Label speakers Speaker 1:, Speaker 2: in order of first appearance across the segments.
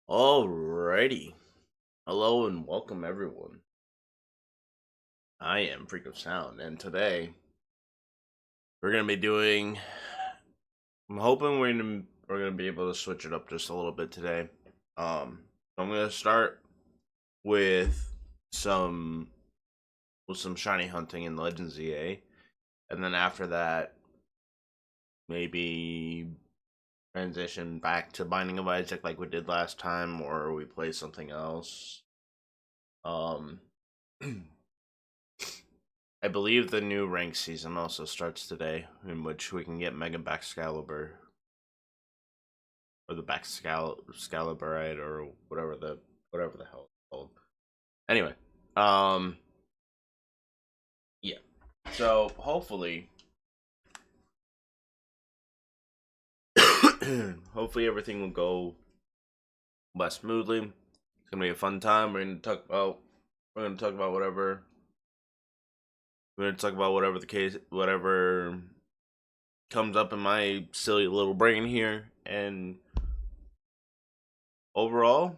Speaker 1: Alrighty. Hello and welcome everyone. I am Freak of Sound, and today we're gonna be doing. I'm hoping we're gonna be able to switch it up just a little bit today. I'm gonna start with some some shiny hunting in Legends EA, and then after that, maybe transition back to Binding of Isaac like we did last time, or we play something else. Um. I believe the new rank season also starts today, in which we can get Mega Baxcalibur or the Baxcaliburite or whatever the hell it's called. Anyway, um, yeah. So hopefully, hopefully everything will go less smoothly. It's gonna be a fun time. We're gonna talk about whatever. We're gonna talk about whatever comes up in my silly little brain here, and overall,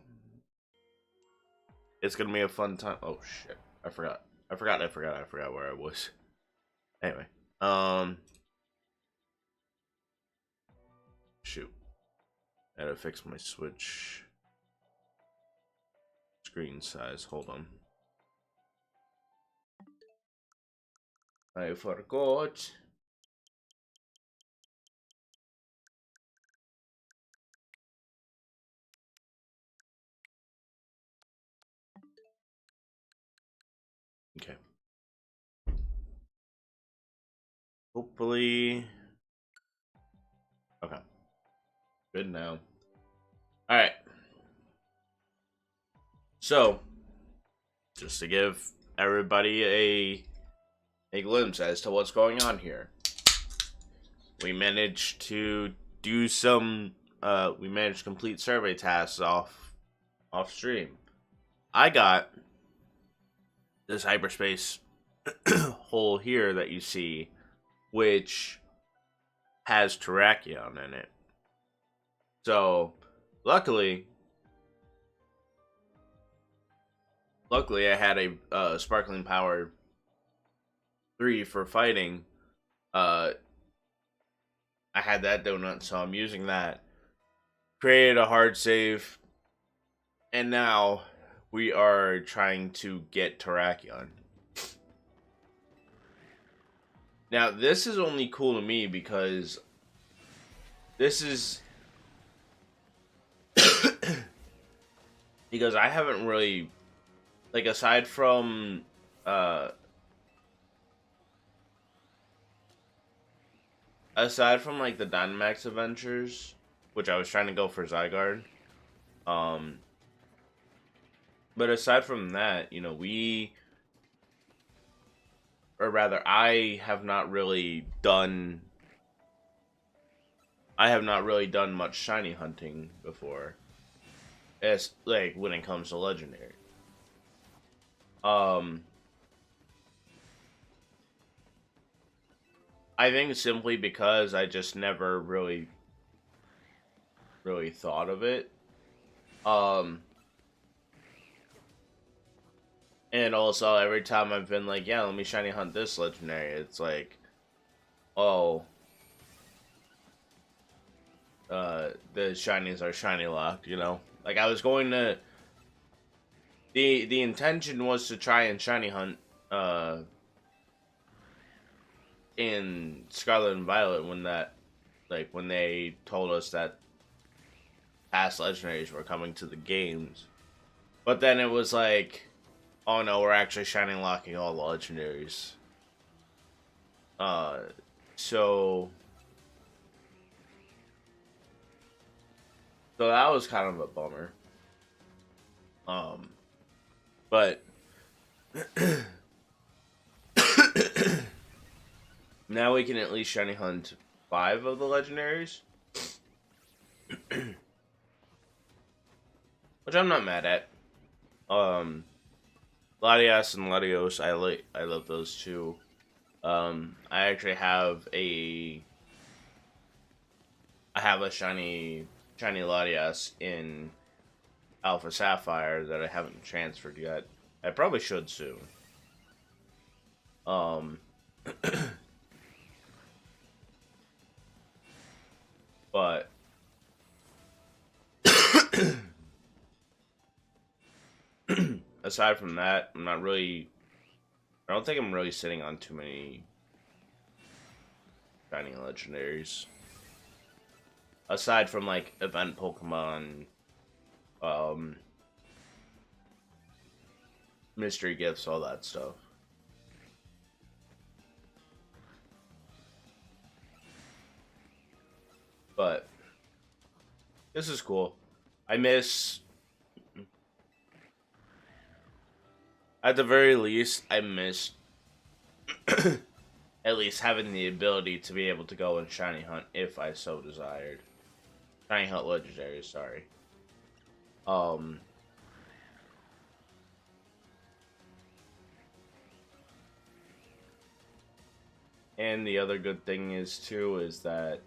Speaker 1: it's gonna be a fun time. Oh shit! I forgot where I was. Anyway, shoot. I gotta fix my Switch screen size. Hold on. I forgot. Okay. Hopefully. Okay. Good now. All right. So, just to give everybody a glimpse as to what's going on here, we managed to do some. We managed to complete survey tasks off stream. I got this hyperspace hole here that you see, which has Terrakion in it. So, luckily, I had a Sparkling Power 3 for fighting. I had that donut, so I'm using that. Created a hard save, and now we are trying to get Terrakion. Now, this is only cool to me because this is because I haven't really, like, aside from like the Dynamax adventures, which I was trying to go for Zygarde, um but aside from that, I have not really done much shiny hunting before. As like when it comes to legendary. Um I think simply because I just never really thought of it. Um and also every time I've been like, yeah, let me shiny hunt this legendary, it's like, oh, the shinies are shiny locked, Like I was going to the intention was to try and shiny hunt in Scarlet and Violet when they told us that past legendaries were coming to the games. But then it was like, oh no, we're actually shiny locking all the legendaries. Uh so that was kind of a bummer. But now we can at least shiny hunt 5 of the legendaries. Which I'm not mad at. Latias and Latios, I love those two. I actually have a shiny Latias in Alpha Sapphire that I haven't transferred yet. I probably should soon. But aside from that, I'm not really. I don't think I'm really sitting on too many shiny legendaries. Aside from like event Pokemon, um, mystery gifts, all that stuff. But this is cool. I miss, at the very least, I miss at least having the ability to be able to go and shiny hunt if I so desired. Shiny hunt legendaries, sorry. And the other good thing is too is that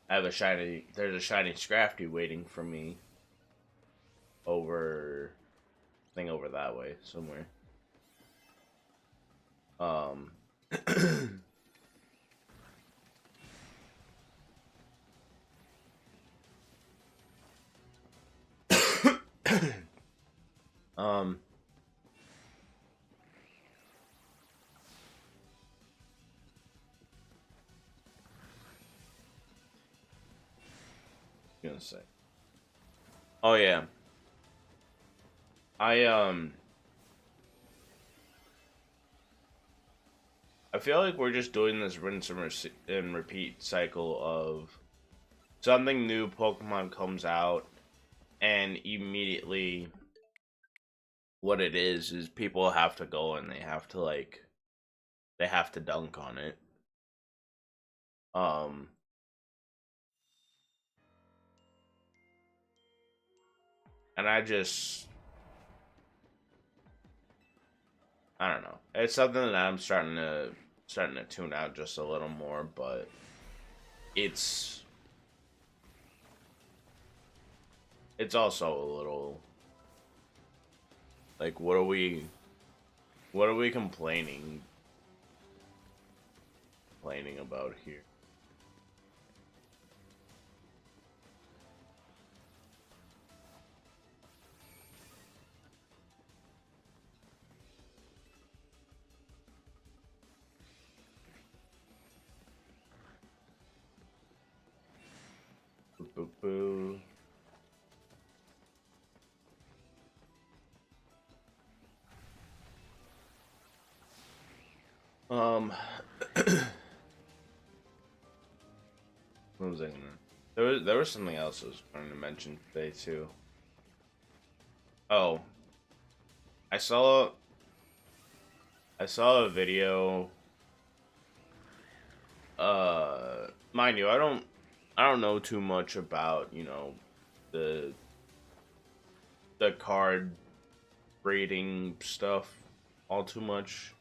Speaker 1: I have a shiny. There's a shiny Scrafty waiting for me over, I think over that way somewhere. um, gonna say. Oh yeah, I I feel like we're just doing this rinse and repeat cycle of something new Pokemon comes out, and immediately what it is people have to go and they have to like they have to dunk on it. Um, and I don't know. It's something that I'm starting to tune out just a little more, but it's it's also a little like what are we complaining about here? Boo, boo, boo. Um, what was I gonna? There was something else I was going to mention today too. Oh, I saw I saw a video. Mind you, I don't know too much about the the card breeding stuff all too much.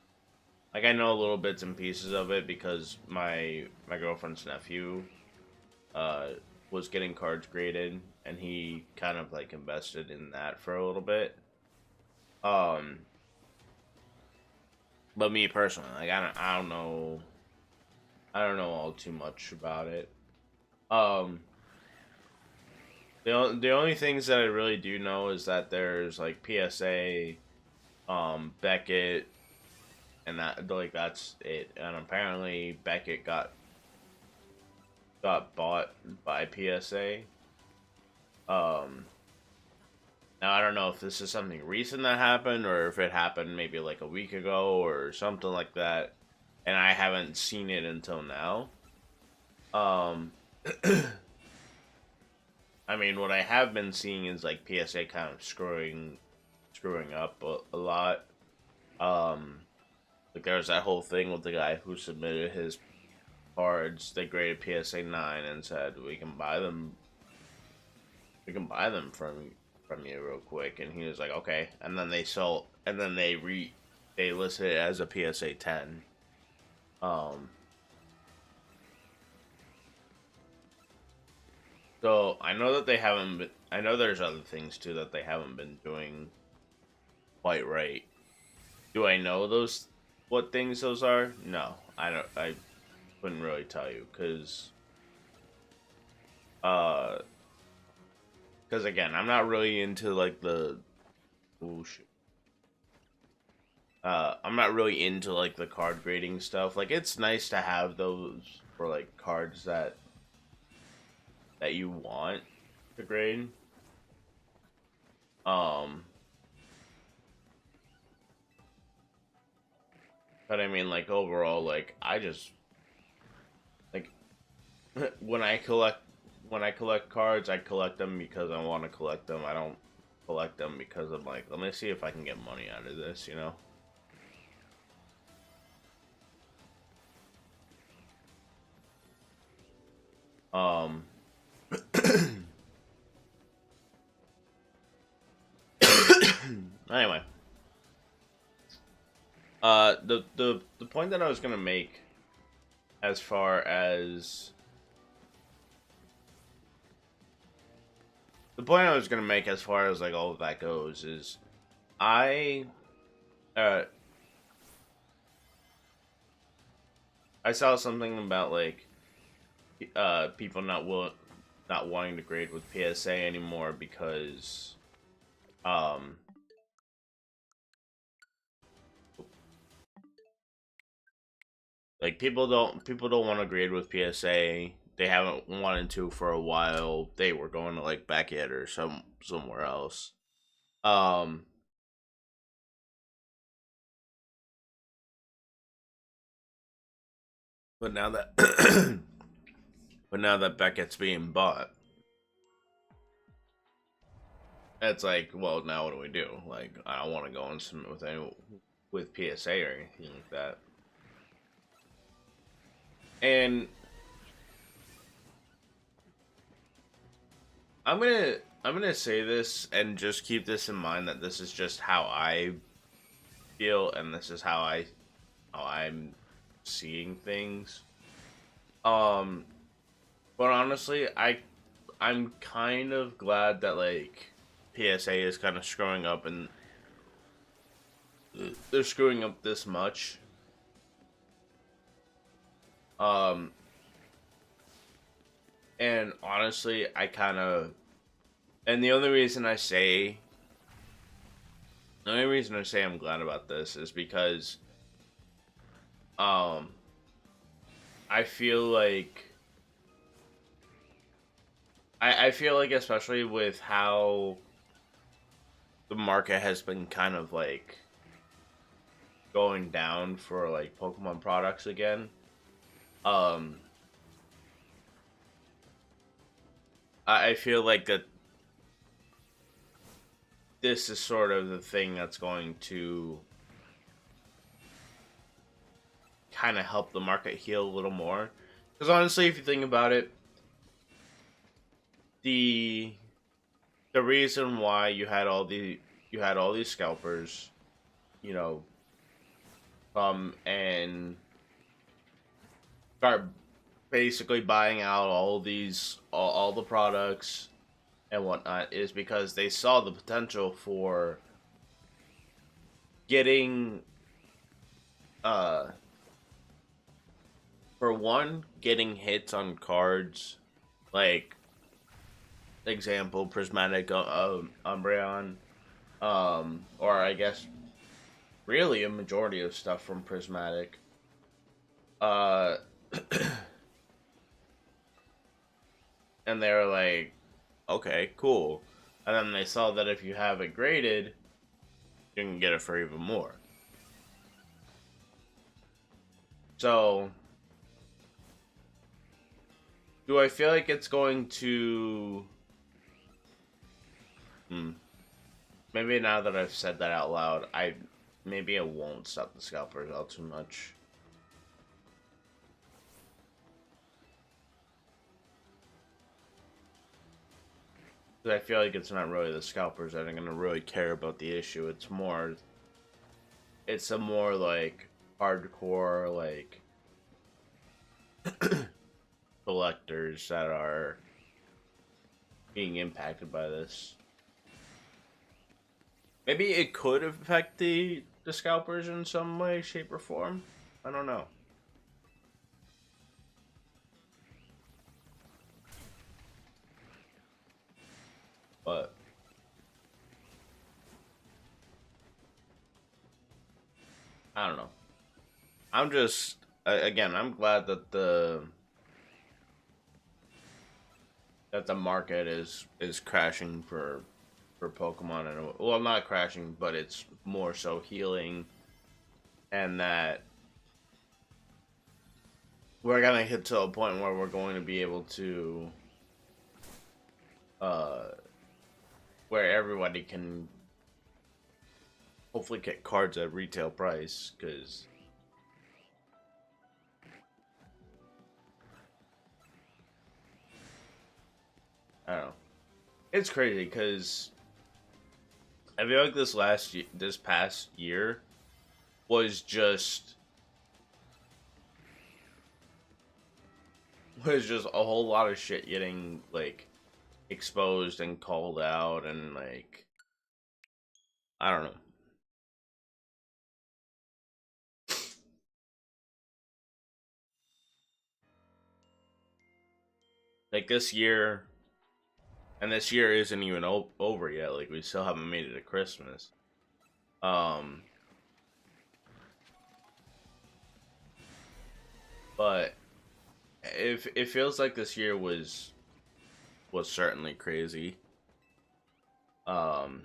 Speaker 1: Like I know little bits and pieces of it because my girlfriend's nephew uh was getting cards graded and he kind of like invested in that for a little bit. Um but me personally, like I don't know all too much about it. Um the only things that I really do know is that there's like PSA, Beckett, and that like that's it. And apparently Beckett got bought by PSA. Um, Now I don't know if this is something recent that happened or if it happened maybe like a week ago or something like that, and I haven't seen it until now. Um, I mean, what I have been seeing is like PSA kind of screwing up a lot. Um, like there was that whole thing with the guy who submitted his cards. They graded PSA 9 and said we can buy them from you real quick, and he was like, okay. And then they listed it as a PSA 10. Um, So I know that they haven't been. I know there's other things too that they haven't been doing quite right. Do I know those what things those are? No, I don't. I couldn't really tell you uh, because again, I'm not really into like the oh shit. I'm not really into like the card grading stuff. Like it's nice to have those for like cards that you want to grade. Um, but I mean, like overall, like I just like when I collect cards, I collect them because I want to collect them. I don't collect them because I'm like, let me see if I can get money out of this, you know? Um anyway, the point that I was going to make as far as the point I was going to make as far as like all of that goes is I uh I saw something about like people not wanting to grade with PSA anymore because um like people don't want to grade with PSA. They haven't wanted to for a while. They were going to like Beckett or somewhere else. Um but now that but now that Beckett's being bought, it's like, well, now what do we do? Like, I don't want to go and submit with PSA or anything like that. And I'm gonna say this and just keep this in mind that this is just how I feel and this is how I'm seeing things. Um, but honestly, I'm kind of glad that like PSA is kind of screwing up and they're screwing up this much. Um, and honestly, I kind of and the only reason I say I'm glad about this is because um I feel like I feel like especially with how the market has been kind of like going down for like Pokemon products again. Um I feel like that this is sort of the thing that's going to kind of help the market heal a little more. Because honestly, if you think about it, the the reason why you had all these scalpers, you know, and start basically buying out all the products and whatnot is because they saw the potential for getting uh for one getting hits on cards like example prismatic Umbreon or I guess really a majority of stuff from prismatic uh and they're like okay cool and then they saw that if you have it graded you can get it for even more. So do I feel like it's going to hmm, maybe now that I've said that out loud, maybe I won't stop the scalpers out too much. Because I feel like it's not really the scalpers that are gonna really care about the issue. It's a more like hardcore like collectors that are being impacted by this. Maybe it could affect the scalpers in some way, shape, or form. I don't know. But I don't know. I'm just again, I'm glad that the market is crashing for Pokemon, and well, not crashing, but it's more so healing, and that we're gonna hit to a point where we're going to be able to uh where everybody can hopefully get cards at retail price, because I don't know, it's crazy because I feel like this past year was just a whole lot of shit getting like exposed and called out, and like I don't know. Like this year, and this year isn't even over yet. Like we still haven't made it to Christmas. Um, but if it feels like this year was certainly crazy. Um,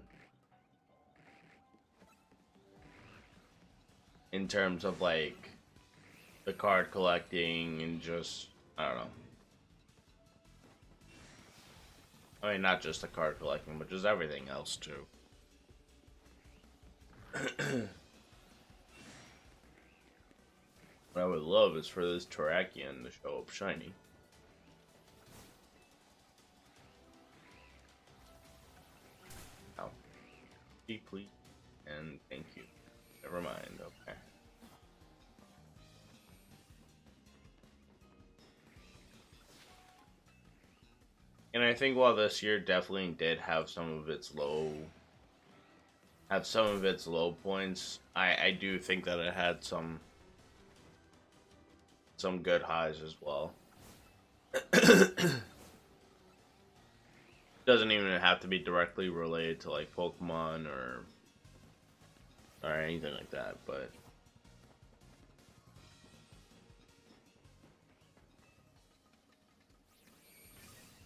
Speaker 1: in terms of like the card collecting and just I don't know. I mean, not just the card collecting, but just everything else too. What I would love is for this Terrakion to show up shiny. Now, please, and thank you. Never mind. Okay. And I think while this year definitely did have some of its low points, I do think that it had some good highs as well. Doesn't even have to be directly related to like Pokemon or anything like that, but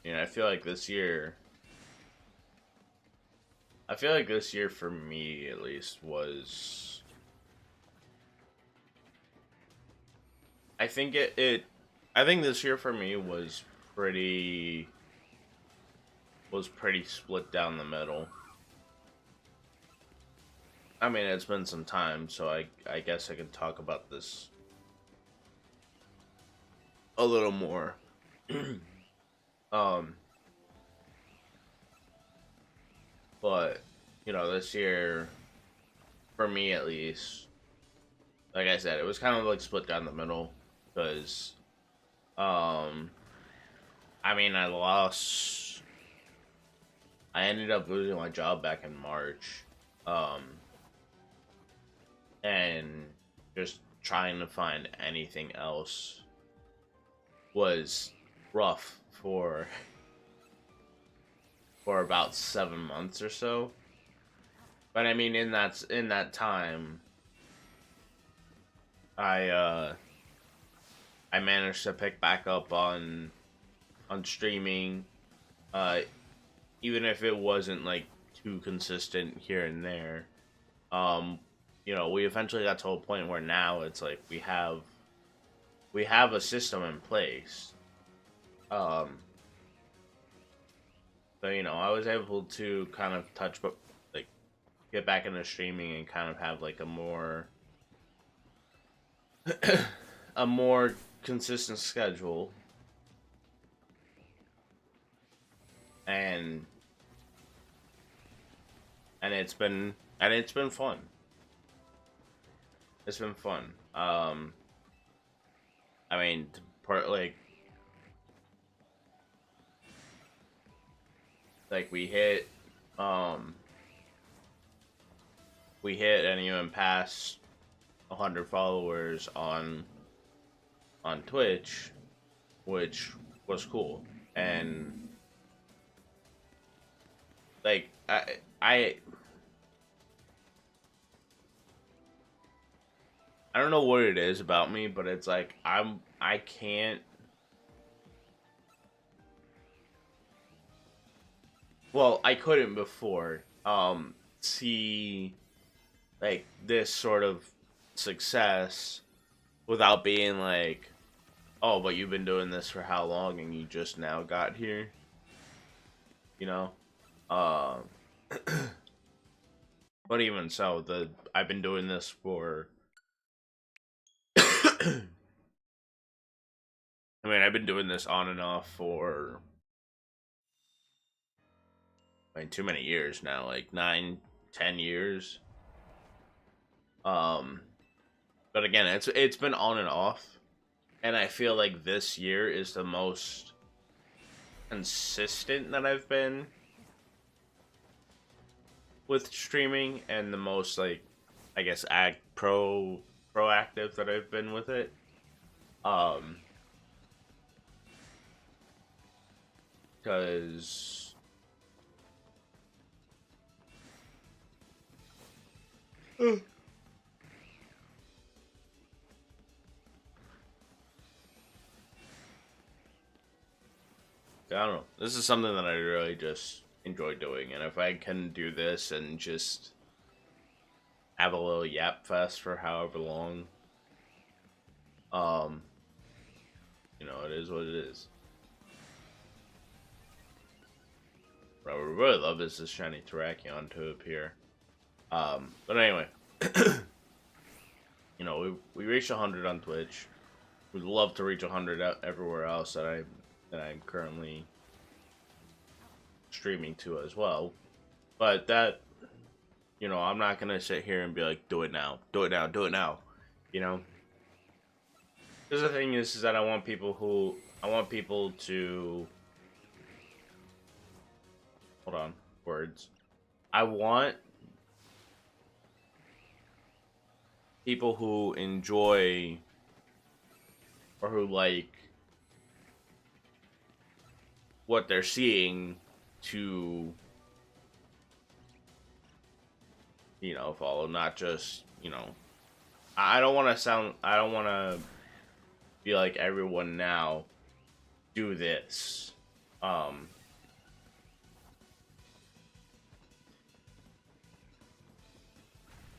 Speaker 1: you know, I feel like this year for me at least was I think I think this year for me pretty split down the middle. I mean, it's been some time, so I guess I can talk about this a little more. um, but you know, this year for me at least, like I said, it was kind of like split down the middle because, um, I mean, I ended up losing my job back in March, um, and just trying to find anything else was rough for about 7 months or so. But I mean, in that time, I uh, I managed to pick back up on streaming, uh, even if it wasn't like too consistent here and there. Um, you know, we eventually got to a point where now it's like we have a system in place. Um, so you know, I was able to kind of like get back into streaming and kind of have like a more consistent schedule, and it's been fun. It's been fun. I mean, part like like um we hit and even passed 100 followers on Twitch, which was cool. And like I I don't know what it is about me, but it's like I can't. Well, I couldn't before see like this sort of success without being like, oh, but you've been doing this for how long and you just now got here, you know? Um but even so, the I've been doing this for I mean, I've been doing this on and off for too many years now, like 9, 10 years. Um but again, it's been on and off, and I feel like this year is the most consistent that I've been with streaming, and the most like, I guess, proactive that I've been with it. Um, because I don't know. This is something that I really just enjoy doing, and if I can do this and just have a little yap fest for however long, um, it is what it is. What I would really love is this shiny Terrakion to appear. But anyway, we reached 100 on Twitch. We'd love to reach 100 everywhere else that I'm currently streaming to as well. But that, I'm not gonna sit here and be like, do it now, do it now, do it now. You know, because the thing is that I want people to hold on words. I want people who enjoy or who like what they're seeing to follow, not just I don't want to be like everyone now, do this.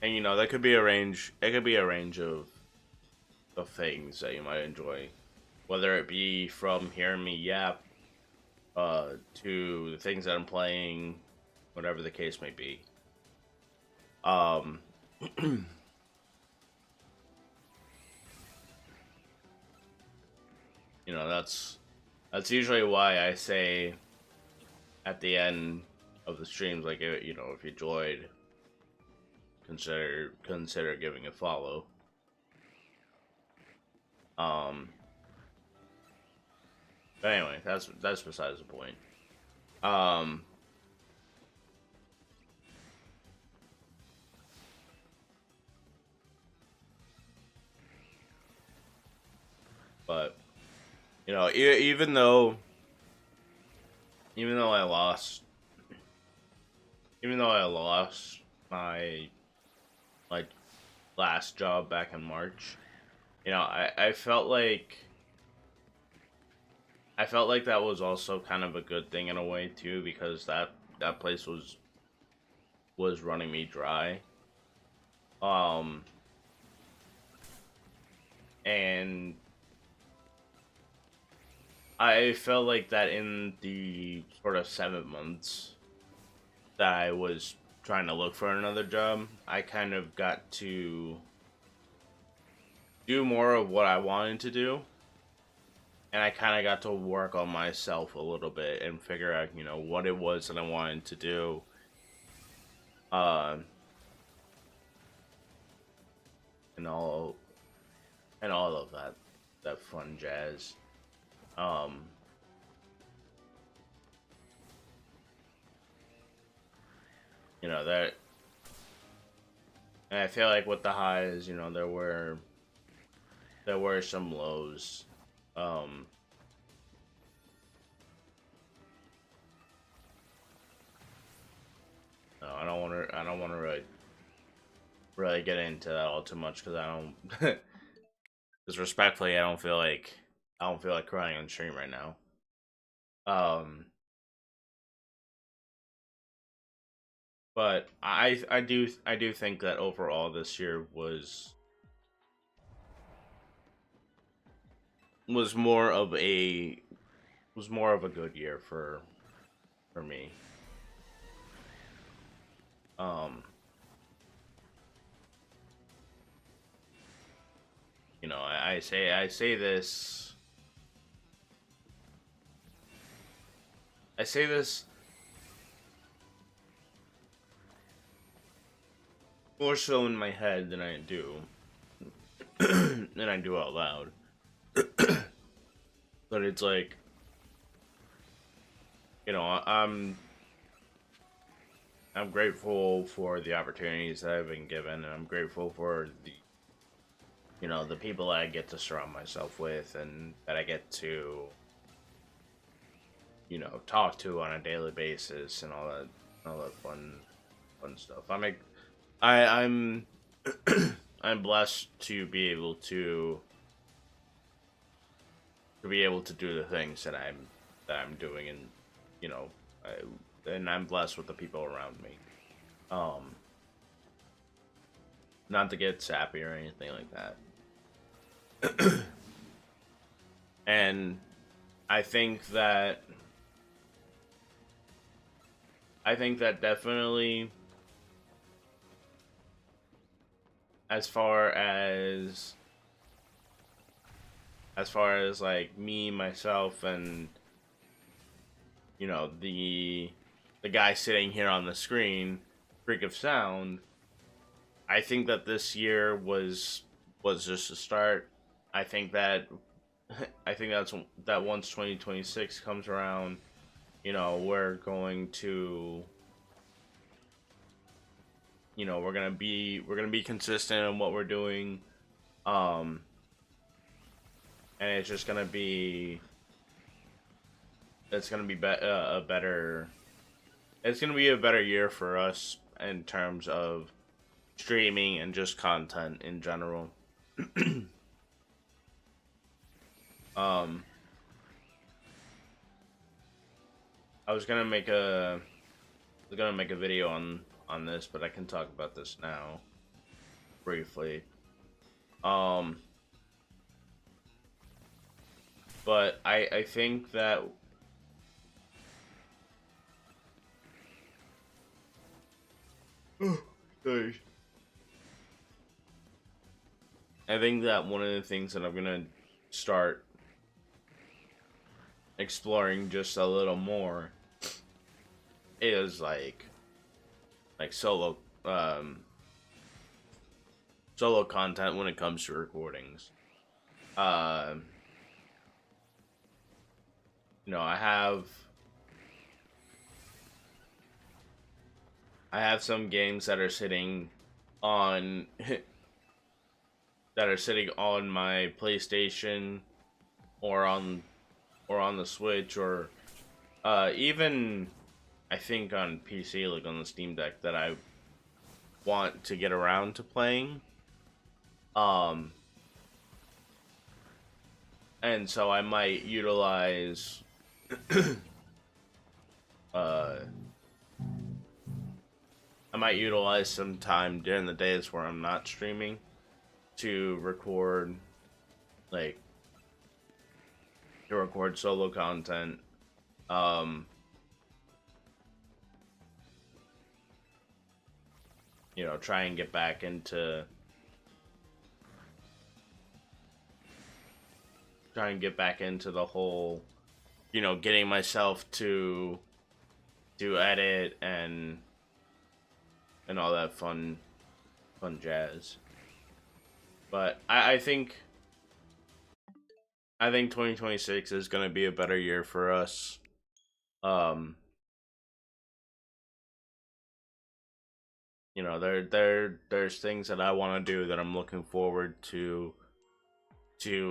Speaker 1: And that could be a range. It could be a range of things that you might enjoy, whether it be from hearing me yap, to the things that I'm playing, whatever the case may be. Um, that's usually why I say at the end of the streams, like, if you enjoyed, consider giving a follow. But anyway, that's besides the point. Um, but even though I lost, my like last job back in March, I felt like that was also kind of a good thing in a way too, because that place was running me dry. Um, and I felt like that in the sort of 7 months that I was trying to look for another job, I kind of got to do more of what I wanted to do. And I kind of got to work on myself a little bit and figure out, what it was that I wanted to do. Uh, and all of that fun jazz. Um, that, and I feel like with the highs, there were some lows. Um, no, I don't want to really get into that all too much because I don't. Because respectfully, I don't feel like crying on stream right now. Um, but I do think that overall this year was more of a good year for me. Um, I say this I say this more so in my head than I do than I do out loud. But it's like, I'm grateful for the opportunities that I've been given, and I'm grateful for the people I get to surround myself with, and that I get to talk to on a daily basis, and all that fun stuff. I'm I'm blessed to be able to do the things that I'm doing, and you know, and I'm blessed with the people around me. Um, Not to get sappy or anything like that. And I think that definitely, as far as like me, myself, and the guy sitting here on the screen, Freak of Sound, I think that this year was just a start. I think that that once 2026 comes around, we're going to we're gonna be consistent in what we're doing, um, and it's just gonna be a better it's gonna be a better year for us in terms of streaming and just content in general. um, I was gonna make a video on this, but I can talk about this now briefly. Um, but I think that sorry. I think that one of the things that I'm gonna start exploring just a little more is like solo content when it comes to recordings. Um, I have some games that are sitting on my PlayStation or on the Switch, or even I think on PC, like on the Steam Deck, that I want to get around to playing. Um, and so uh I might utilize some time during the days where I'm not streaming to record like solo content. Um, try and get back into the whole, getting myself to edit and all that fun jazz. But I think 2026 is going to be a better year for us. Um, you know, there's things that I want to do that I'm looking forward to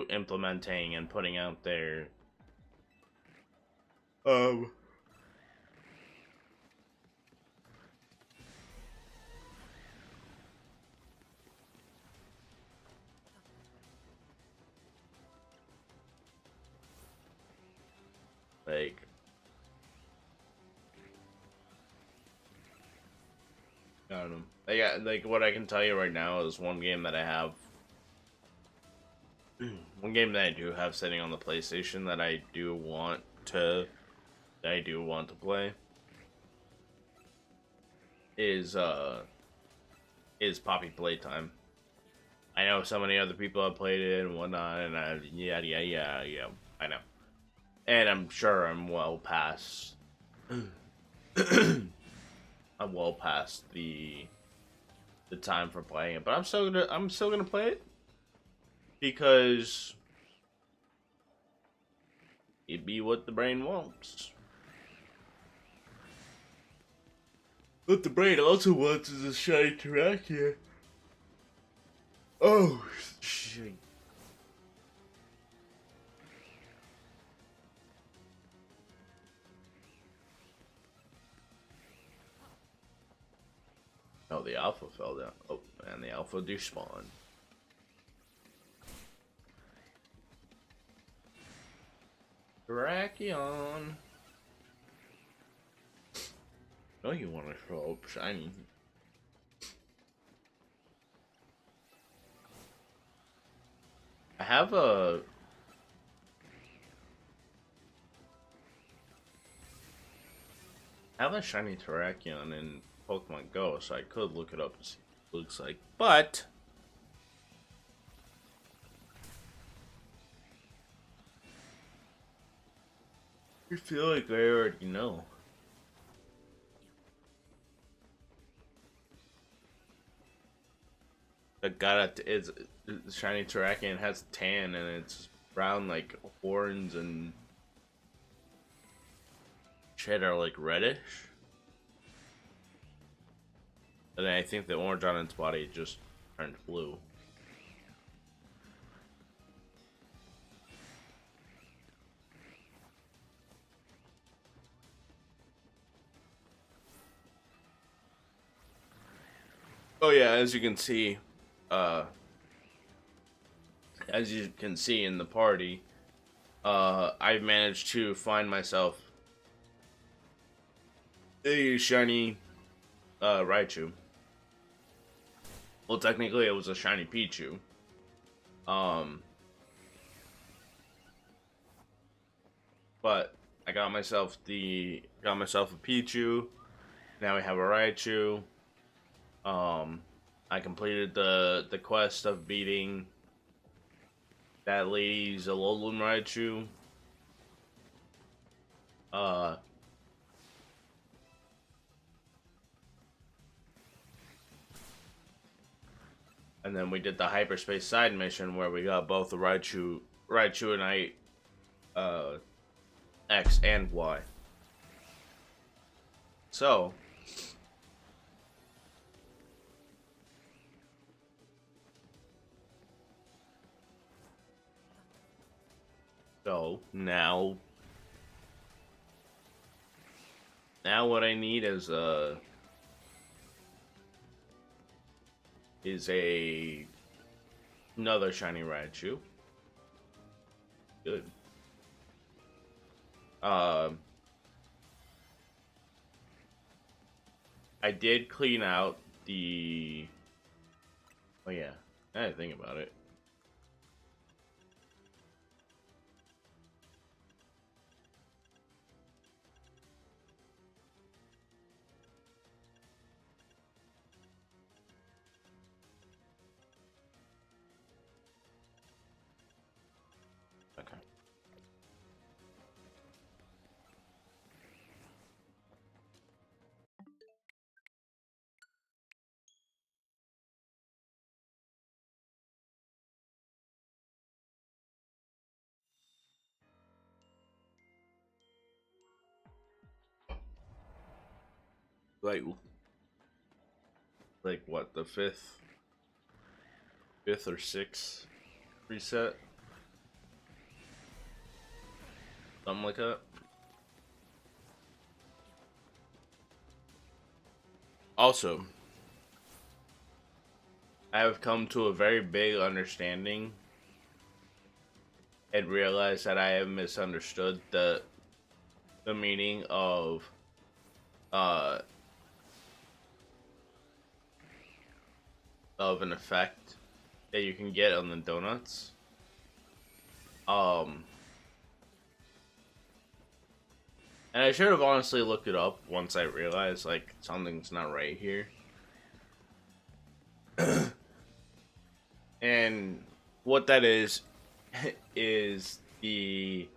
Speaker 1: implementing and putting out there. Um, like I don't know. Like what I can tell you right now is one game that I have, one game that I do have sitting on the PlayStation that I do want to play is Poppy Playtime. I know so many other people have played it and whatnot, and yeah, I know, and I'm sure I'm well past, I'm well past the time for playing it, but I'm still gonna play it because it be what the brain wants. What the brain also wants is a shiny Terrakia. Oh, shit. Oh, the alpha fell down. Oh, and the alpha despawned. Terrakion. Oh, you want to show up shiny. I have a shiny Terrakion in Pokemon Go, so I could look it up and see what it looks like. But I feel like I already know. The got it's shiny Terrakion has tan and it's brown like horns and shit are like reddish. And then I think the orange on its body just turned blue. Oh yeah, uh as you can see in the party, I've managed to find myself a shiny Raichu. Well, technically it was a shiny Pichu. Um but I got myself a Pichu. Now we have a Raichu. Um I completed the quest of beating that lady's Alolan Raichu. Uh, and then we did the hyperspace side mission where we got both the Raichu and uh, X and Y. So, now what I need is a another shiny Raichu. Good. Um, I did clean out the. Oh yeah, I didn't think about it. Okay. Like, like what, the fifth or sixth reset, something like that. Also, I have come to a very big understanding and realized that I have misunderstood the meaning uh of an effect that you can get on the donuts. Um and I should have honestly looked it up once I realized like something's not right here. And what that is is the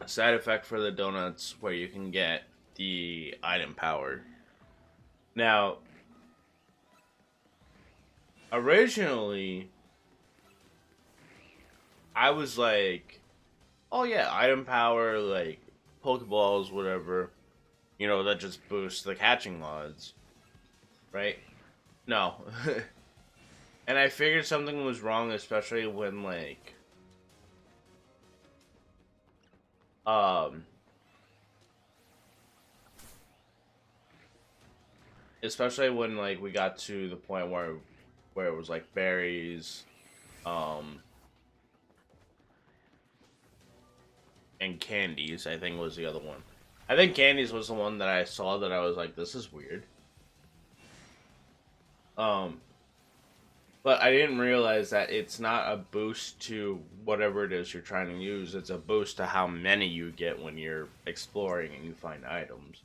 Speaker 1: side effect for the donuts where you can get the item power. Now, originally, I was like, oh yeah, item power, like Pokeballs, whatever, that just boosts the catching odds, right? No. And I figured something was wrong, especially when, like, um, especially when, like, we got to the point where it was, like, berries, um, and candies, I think was the other one. I think candies was the one that I saw that I was like, this is weird. But I didn't realize that it's not a boost to whatever it is you're trying to use. It's a boost to how many you get when you're exploring and you find items.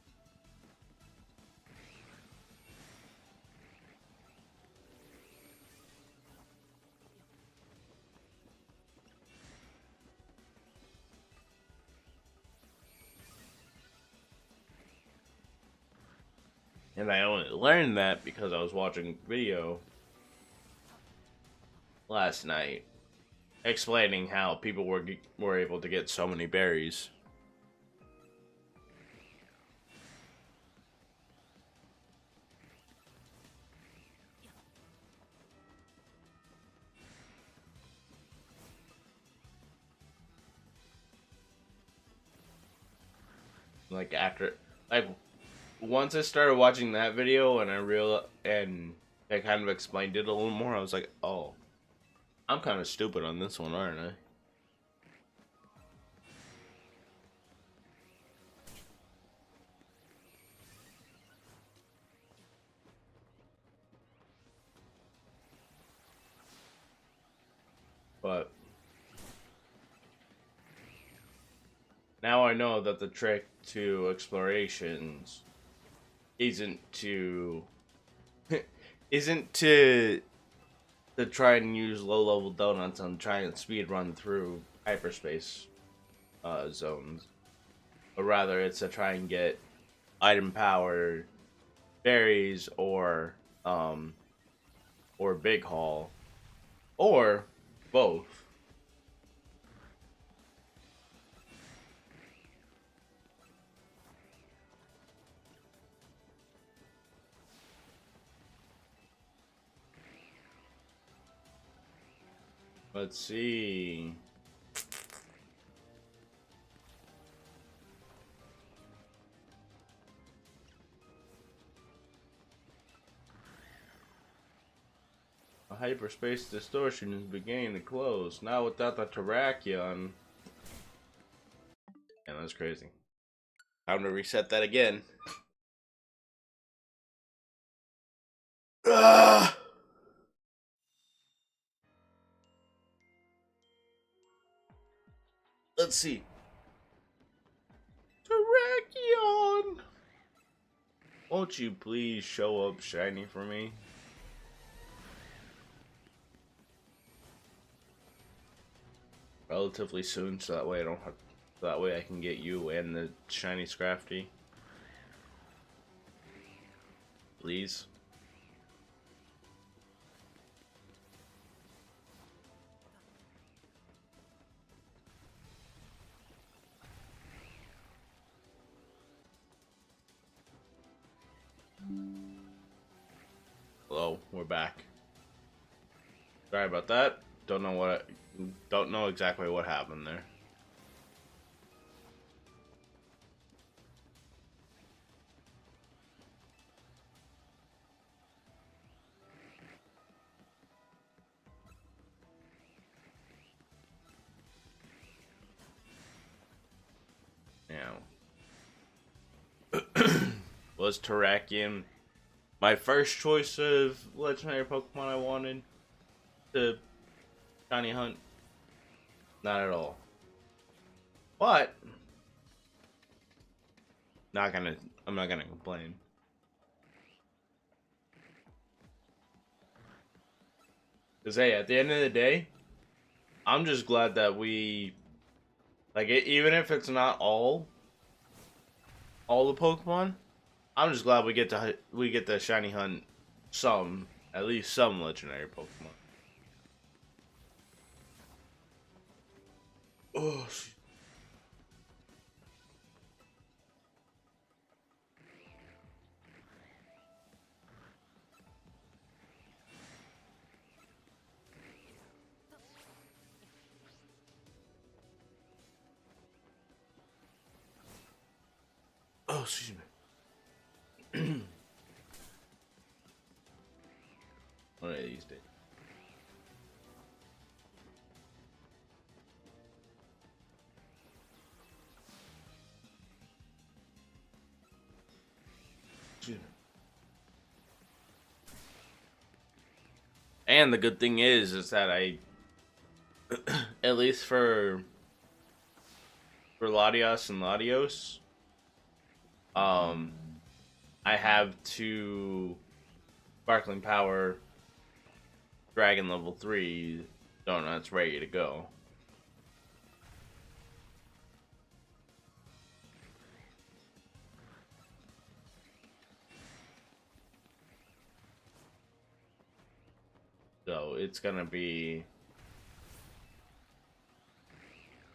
Speaker 1: And I only learned that because I was watching a video last night explaining how people were able to get so many berries. Like after, like once I started watching that video and I kind of explained it a little more, I was like, oh, I'm kind of stupid on this one, aren't I? But now I know that the trick to explorations isn't to isn't to try and use low level donuts and try and speed run through hyperspace zones, but rather it's to try and get item power berries or big haul or both. Let's see. A hyperspace distortion is beginning to close. Now without the Terrakion. Yeah, that's crazy. Time to reset that again. Ah! Let's see. Terrakion! Won't you please show up shiny for me? Relatively soon, so that way I don't have. So that way I can get you and the shiny Scrafty. Please. we're back. Sorry about that. Don't know exactly what happened there. Now, was Terrakion my first choice of legendary Pokemon I wanted to shiny hunt? Not at all. But I'm not gonna complain. Cause hey, at the end of the day, I'm just glad that we even if it's not all the Pokemon, I'm just glad we get to shiny hunt at least some legendary Pokemon. Oh, excuse me. One of these days. Excuse me. And the good thing is that I, at least for Latios and Latios, I have two Sparkling Power Dragon level 3 donuts ready to go. So it's gonna be,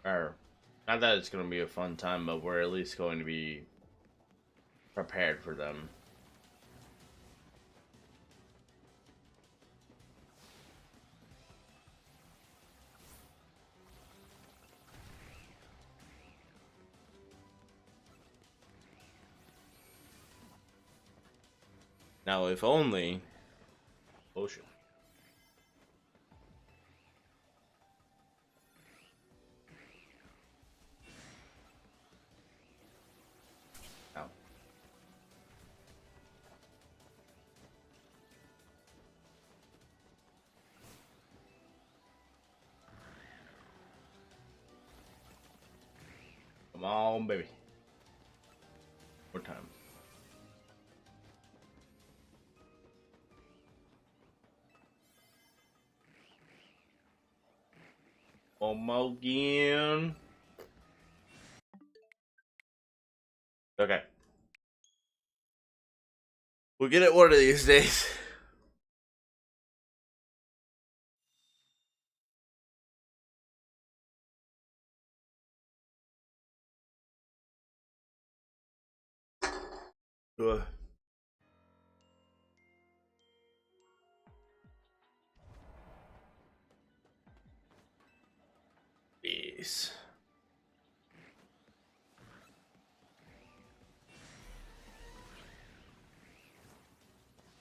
Speaker 1: or not that it's gonna be a fun time, but we're at least going to be prepared for them. Now, if only ocean. Now, come on, baby. More time. One more again. Okay. We'll get it one of these days. Ugh. Jeez.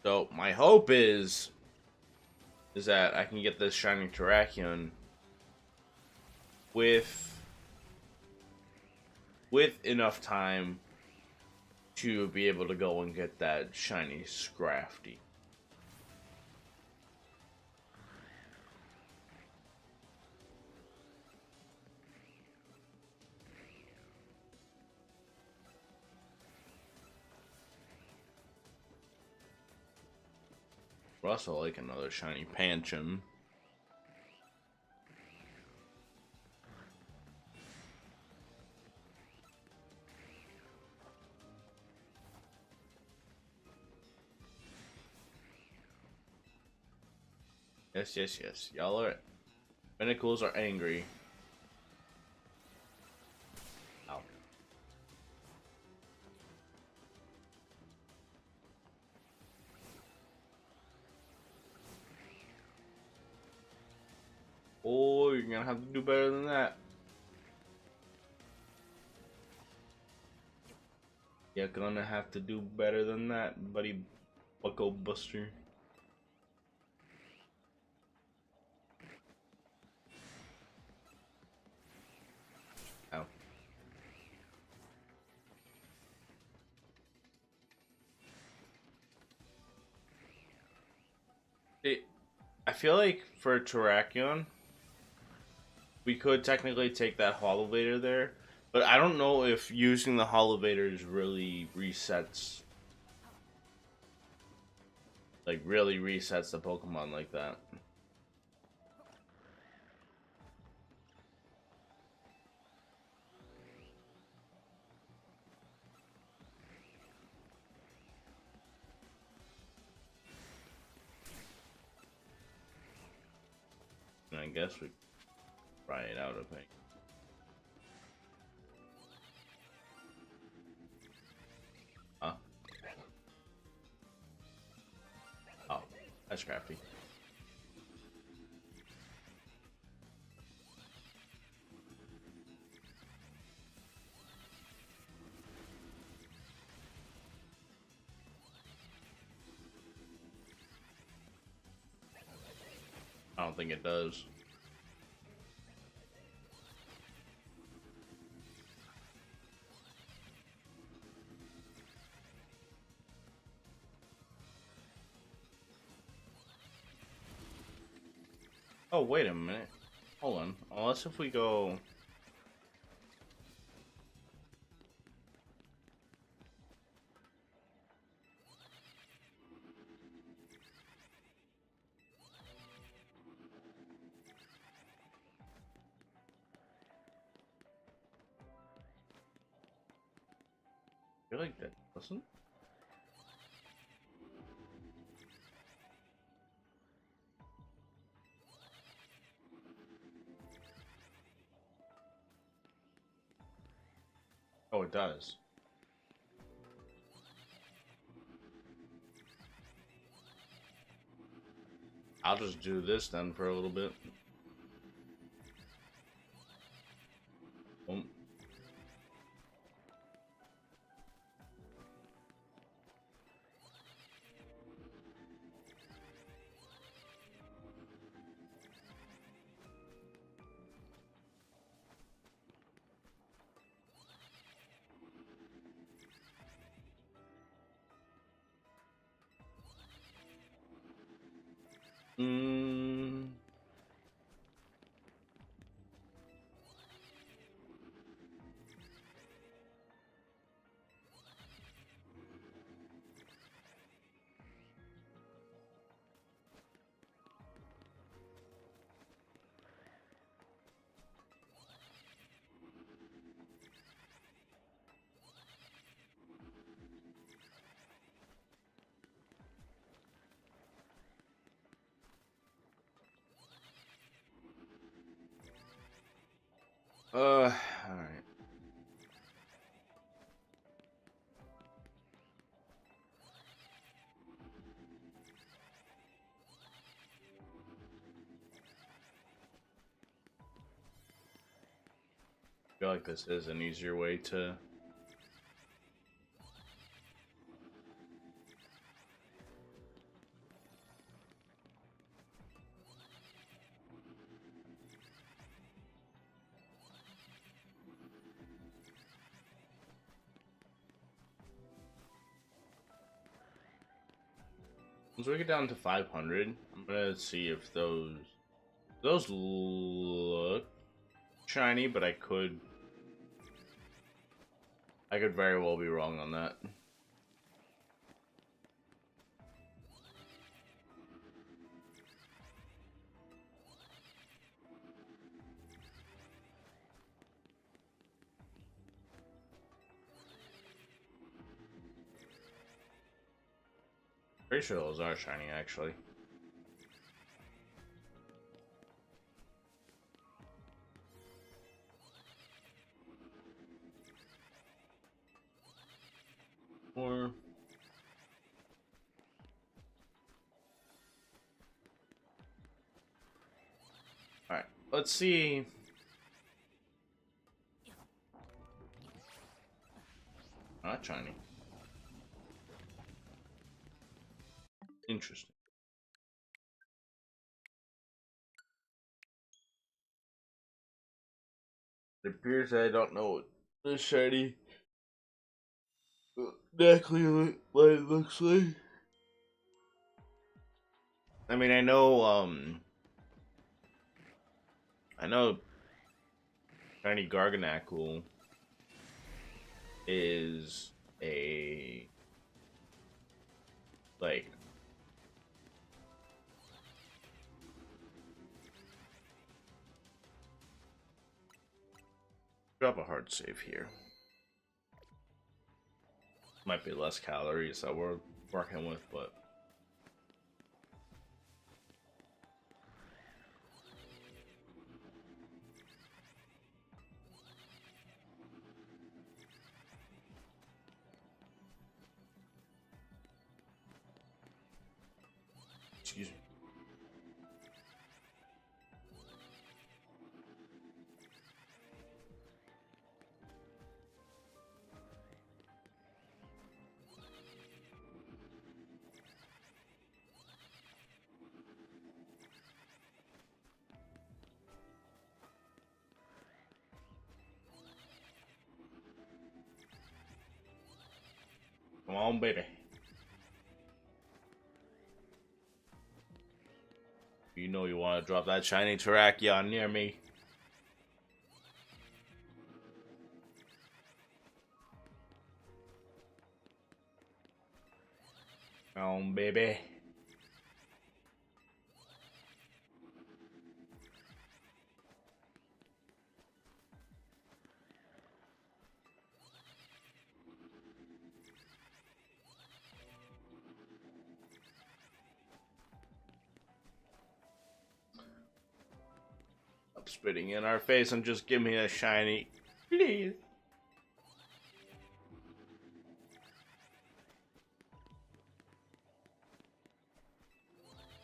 Speaker 1: So my hope is that I can get this shiny Terrakion with enough time to be able to go and get that shiny Scrafty. But also like another shiny Pancham. Yes, yes, yes. Y'all are... Pinnacles are angry. Ow. you're gonna have to do better than that. You're gonna have to do better than that, buddy. Bucko Buster. Ow. I feel like for Terrakion, we could technically take that Holovator there, but I don't know if using the Holovators really resets, really resets the Pokemon like that. And I guess we try it out, I think. Huh? Oh, that's crafty. I don't think it does. Oh, wait a minute. Hold on. Unless if we go... I feel like that doesn't. Oh, it does. I'll just do this then for a little bit. Boom. Mm. Alright. I feel like this is an easier way to... Once we get down to 500, I'm gonna see if those look shiny, but I could very well be wrong on that. Pretty sure those are shiny, actually. Or... Alright, let's see. Not shiny. Interesting. It appears I don't know what this shiny exactly what it looks like. I mean, I know shiny Garganacl is a like drop a hard save here. Might be less calories that we're working with, but excuse me. Come on, baby. You know you want to drop that shiny Terrakion near me. Come on, baby. Stop spitting in our face and just give me a shiny, please.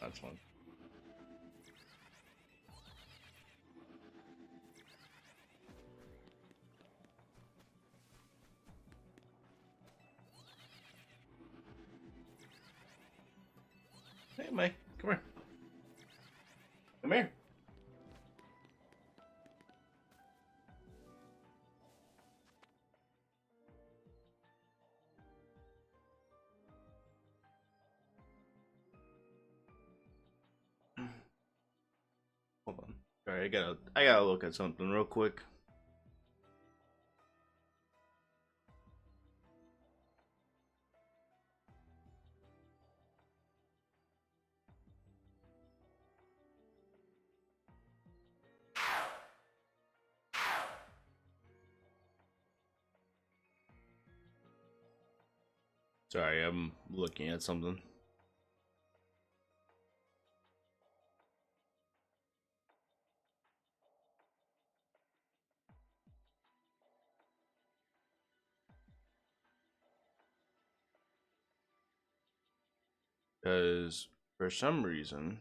Speaker 1: That's one. Hey, Mike, come here. Come here. Hold on. Sorry, I gotta look at something real quick. Sorry, I'm looking at something. Because for some reason,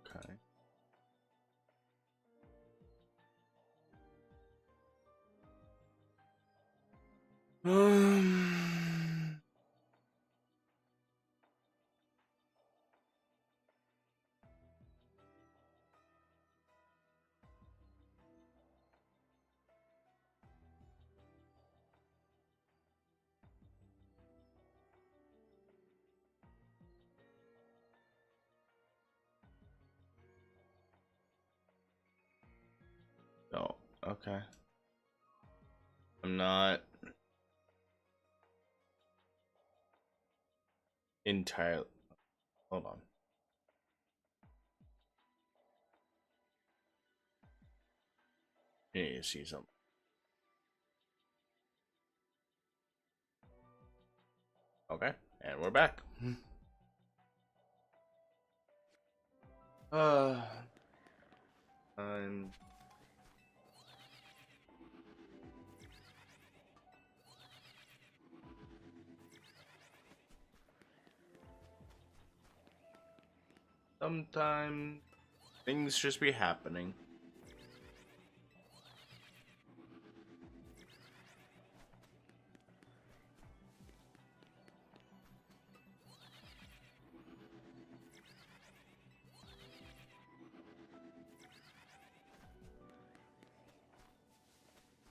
Speaker 1: okay. Um. Oh, okay. I'm not. entirely. Hold on. You need to see something. Okay, and we're back. Uh, I'm. Sometimes things just be happening.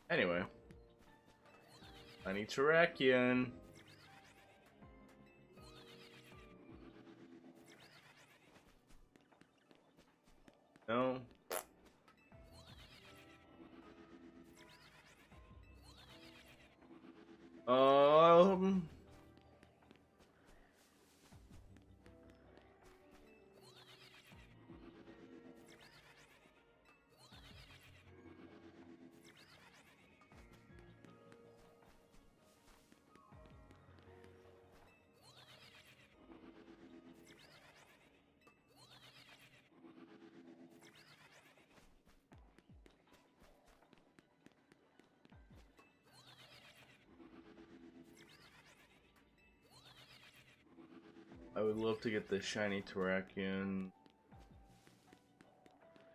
Speaker 1: Anyway, I need Terrakion. No. Um. I would love to get the shiny Terrakion.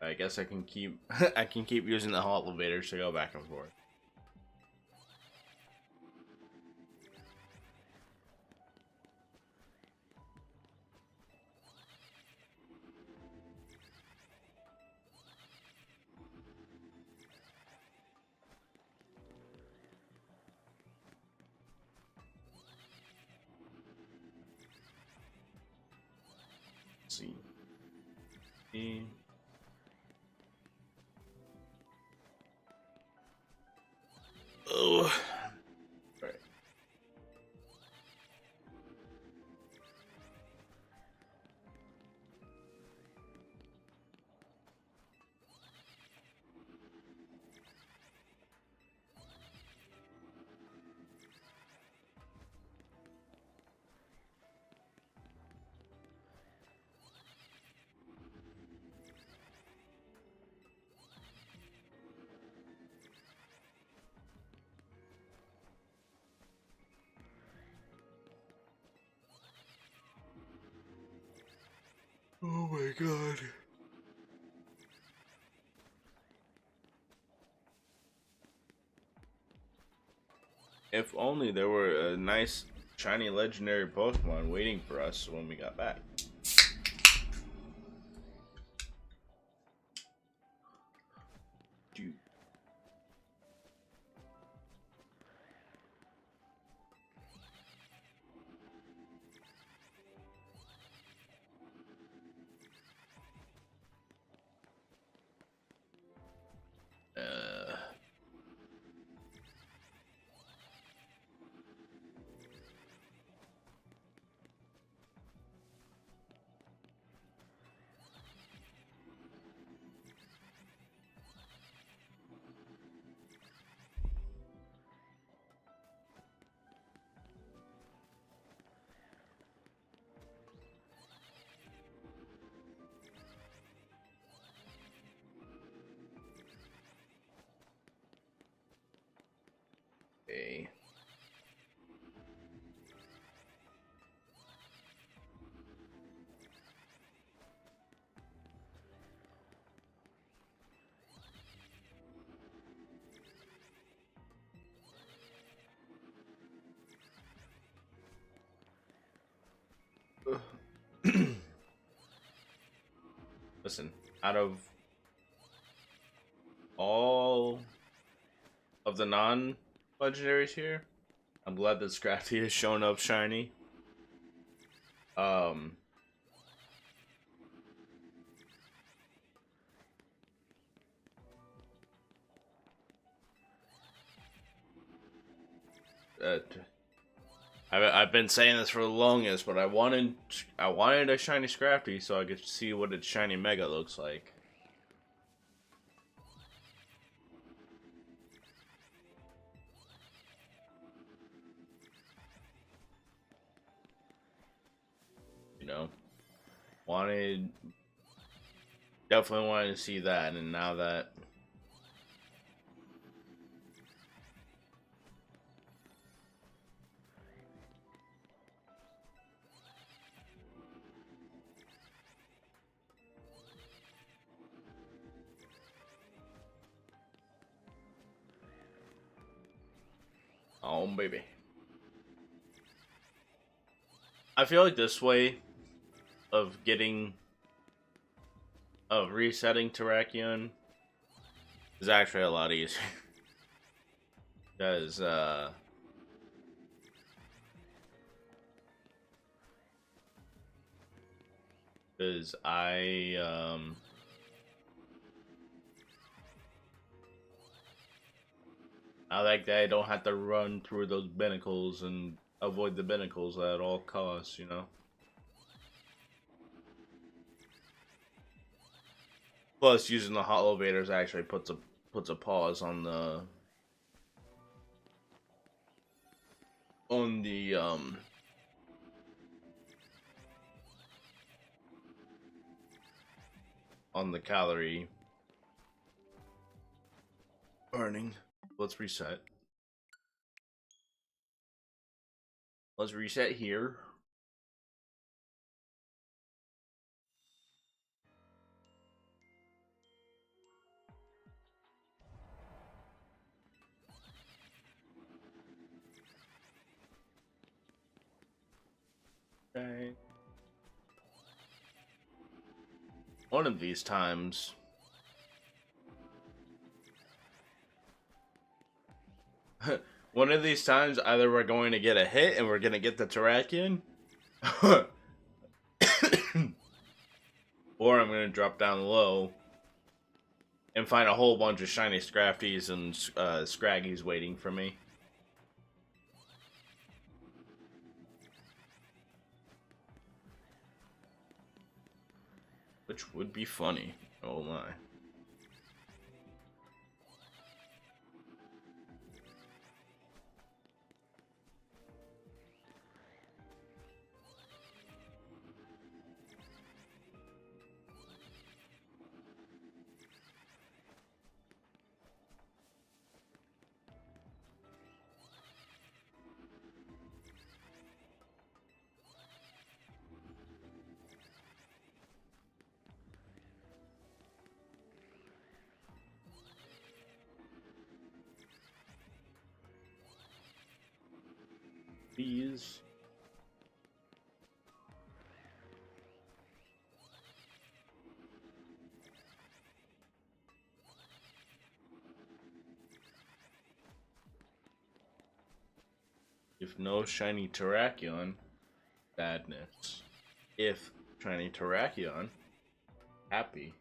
Speaker 1: I guess I can keep I can keep using the elevators to go back and forth. Let's see. Oh. Right. Oh my god. If only there were a nice shiny legendary Pokemon waiting for us when we got back. Dude. Uh, okay. Listen, out of all of the non-legendaries here, I'm glad that Scrafty has shown up shiny. Um, I've been saying this for the longest, but I wanted a shiny Scrafty so I could see what its shiny Mega looks like. You know, definitely wanted to see that, and now that. Oh, baby. I feel like this way of resetting Terrakion is actually a lot easier. Because, I like that I don't have to run through those binnacles and avoid the binnacles at all costs, you know? Plus, using the Holovators actually puts a pause on the calorie burning. Let's reset. Let's reset here. Okay. One of these times. One of these times, either we're going to get a hit and we're going to get the Terrakion, or I'm going to drop down low and find a whole bunch of shiny Scrafties and Scraggies waiting for me. Which would be funny. Oh my. Bees. If no shiny Terrakion, sadness. If shiny Terrakion, happy.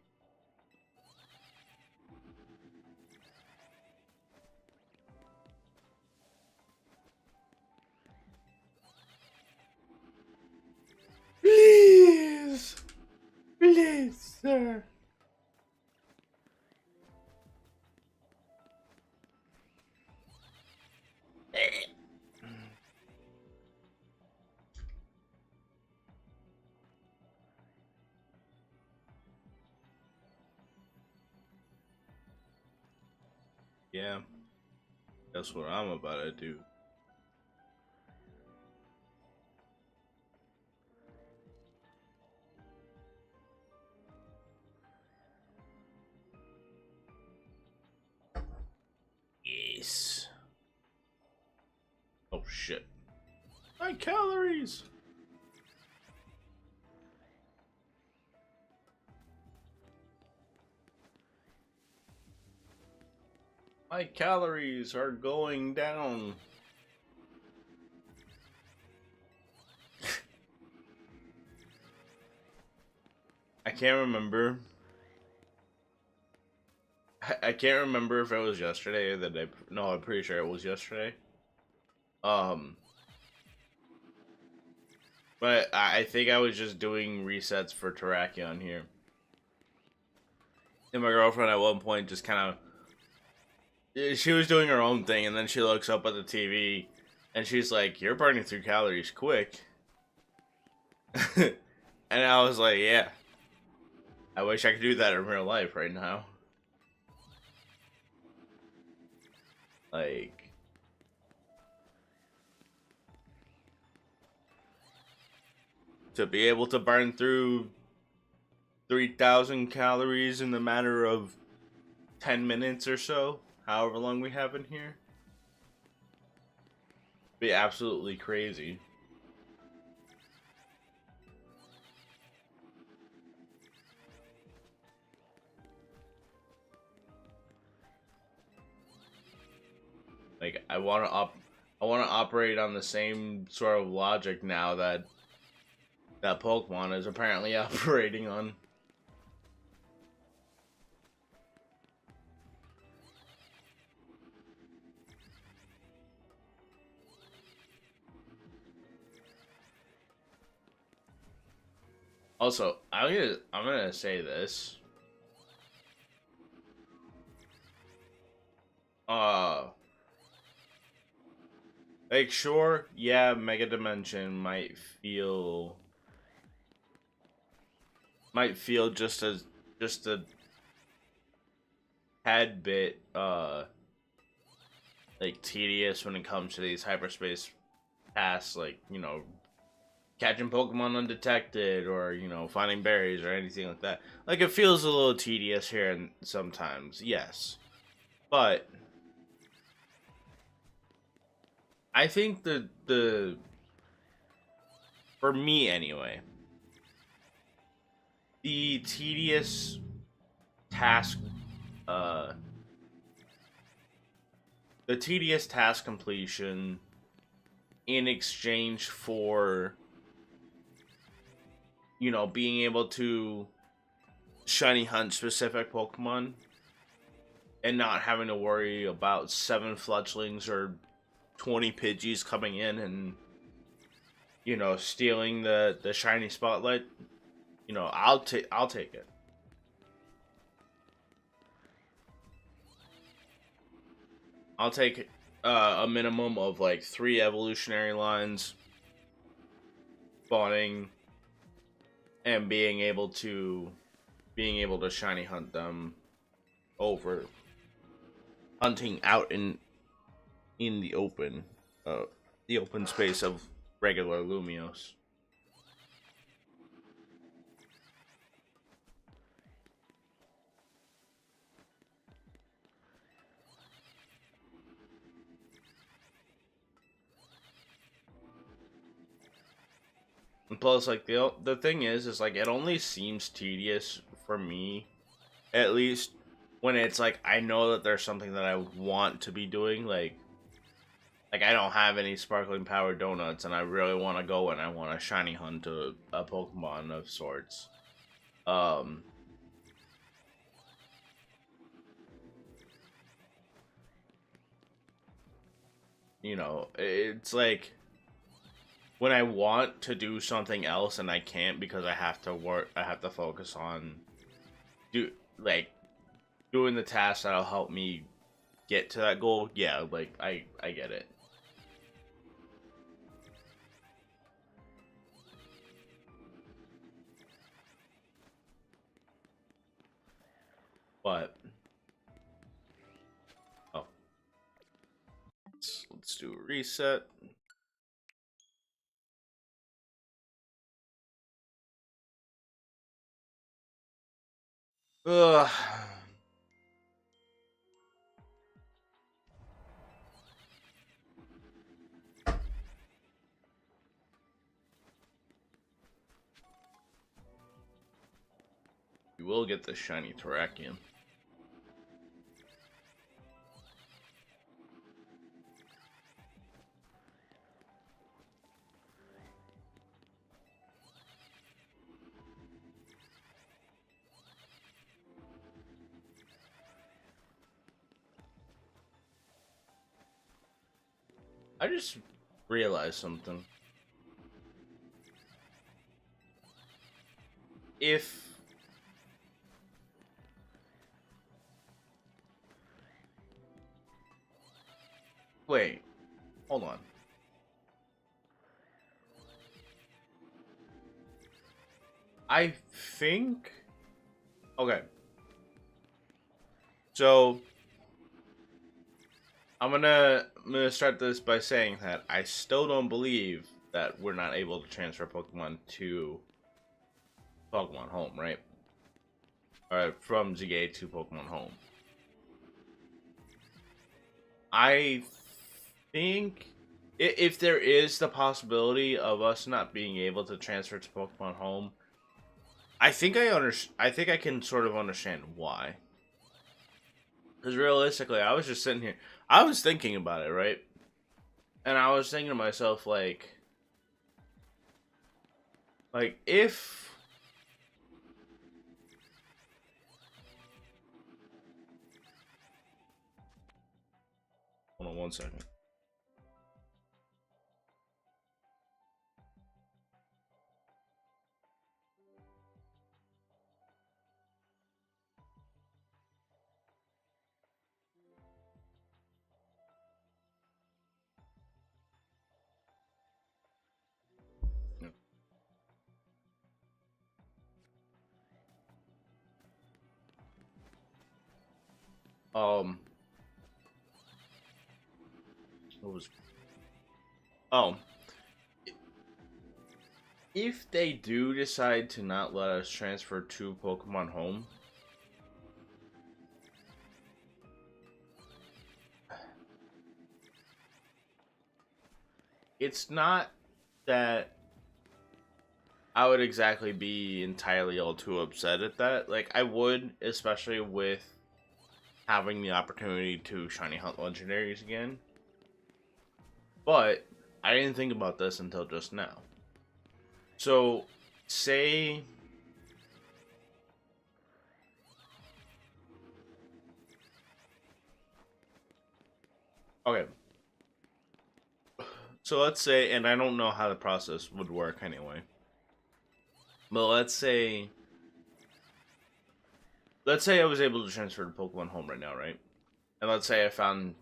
Speaker 1: Please! Please, sir! Yeah, that's what I'm about to do. Yes. Oh shit. My calories! My calories are going down. I can't remember. I can't remember if it was yesterday or the day. No, I'm pretty sure it was yesterday. Um, But I think I was just doing resets for Terrakion here. And my girlfriend at one point just kind of, she was doing her own thing, and then she looks up at the TV, and she's like, "You're burning through calories quick." And I was like, "Yeah, I wish I could do that in real life right now." Like, to be able to burn through 3,000 calories in the matter of 10 minutes or so, however long we have in here, be absolutely crazy. Like, I want to operate on the same sort of logic now that Pokemon is apparently operating on. Also, I'm gonna say this. Uh, like, sure, yeah, Mega Dimension might feel just a tad bit like tedious when it comes to these hyperspace tasks, like, you know, catching Pokemon undetected, or, you know, finding berries or anything like that. Like, it feels a little tedious here and sometimes, yes. But I think the for me anyway, the tedious task uh the tedious task completion in exchange for, you know, being able to shiny hunt specific Pokemon and not having to worry about 7 fletchlings or 20 Pidgeys coming in and, you know, stealing the shiny spotlight. You know, I'll take it. I'll take a minimum of like 3 evolutionary lines spawning and being able to shiny hunt them over hunting out in the open space of regular Lumios. And plus, like, the thing is like, it only seems tedious for me, at least, when it's like I know that there's something that I want to be doing, like I don't have any sparkling power donuts, and I really want to go and I want to shiny hunt a Pokemon of sorts. Um, you know, it's like when I want to do something else and I can't because I have to focus on do like doing the tasks that'll help me get to that goal. Yeah, like I get it. But oh, let's do a reset. Ugh. You will get the shiny Terrakion. I just realized something. if wait, hold on. I think okay. So I'm gonna start this by saying that I still don't believe that we're not able to transfer Pokemon to Pokemon Home, right? Or from ZA to Pokemon Home. I think if there is the possibility of us not being able to transfer to Pokemon Home, I think I can sort of understand why. Because realistically, I was just sitting here. I was thinking about it, right? And I was thinking to myself, if hold on one second. Um, what was? Oh, if they do decide to not let us transfer to Pokemon Home, it's not that I would exactly be entirely all too upset at that. Like, I would, especially with having the opportunity to shiny hunt legendaries again. But I didn't think about this until just now. So, say okay. So let's say, and I don't know how the process would work anyway. But let's say I was able to transfer to Pokemon Home right now, right? And let's say I found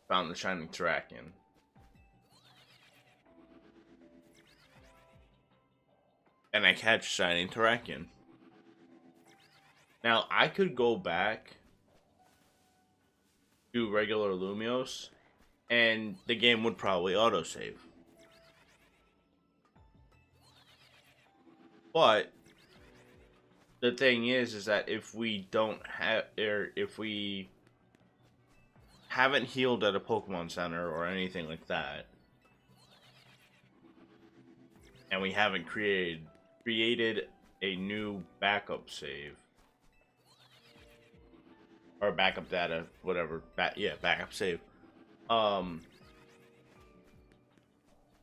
Speaker 1: the shiny Terrakion. And I catch shiny Terrakion. Now I could go back to regular Lumios and the game would probably autosave. But the thing is that if we don't have, or if we haven't healed at a Pokemon Center or anything like that, and we haven't created a new backup save or backup data, whatever, backup save. Um,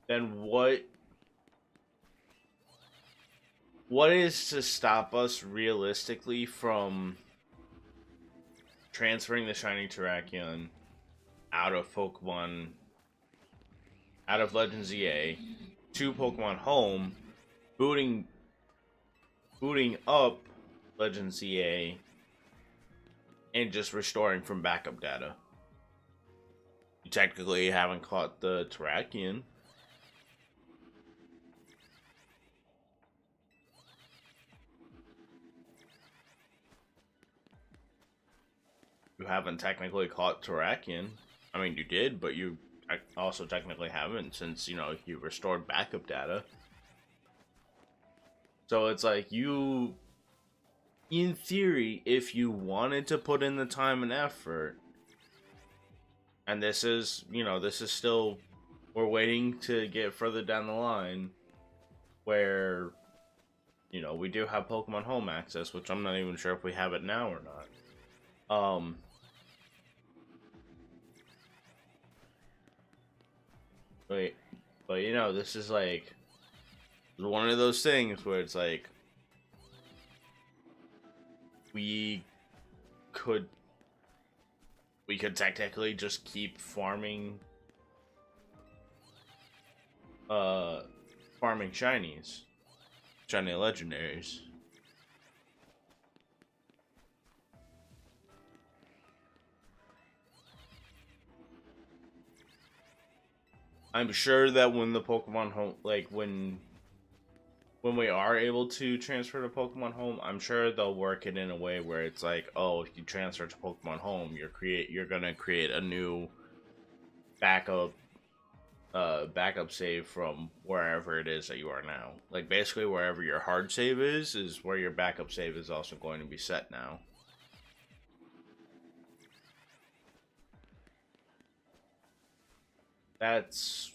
Speaker 1: then what is to stop us realistically from transferring the shiny Terrakion out of Legends EA to Pokemon Home, booting up Legends EA and just restoring from backup data? You technically haven't caught the Terrakion. You haven't technically caught Terrakion. I mean, you did, but you also technically haven't, since, you know, you restored backup data. So it's like, you, in theory, if you wanted to put in the time and effort, and this is, you know, this is still, we're waiting to get further down the line where, you know, we do have Pokemon Home access, which I'm not even sure if we have it now or not. But you know, this is like one of those things where it's like we could technically just keep farming farming shiny legendaries, I'm sure that when the Pokemon home, like when we are able to transfer to Pokemon Home, I'm sure they'll work it in a way where it's like, oh, if you transfer to Pokemon Home, you're gonna create a new backup backup save from wherever it is that you are now. Like basically wherever your hard save is where your backup save is also going to be set now. That's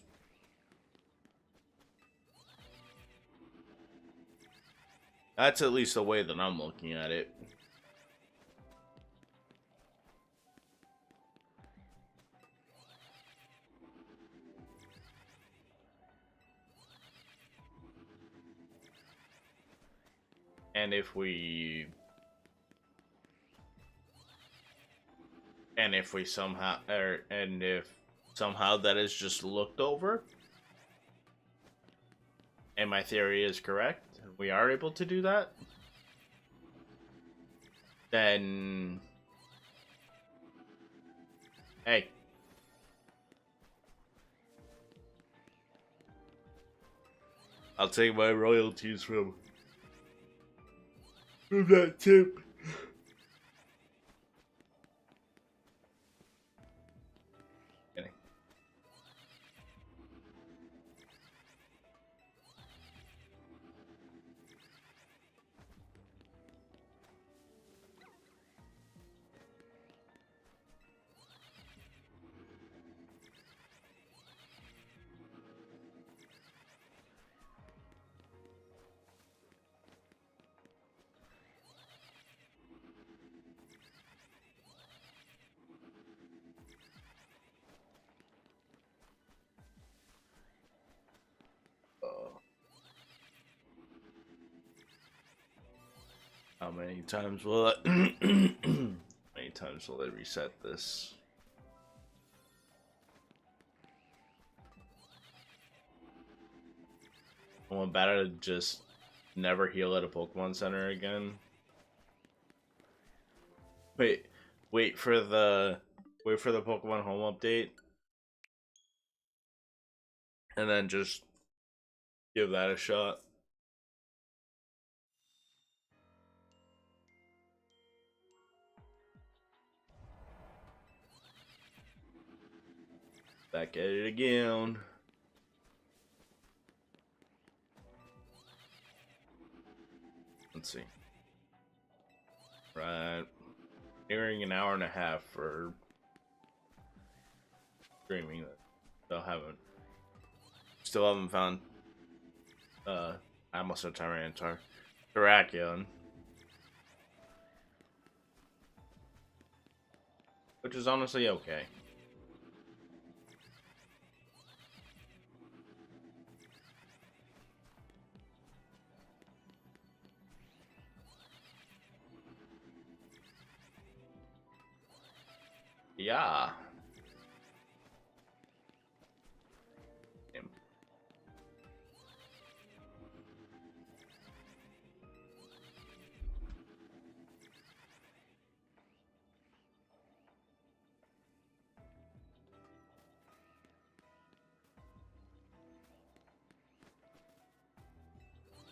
Speaker 1: at least the way that I'm looking at it. And if we somehow and if somehow that is just looked over and my theory is correct, we are able to do that, then hey, I'll take my royalties from that tip. Kidding. How many times will it many times will it reset this? I want better to just never heal at a Pokemon Center again. Wait for the Pokemon Home update, and then just give that a shot. Back at it again. Let's see. Right. Nearing an hour and a half for streaming. Still haven't found I almost said Tyranitar. Terrakion. Which is honestly okay. Yeah. Damn.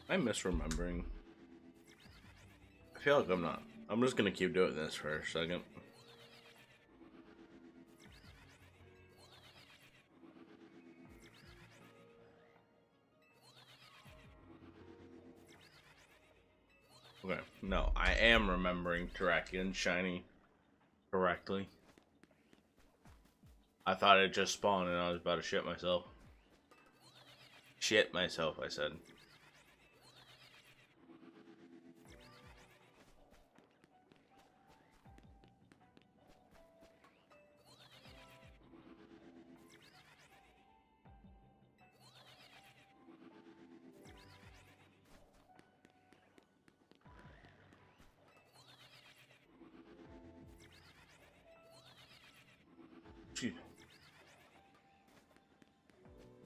Speaker 1: I'm misremembering. I feel like I'm not. I'm just gonna keep doing this for a second. Okay, no, I am remembering Terrakion shiny correctly. I thought it just spawned and I was about to shit myself. Shit myself, I said.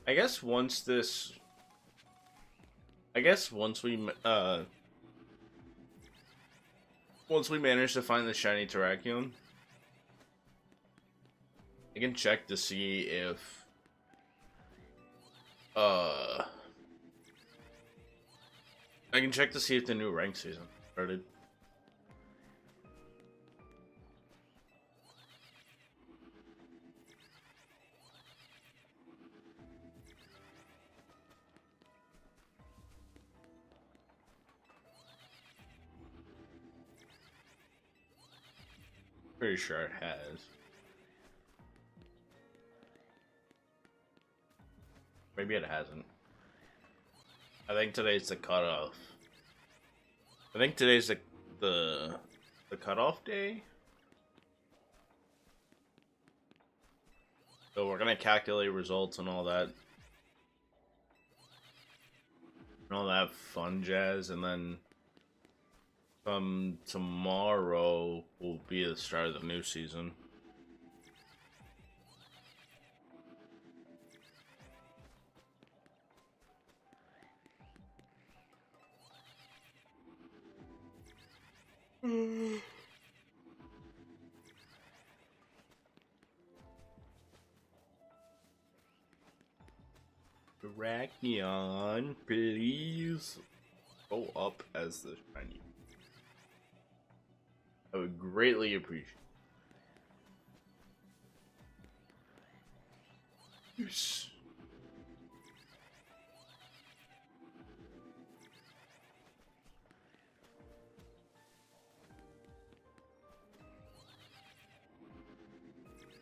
Speaker 1: I guess once this... I guess once we manage to find the shiny Terrakion, I can check to see if Uh, I can check to see if the new rank season started. Pretty sure it has. Maybe it hasn't. I think today's the cutoff. I think today's the cutoff day. So we're gonna calculate results and all that. And all that fun jazz, and then tomorrow will be the start of the new season. Arachnion, please go up as the shiny. I would greatly appreciate it. Yes.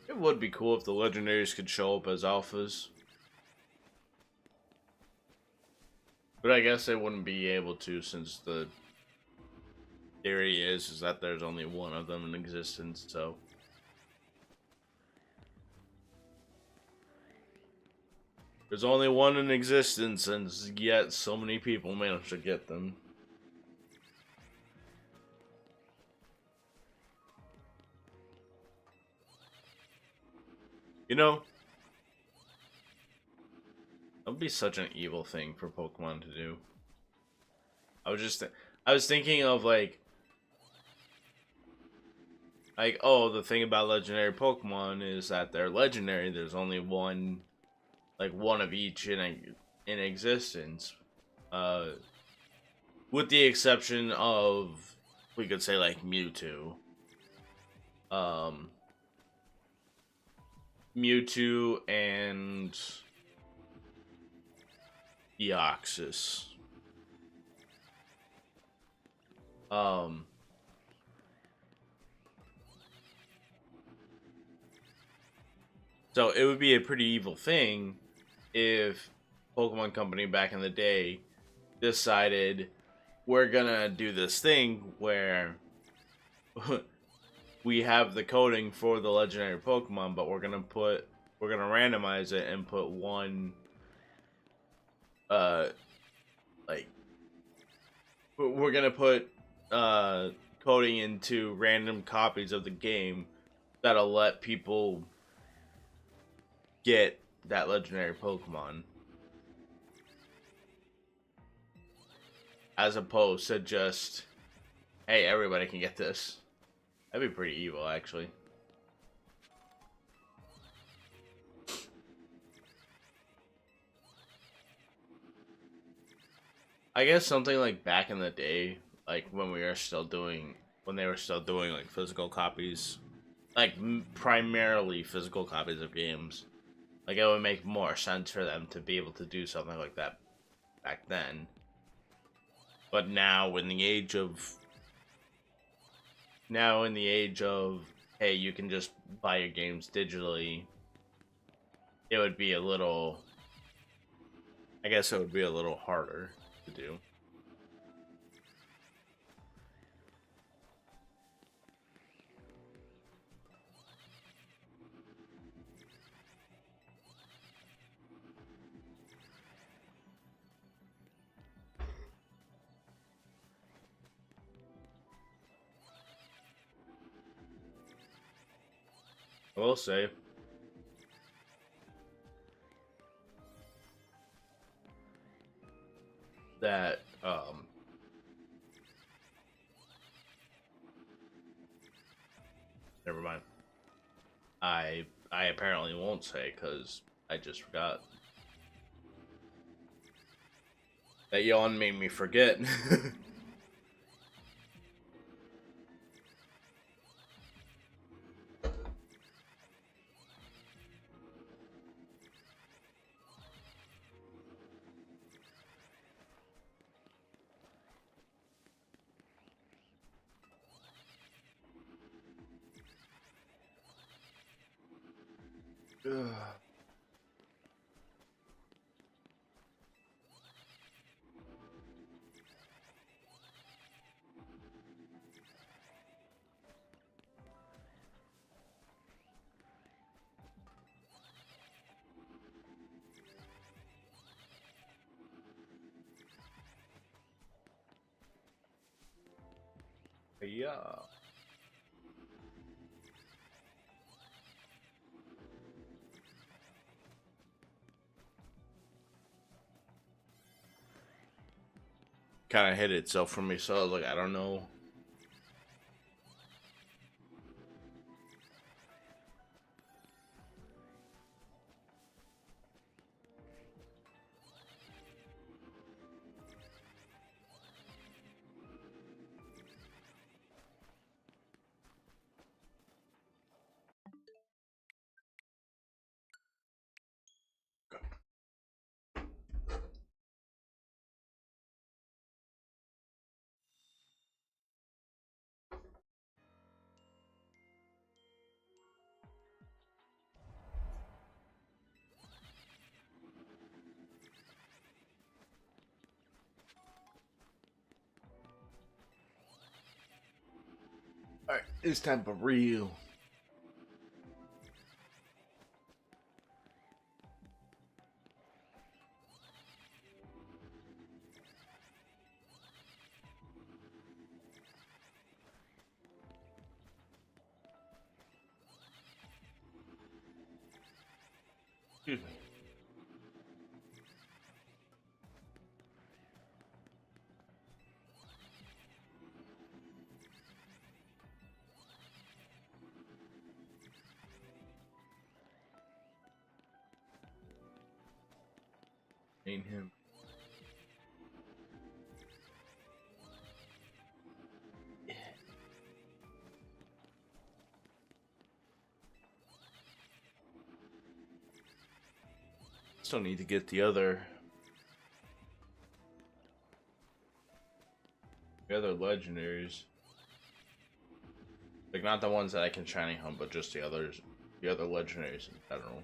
Speaker 1: It would be cool if the legendaries could show up as alphas. But I guess they wouldn't be able to, since the theory is that there's only one of them in existence, so. There's only one in existence, and yet so many people manage to get them. You know, that would be such an evil thing for Pokemon to do. I was thinking of like, oh, the thing about legendary Pokemon is that they're legendary. There's only one, like one of each in existence, with the exception of, we could say, like Mewtwo. Mewtwo and Deoxys. So it would be a pretty evil thing if Pokemon Company back in the day decided, we're gonna do this thing where we have the coding for the legendary Pokemon, but we're gonna randomize it and put one, like, we're gonna put coding into random copies of the game that'll let people get that legendary Pokemon, as opposed to just, hey, everybody can get this. That'd be pretty evil, actually. I guess something like back in the day, like when they were still doing like physical copies, like primarily physical copies of games. Like, it would make more sense for them to be able to do something like that back then. But now, in the age of hey, you can just buy your games digitally, it would be a little, I guess it would be a little harder to do. I will say, that never mind. I apparently won't say, because I just forgot. That yawn made me forget. Ugh. Yeah. Kind of hit itself for me, so I was like, I don't know. Alright, it's time for real. Excuse me. Ain't him. Still need to get the other legendaries. Like not the ones that I can shiny hunt, but just the other legendaries in general.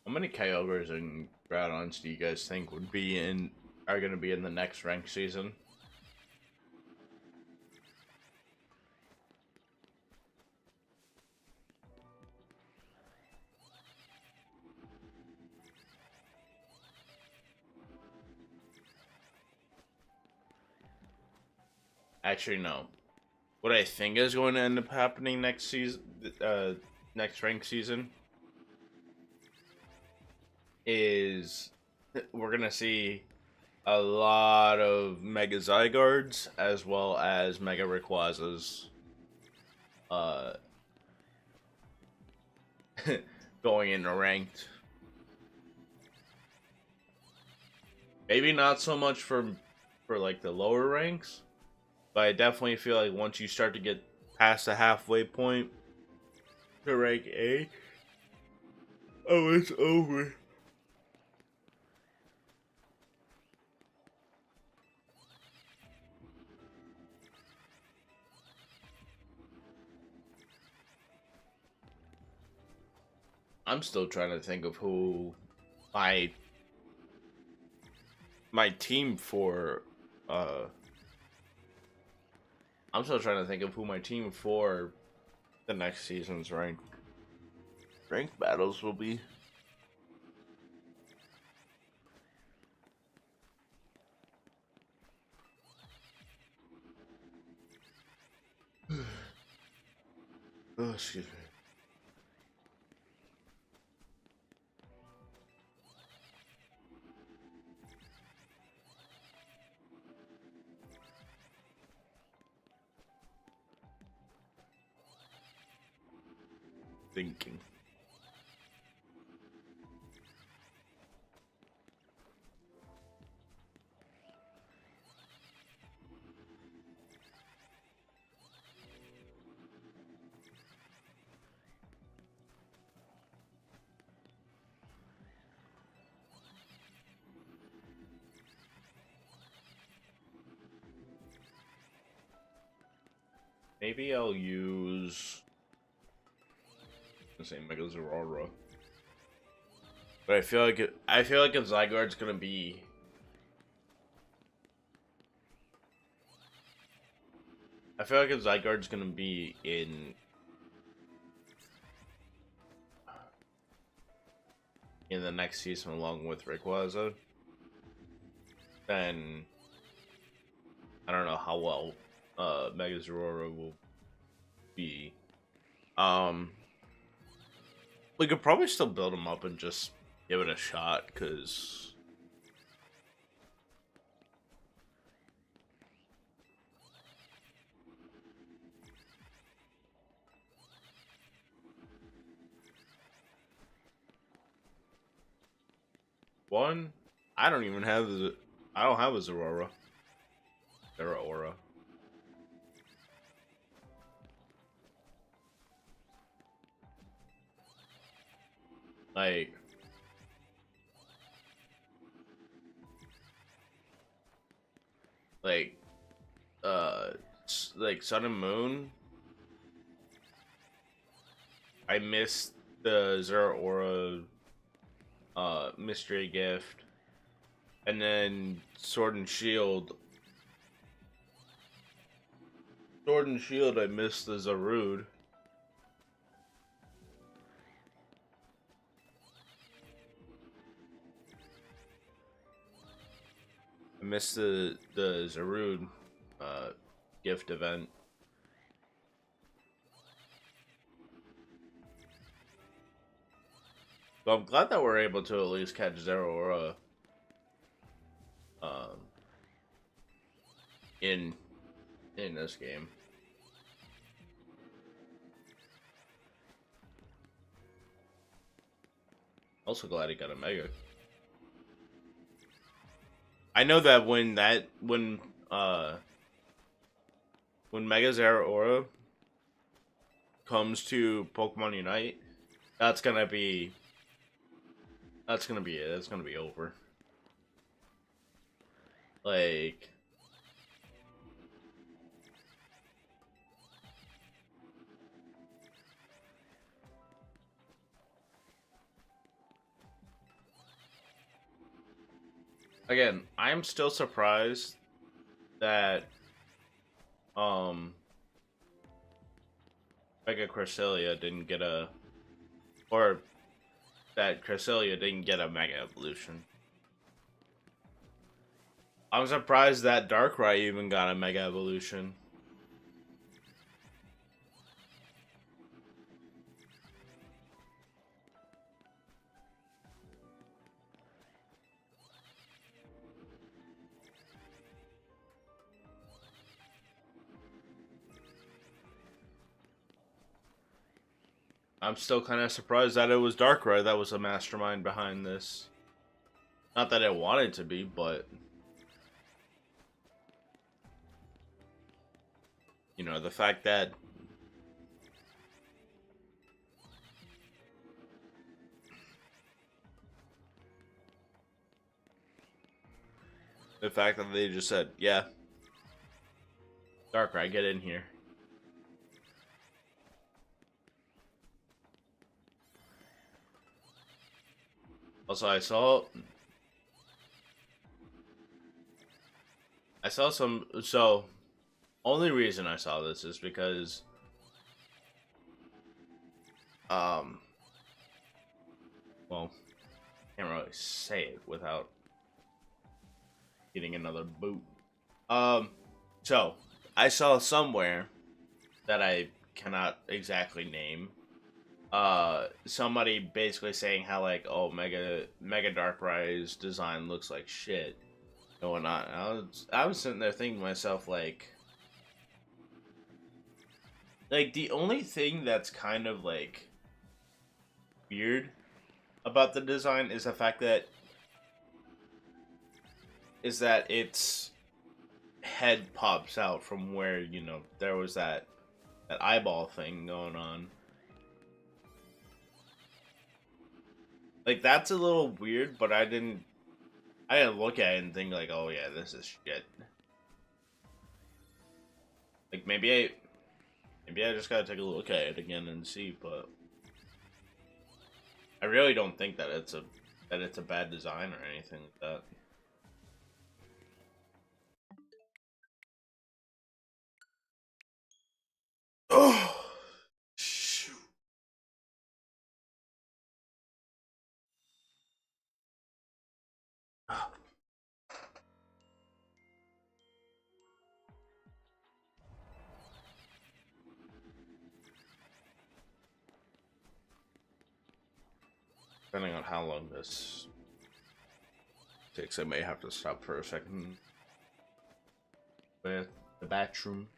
Speaker 1: How many Kyogres and Groudons do you guys think are going to be in the next rank season? Actually, no. What I think is going to end up happening next season, next rank season, is we're gonna see a lot of Mega Zygardes as well as Mega Rayquazas uh going into ranked. Maybe not so much for like the lower ranks, but I definitely feel like once you start to get past the halfway point to rank A, oh, it's over. I'm still trying to think of who my team for I'm still trying to think of who my team for the next season's ranked battles will be. Oh, excuse me. thinking. Maybe I'll use the same Mega Zeraora. But I feel like if Zygarde's gonna be in the next season along with Rayquaza, then I don't know how well Mega Zeraora will be. We could probably still build him up and just give it a shot, because one, I don't have a Zeraora. Zeraora. Like like Sun and Moon. I missed the Zeraora mystery gift, and then Sword and Shield. I missed the Zarude. I missed the Zarude gift event. So I'm glad that we're able to at least catch Zeraora in this game. Also glad he got a Mega. I know that when Mega Zeraora comes to Pokemon Unite, that's gonna be it. That's gonna be over. Like, again, I'm still surprised that Mega Cresselia didn't get a, or that Cresselia didn't get a Mega Evolution. I'm surprised that Darkrai even got a Mega Evolution. I'm still kind of surprised that it was Darkrai that was a mastermind behind this. Not that it wanted to be, but you know, the fact that they just said, yeah, Darkrai, get in here. Also, I saw some, so only reason I saw this is because well, can't really say it without getting another boot. So I saw somewhere that I cannot exactly name somebody basically saying how, like, oh, Mega Darkrai's design looks like shit and whatnot. I was sitting there thinking to myself, like the only thing that's kind of like weird about the design is the fact that its head pops out from where, you know, there was that eyeball thing going on. Like, that's a little weird, but I didn't look at it and think like, oh yeah, this is shit. Like, maybe I just gotta take a look at it again and see, but I really don't think that it's a bad design or anything like that. Oh, shoot. Depending on how long this takes, I may have to stop for a second with the bathroom.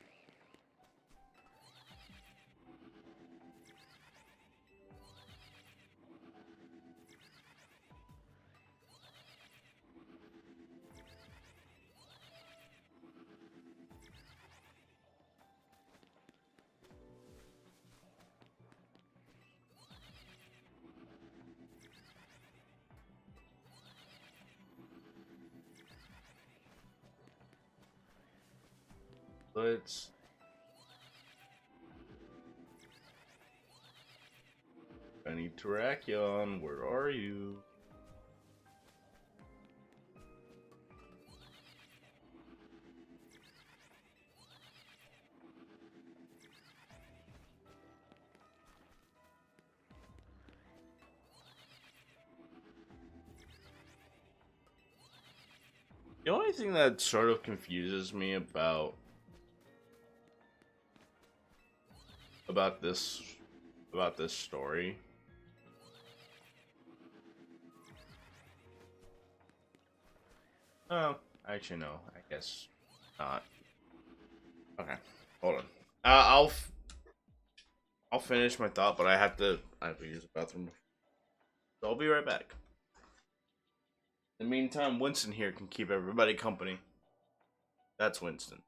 Speaker 1: Let's I need Terrakion, where are you? The only thing that sort of confuses me about this story oh, actually no, I guess not. Okay, hold on. I'll finish my thought, but I have to use the bathroom. So I'll be right back. In the meantime, Winston here can keep everybody company. That's Winston.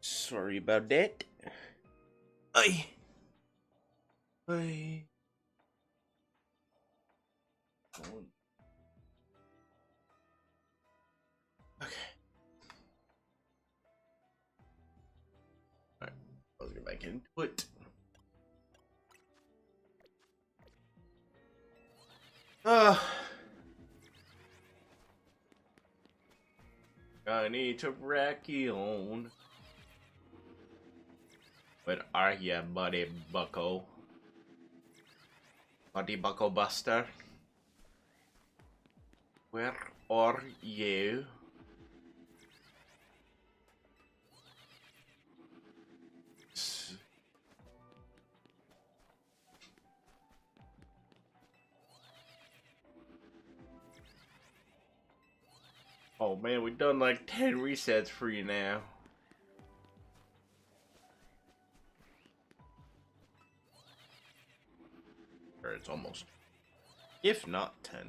Speaker 1: Sorry about that. Ay. Ay. Okay. Alright. Let's get back into it. I need to wreck you on. Where are ya, buddy bucko? Buddy bucko buster? Where are you? Oh man, we've done like 10 resets for you now. Or it's almost. If not 10.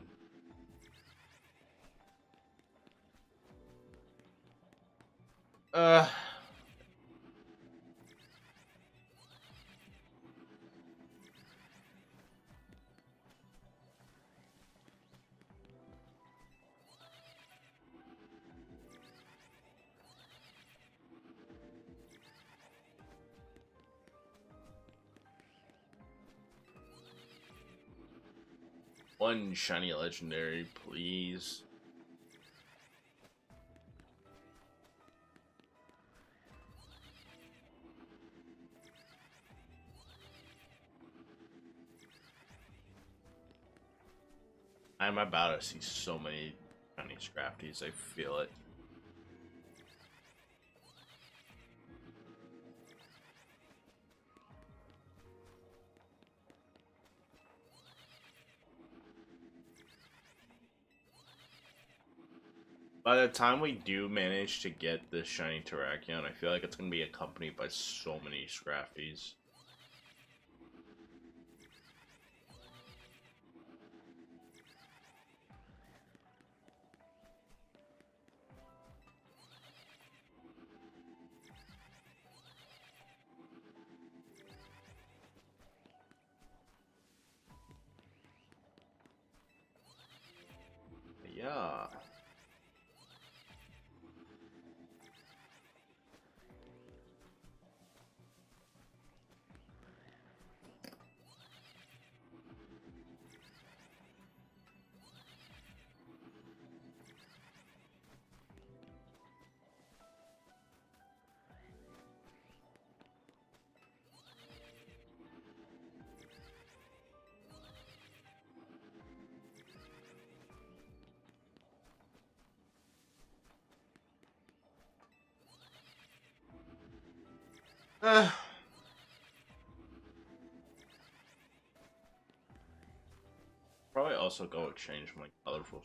Speaker 1: One shiny legendary, please. I'm about to see so many shiny Scrafties, I feel it. By the time we do manage to get this shiny Terrakion, I feel like it's going to be accompanied by so many Scrafties. Yeah. Probably also go exchange my colorful.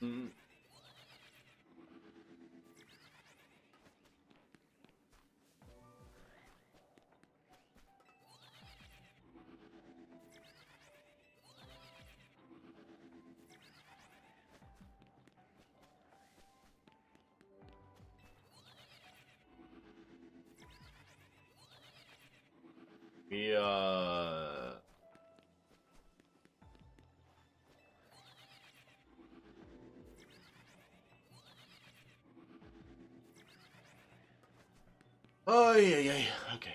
Speaker 1: Mm. We oh yeah, okay.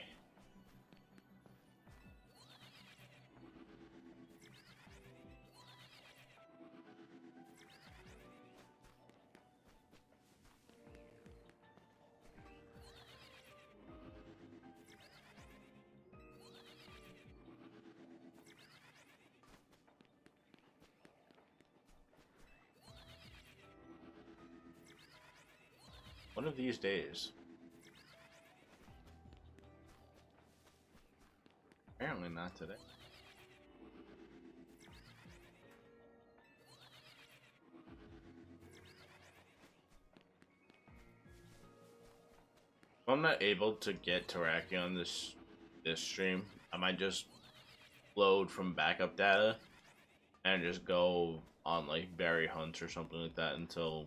Speaker 1: One of these days. Apparently not today. I'm not able to get Terrakion on this stream. I might just load from backup data and just go on like berry hunts or something like that until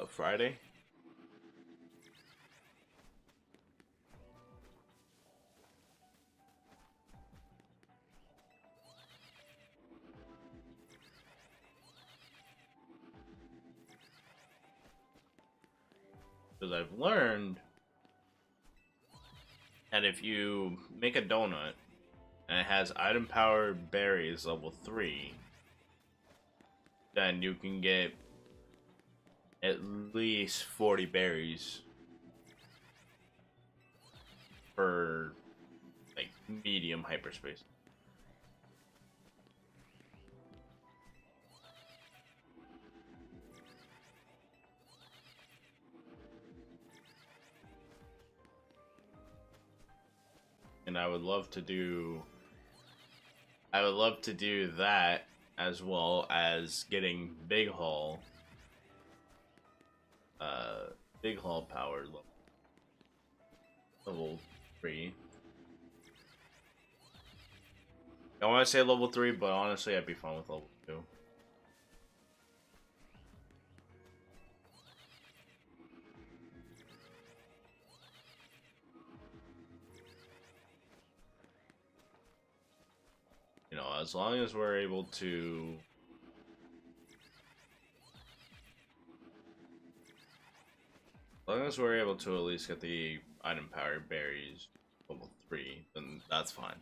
Speaker 1: Friday. Because I've learned that if you make a donut and it has item powered berries level 3, then you can get at least 40 berries for like medium hyperspace. And I would love to do that as well as getting Big Haul power level 3. I want to say level 3, but honestly I'd be fine with level 2. You know, as long as we're able to at least get the item powered berries level 3, then that's fine.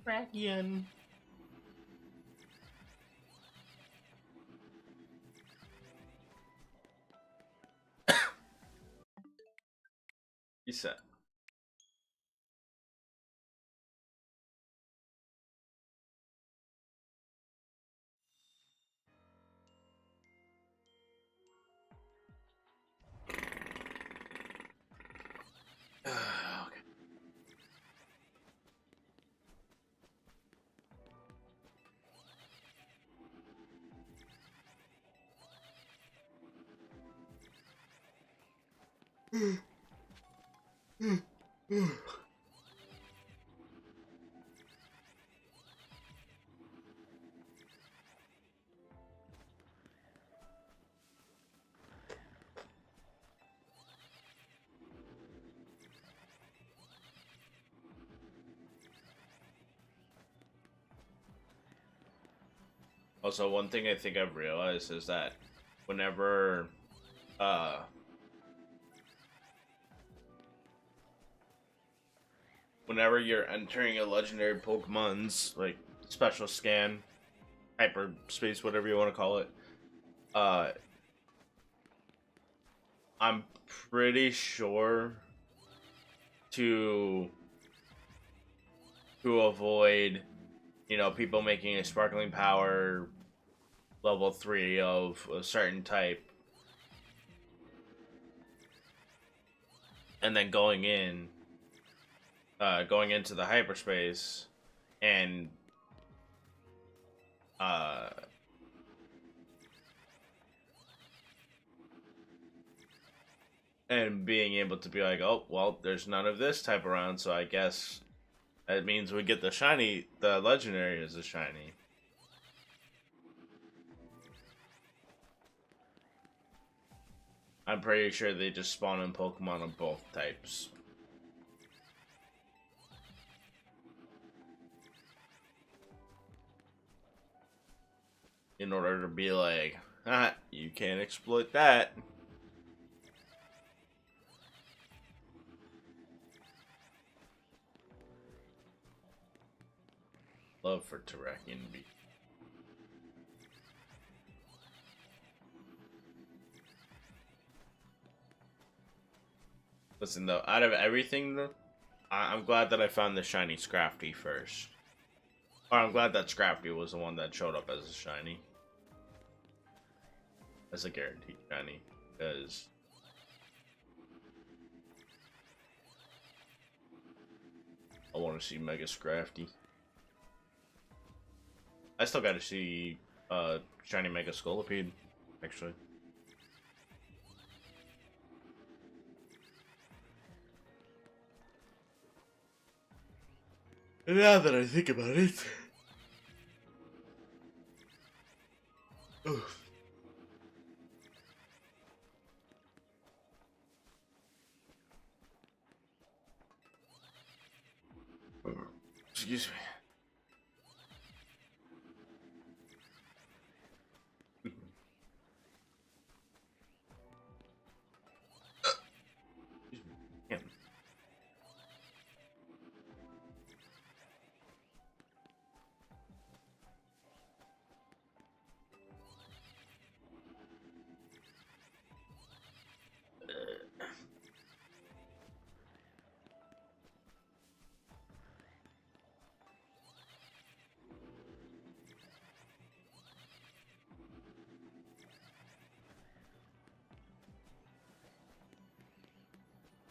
Speaker 1: Kraken. Reset. Okay. Also, one thing I think I've realized is that whenever whenever you're entering a legendary Pokemon's like special scan, hyperspace, whatever you want to call it, I'm pretty sure to avoid, you know, people making a sparkling power level 3 of a certain type and then going into the hyperspace and being able to be like, oh well, there's none of this type around, so I guess that means we get the legendary as a shiny. I'm pretty sure they just spawn in Pokemon of both types. In order to be like, ah, you can't exploit that. Love for Terrakion to be. Listen though, out of everything though, I'm glad that I found the shiny Scrafty first. Or I'm glad that Scrafty was the one that showed up as a shiny. As a guaranteed shiny. Because I want to see Mega Scrafty. I still gotta see shiny Mega Scolipede, actually. Now that I think about it. Oof. Excuse me. Damn.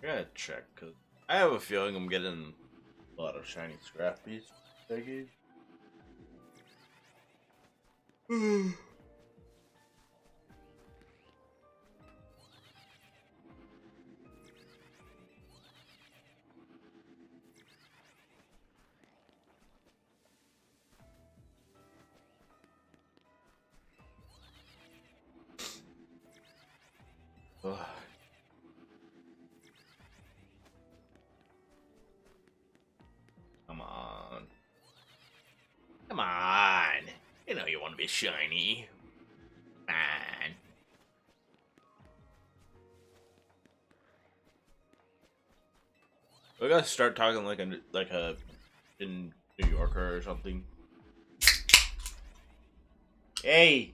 Speaker 1: I gotta check, because I have a feeling I'm getting a lot of shiny Scrafties. Thank you. Ugh. Come on. Come on. You know you want to be shiny. Man. We gotta start talking like a in New Yorker or something. Hey,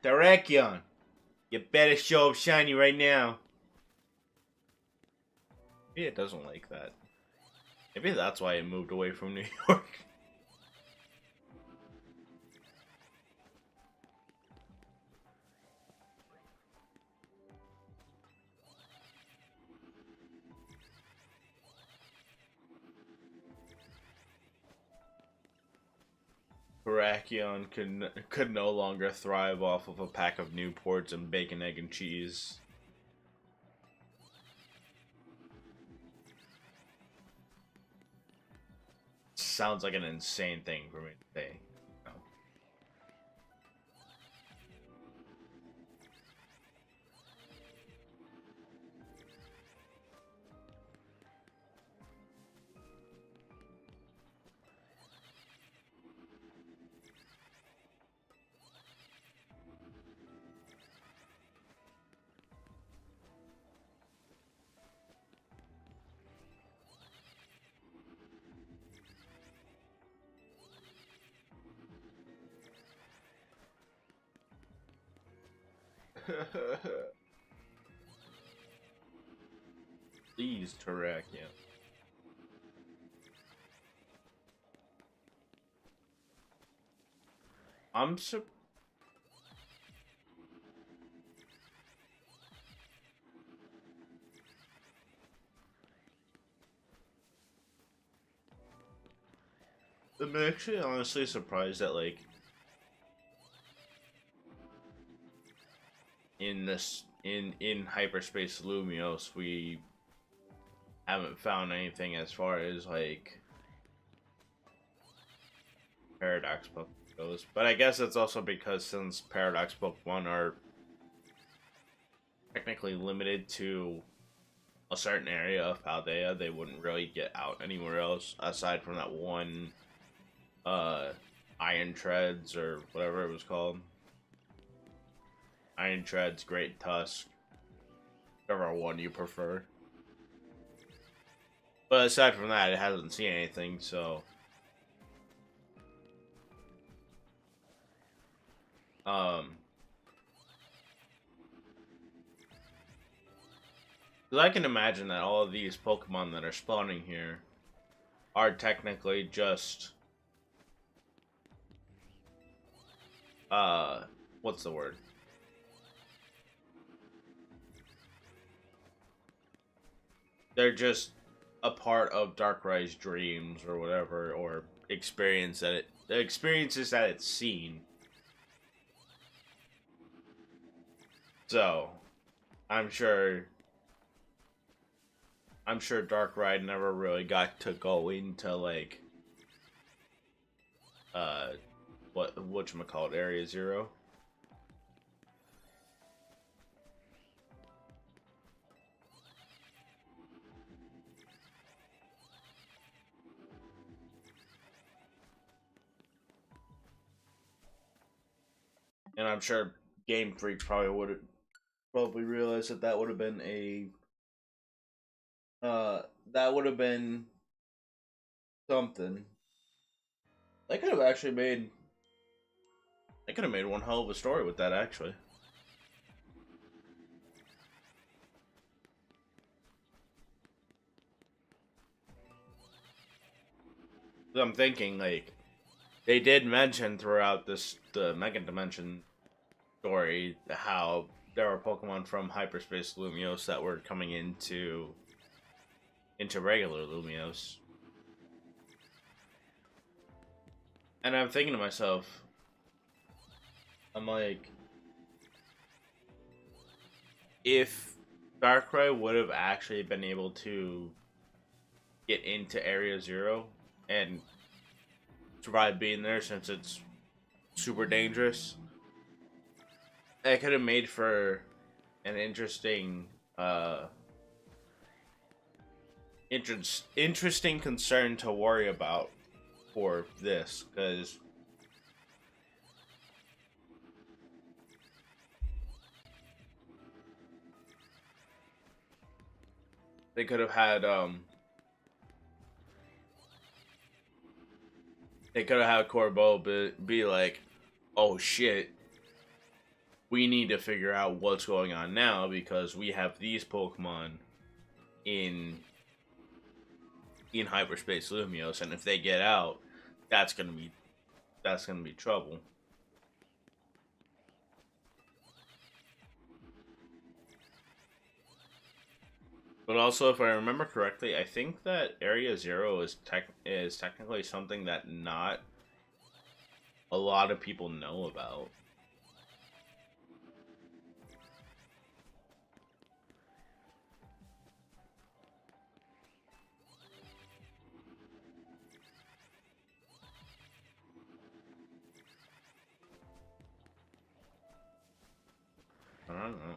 Speaker 1: Terrakion, you better show up shiny right now. Maybe it doesn't like that. Maybe that's why it moved away from New York. Terrakion could no longer thrive off of a pack of Newports and bacon, egg, and cheese. Sounds like an insane thing for me to say. Please, Terrakion. I'm surprised. I'm actually honestly surprised that, like, in hyperspace Lumios we haven't found anything as far as like Paradox Book goes. But I guess it's also because since Paradox Book 1 are technically limited to a certain area of Paldea, they wouldn't really get out anywhere else aside from that one Iron Treads or whatever it was called. Iron Treads, Great Tusk, whichever one you prefer. But aside from that, it hasn't seen anything, so Because I can imagine that all of these Pokemon that are spawning here are technically just what's the word? They're just a part of Darkrai's dreams or whatever, or the experiences that it's seen. So, I'm sure Darkrai never really got to go into like whatchamacallit, Area Zero. And I'm sure Game Freak probably realized that that would have been that would have been something. They could have actually made one hell of a story with that, actually. I'm thinking like they did mention throughout the Mega Dimension story how there were Pokemon from Hyperspace Lumiose that were coming into regular Lumiose. And I'm thinking to myself, I'm like, if Darkrai would have actually been able to get into Area Zero and survive being there, since it's super dangerous, it could have made for an interesting interesting concern to worry about for this, because they could have had Corbeau be like, oh shit, we need to figure out what's going on now because we have these Pokemon in Hyperspace Lumiose, and if they get out, that's gonna be trouble. But also, if I remember correctly, I think that Area Zero is technically something that not a lot of people know about. I don't know.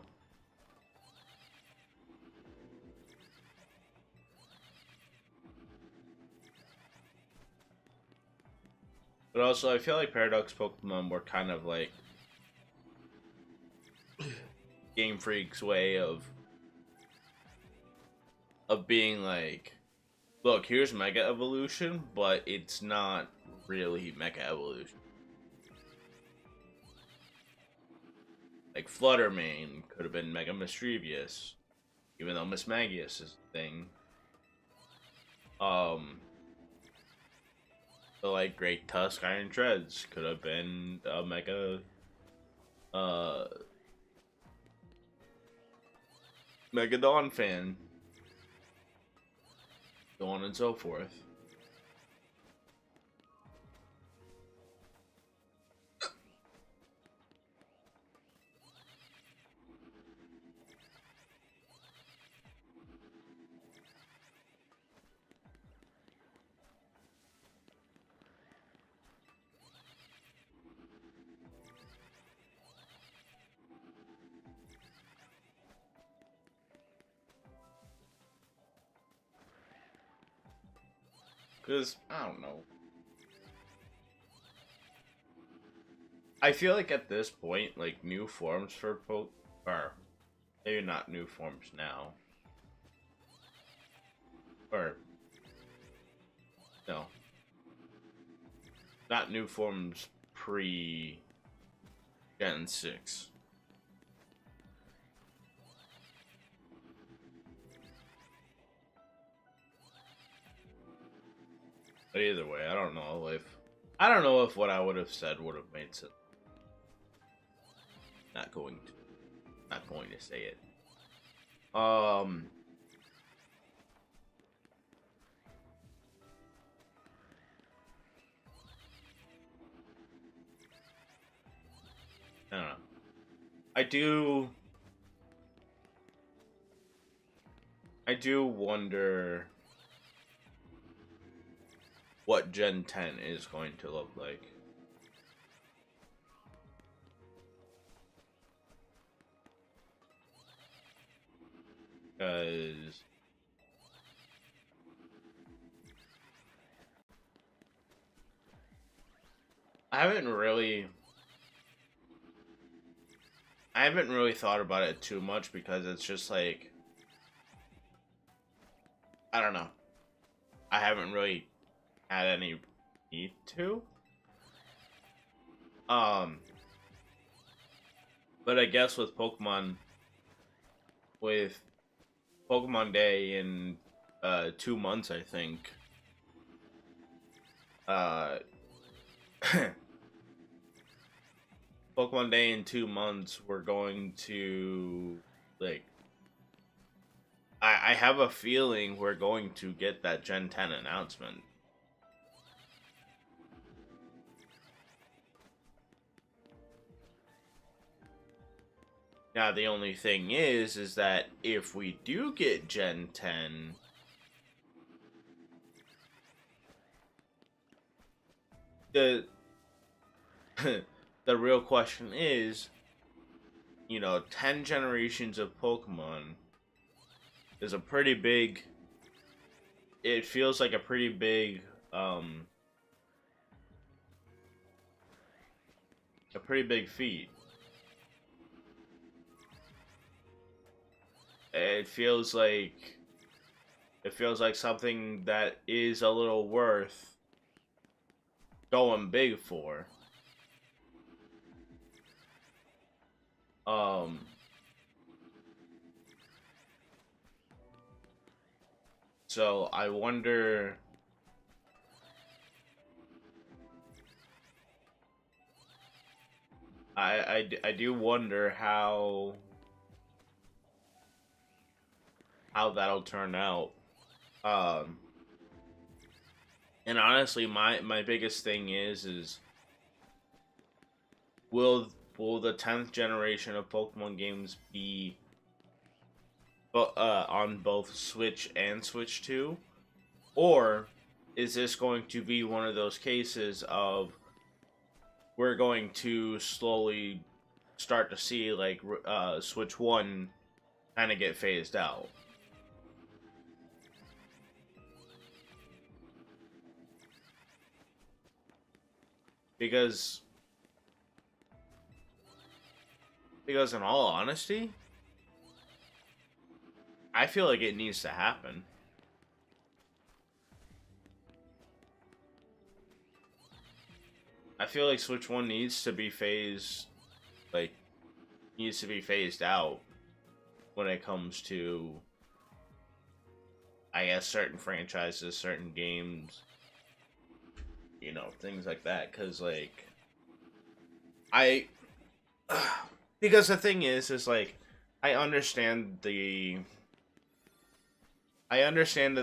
Speaker 1: But also, I feel like Paradox Pokemon were kind of like Game Freak's way of being like, look, here's Mega Evolution, but it's not really Mega Evolution. Like Fluttermane could have been Mega Mischievous, even though Mismagius is a thing. So like Great Tusk Iron Treads could have been a Mega Donphan, so on and so forth. Because, I don't know. I feel like at this point, like, new forms for or maybe not new forms now. Or, no. Not new forms pre Gen 6. But either way, I don't know if what I would have said would have made sense. Not going to say it. I don't know. I do wonder what Gen 10 is going to look like. Because I haven't really thought about it too much, because it's just like, I don't know. I haven't really had any need to. But I guess with Pokemon Day in 2 months, I think. Pokemon Day in 2 months, we're going to, like, I have a feeling we're going to get that Gen 10 announcement. Now, the only thing is that if we do get Gen 10, the the real question is, 10 generations of Pokemon is a pretty big, it feels like a pretty big, feat. It feels like something that is a little worth going big for. So I wonder, I do wonder how that'll turn out. And honestly, my biggest thing is will the 10th generation of Pokemon games be on both Switch and Switch 2, or is this going to be one of those cases of we're going to slowly start to see, like, Switch 1 kind of get phased out? Because in all honesty, I feel like it needs to happen. I feel like Switch 1 needs to be phased out when it comes to, I guess, certain franchises, certain games, things like that. Because, like, because the thing is like, I understand the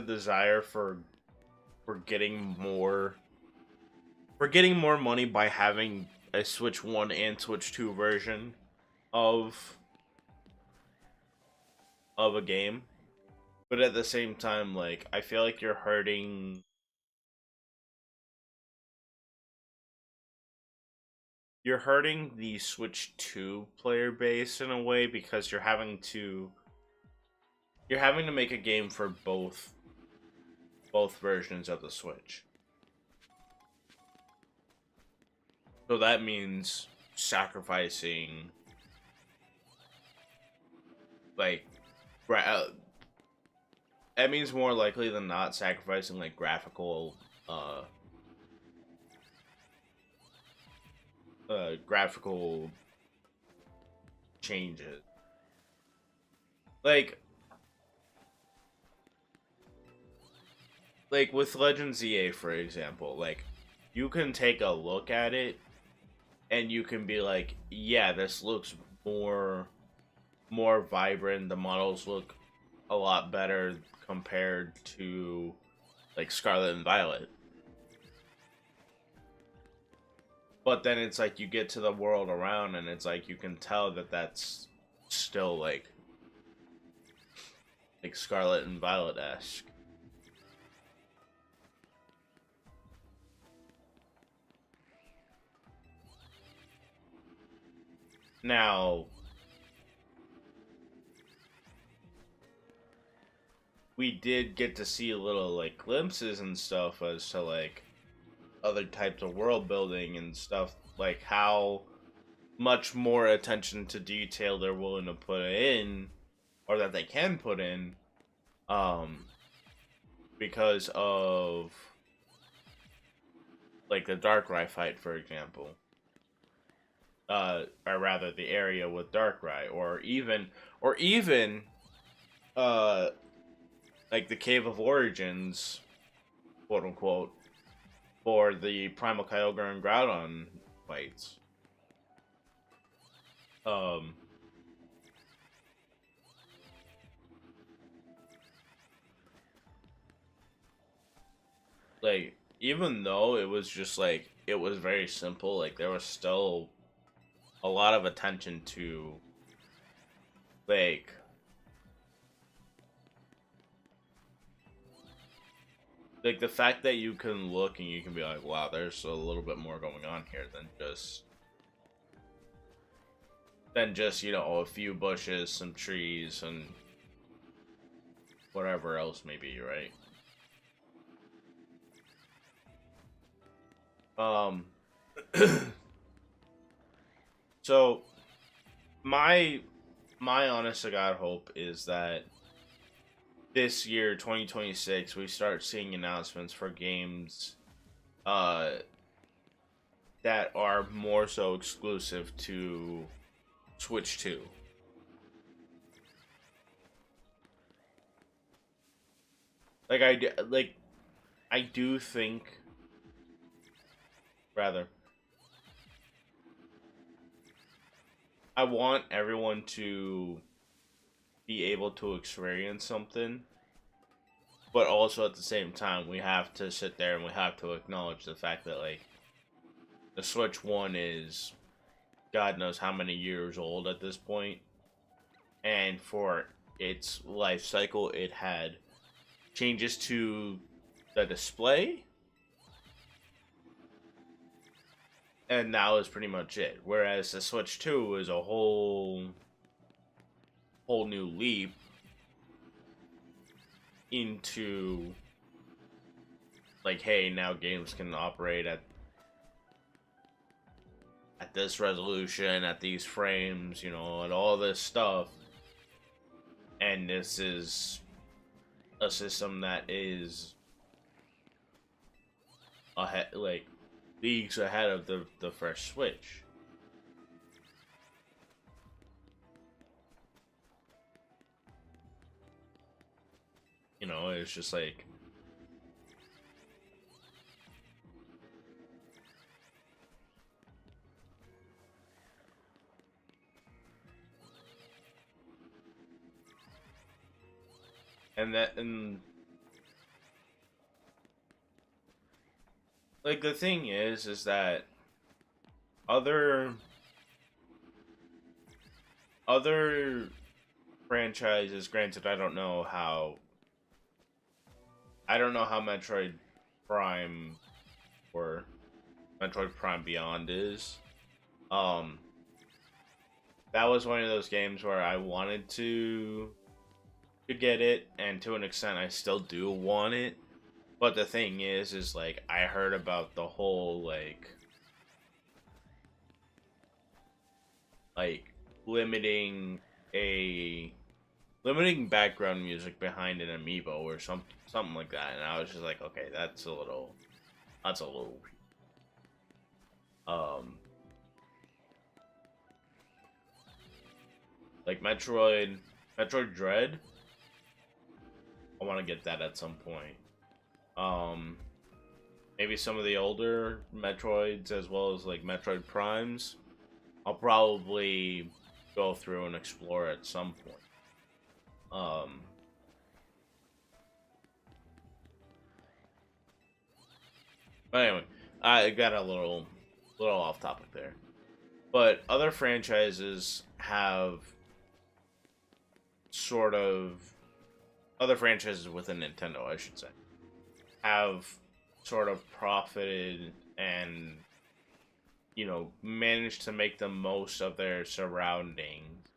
Speaker 1: desire for getting more money by having a Switch 1 and Switch 2 version of a game. But at the same time, like, I feel like you're hurting the Switch 2 player base in a way, because you're having to make a game for both versions of the Switch. So that means sacrificing, like, that means more likely than not sacrificing, like, graphical changes. Like, like with Legends EA, for example, like you can take a look at it and you can be like, yeah, this looks more vibrant. The models look a lot better compared to like Scarlet and Violet. But then it's like you get to the world around and it's like you can tell that that's still like Scarlet and Violet-esque. Now, we did get to see a little like glimpses and stuff as to like other types of world building and stuff, like how much more attention to detail they're willing to put in, or that they can put in, um because of like the Darkrai fight, for example, or rather the area with Darkrai, or even uh like the Cave of Origins, quote unquote, for the Primal Kyogre and Groudon fights. Um, like even though it was just like it was very simple, like there was still a lot of attention to like the fact that you can look and you can be like, wow, there's a little bit more going on here than just a few bushes, some trees, and whatever else maybe, right? Um, so my my honest to God hope is that this year, 2026, we start seeing announcements for games uh that are more so exclusive to Switch 2. Like I do think, rather, I want everyone to be able to experience something, but also at the same time we have to sit there and we have to acknowledge the fact that like the Switch 1 is God knows how many years old at this point, and for its life cycle it had changes to the display, and that was pretty much it. Whereas the Switch 2 is a whole new leap into like, hey, now games can operate at this resolution, at these frames, and all this stuff. And this is a system that is ahead, like leagues ahead of the fresh Switch. It's just like, and like the thing is that other other franchises, granted, I don't know how Metroid Prime or Metroid Prime Beyond is. Um, that was one of those games where I wanted to get it, and to an extent, I still do want it. But the thing is like I heard about the whole like limiting a limiting background music behind an amiibo or something like that, and I was just like, okay, that's a little um like Metroid Dread. I want to get that at some point. Um, maybe some of the older Metroids as well as like Metroid Primes. I'll probably go through and explore at some point. Um, but anyway, I got a little off topic there. But other franchises have sort of other franchises within Nintendo, I should say, have sort of profited and managed to make the most of their surroundings.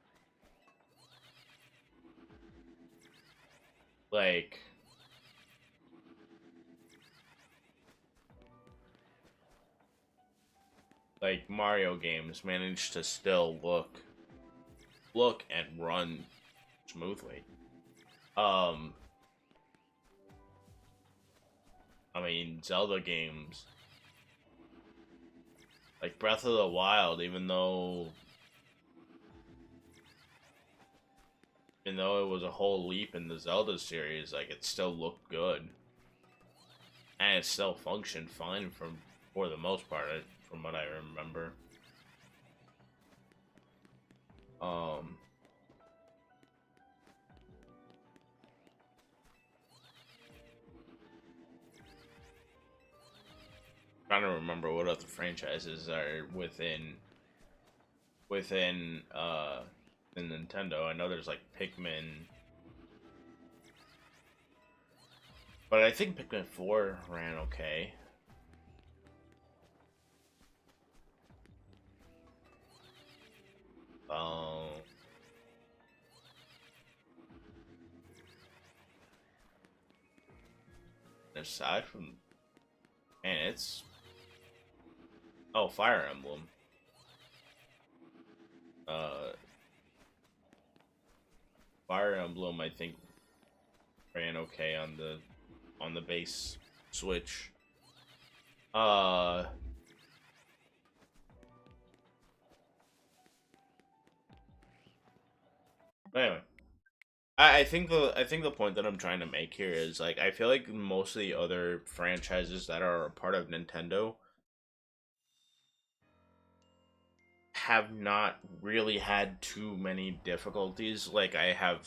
Speaker 1: Like Mario games managed to still look and run smoothly. Um I mean, Zelda games like Breath of the Wild, even though it was a whole leap in the Zelda series, like it still looked good and it still functioned fine for the most part, from what I remember. Um, Trying to remember what other franchises are within the Nintendo. I know there's like Pikmin, but I think Pikmin 4 ran okay. Um, Aside from, and it's Fire Emblem. Uh, Fire Emblem, I think ran okay on the base Switch. Uh, but anyway, I think the point that I'm trying to make here is like I feel like most of the other franchises that are a part of Nintendo have not really had too many difficulties like I have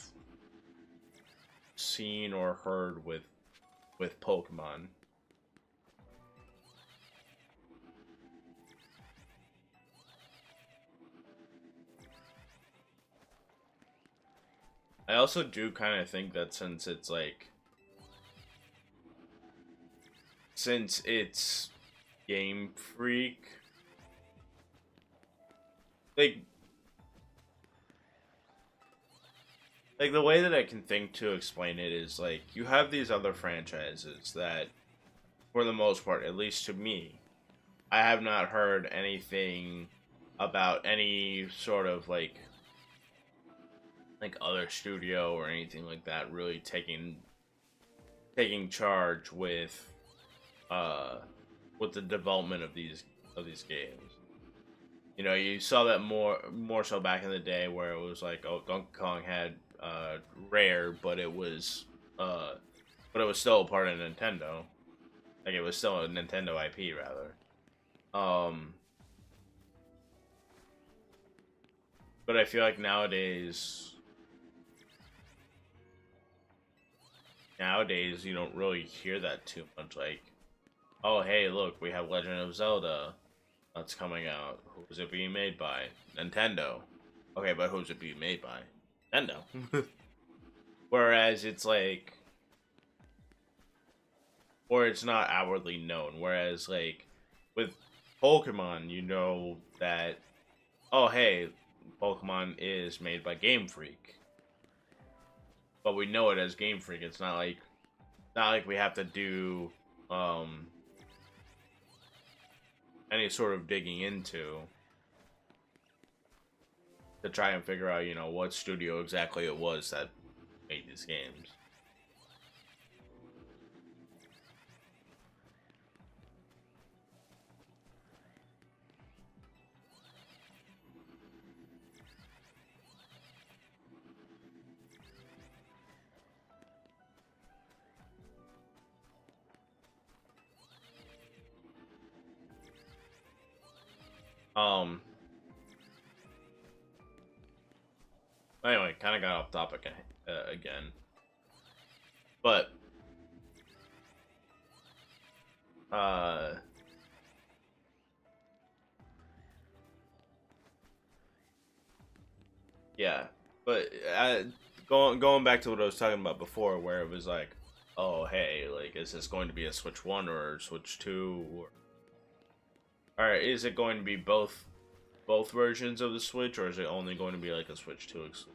Speaker 1: seen or heard with Pokemon. I also do kind of think that since it's Game Freak, like the way that I can think to explain it is like you have these other franchises that for the most part, at least to me, I have not heard anything about any sort of like other studio or anything like that really taking charge uh with the development of these games. You know, you saw that more so back in the day where it was like, oh, Donkey Kong had Rare, uh but it was still a part of Nintendo. Like it was still a Nintendo IP rather. Um but I feel like nowadays you don't really hear that too much. Like, oh hey, look, we have Legend of Zelda that's coming out. Who's it being made by? Nintendo. Okay, but who's it being made by? Nintendo. Whereas it's like, or it's not outwardly known. Whereas like with Pokemon, you know that, oh hey, Pokemon is made by Game Freak, but we know it as Game Freak. It's not like we have to do um any sort of digging into to try and figure out, what studio exactly it was that made these games. Um. Anyway, kind of got off topic again, but uh, yeah. But going back to what I was talking about before, where it was like, oh hey, like, is this going to be a Switch 1 or Switch 2, or is it going to be both versions of the Switch, or is it only going to be like a Switch 2 exclusive?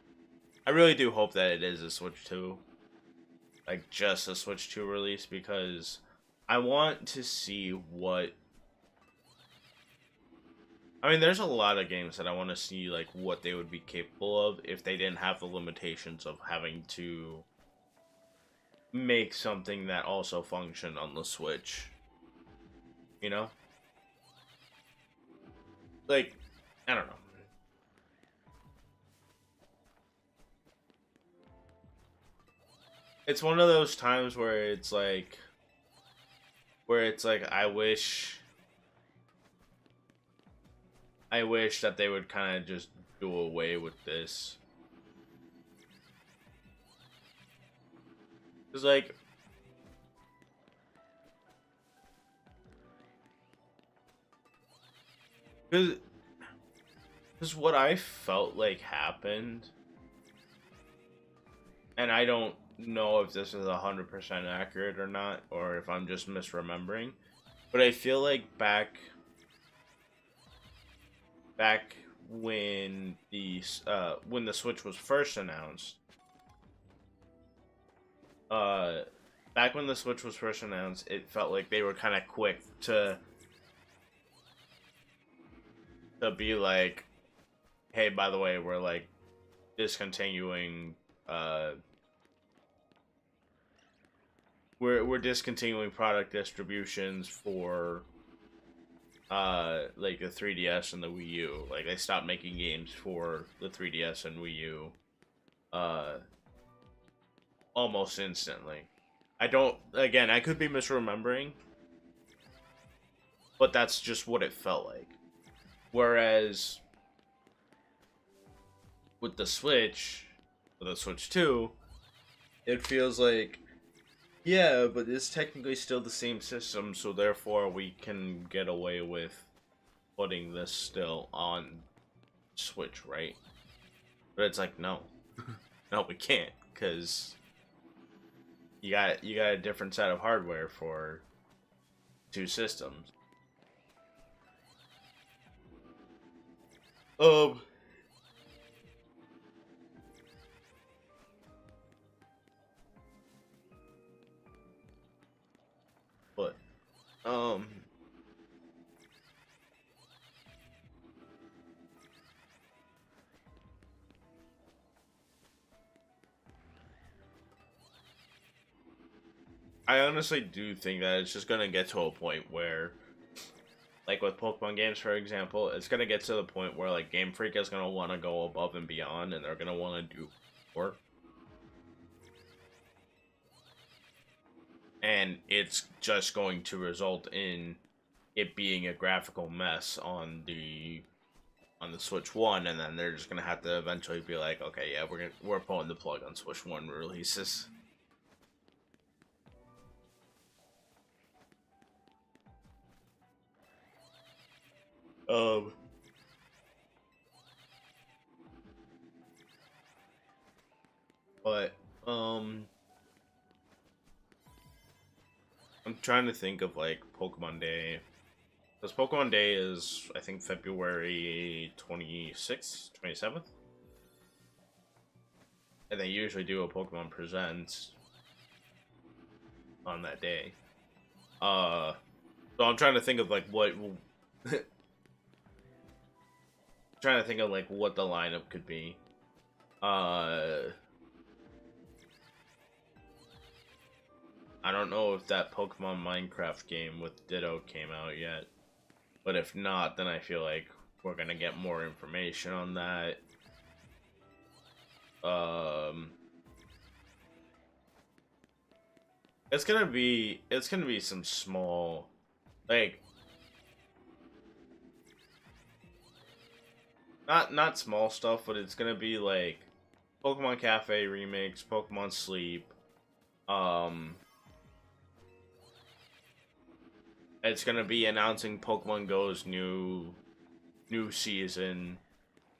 Speaker 1: I really do hope that it is a Switch 2, like just a Switch 2 release, because I want to see what. I mean, there's a lot of games that I want to see, like, what they would be capable of if they didn't have the limitations of having to make something that also functioned on the Switch. You know? Like, I don't know. It's one of those times where it's like I wish that they would kind of just do away with this. Cuz like cuz what I felt like happened, and I don't know if this is 100% accurate or not, or if I'm just misremembering, but I feel like back when the Switch was first announced, uh, it felt like they were kind of quick to be like, hey, by the way, we're like discontinuing we're discontinuing product distributions for like the 3DS and the Wii U. Like, they stopped making games for the 3DS and Wii U uh almost instantly. I don't, again, I could be misremembering, but that's just what it felt like. Whereas with the Switch 2, it feels like, yeah, but it's technically still the same system, so therefore we can get away with putting this still on Switch, right? But it's like, no. No, we can't, because you got a different set of hardware for two systems. Um, but um, I honestly do think that it's just gonna get to a point where, like with Pokemon games, for example, it's gonna get to the point where like Game Freak is gonna want to go above and beyond, and they're gonna want to do more, and it's just going to result in it being a graphical mess on the Switch 1, and then they're just gonna have to eventually be like, okay, yeah, we're pulling the plug on Switch 1 releases. Um, but I'm trying to think of like Pokemon Day. Because Pokemon Day is, I think, February 26th, 27th. And they usually do a Pokemon Presents on that day. So I'm trying to think of like what trying to think of like what the lineup could be. I don't know if that Pokemon Minecraft game with Ditto came out yet. But if not, then I feel like we're gonna get more information on that. It's gonna be some small, like, not small stuff, but it's gonna be like Pokemon Cafe remix, Pokemon Sleep. Um, it's gonna be announcing Pokemon Go's new season,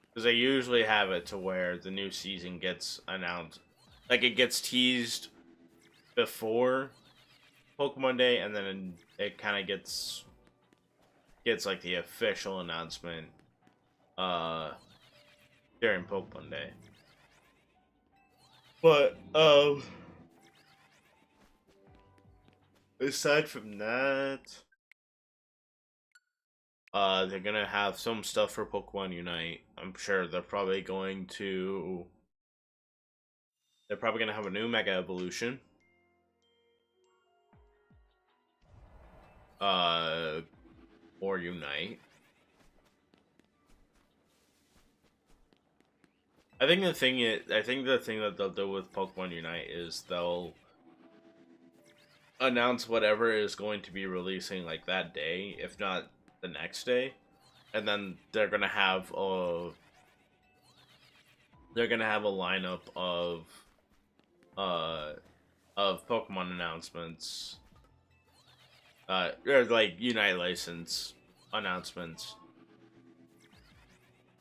Speaker 1: because they usually have it to where the new season gets announced, like it gets teased before Pokemon Day, and then it kind of gets like the official announcement uh during Pokemon Day. But aside from that, they're gonna have some stuff for Pokemon Unite. I'm sure they're probably gonna have a new Mega Evolution. Uh, or Unite. I think the thing that they'll do with Pokemon Unite is they'll announce whatever is going to be releasing like that day, if not the next day, and then they're gonna have a lineup uh of Pokemon announcements, or like Unite license announcements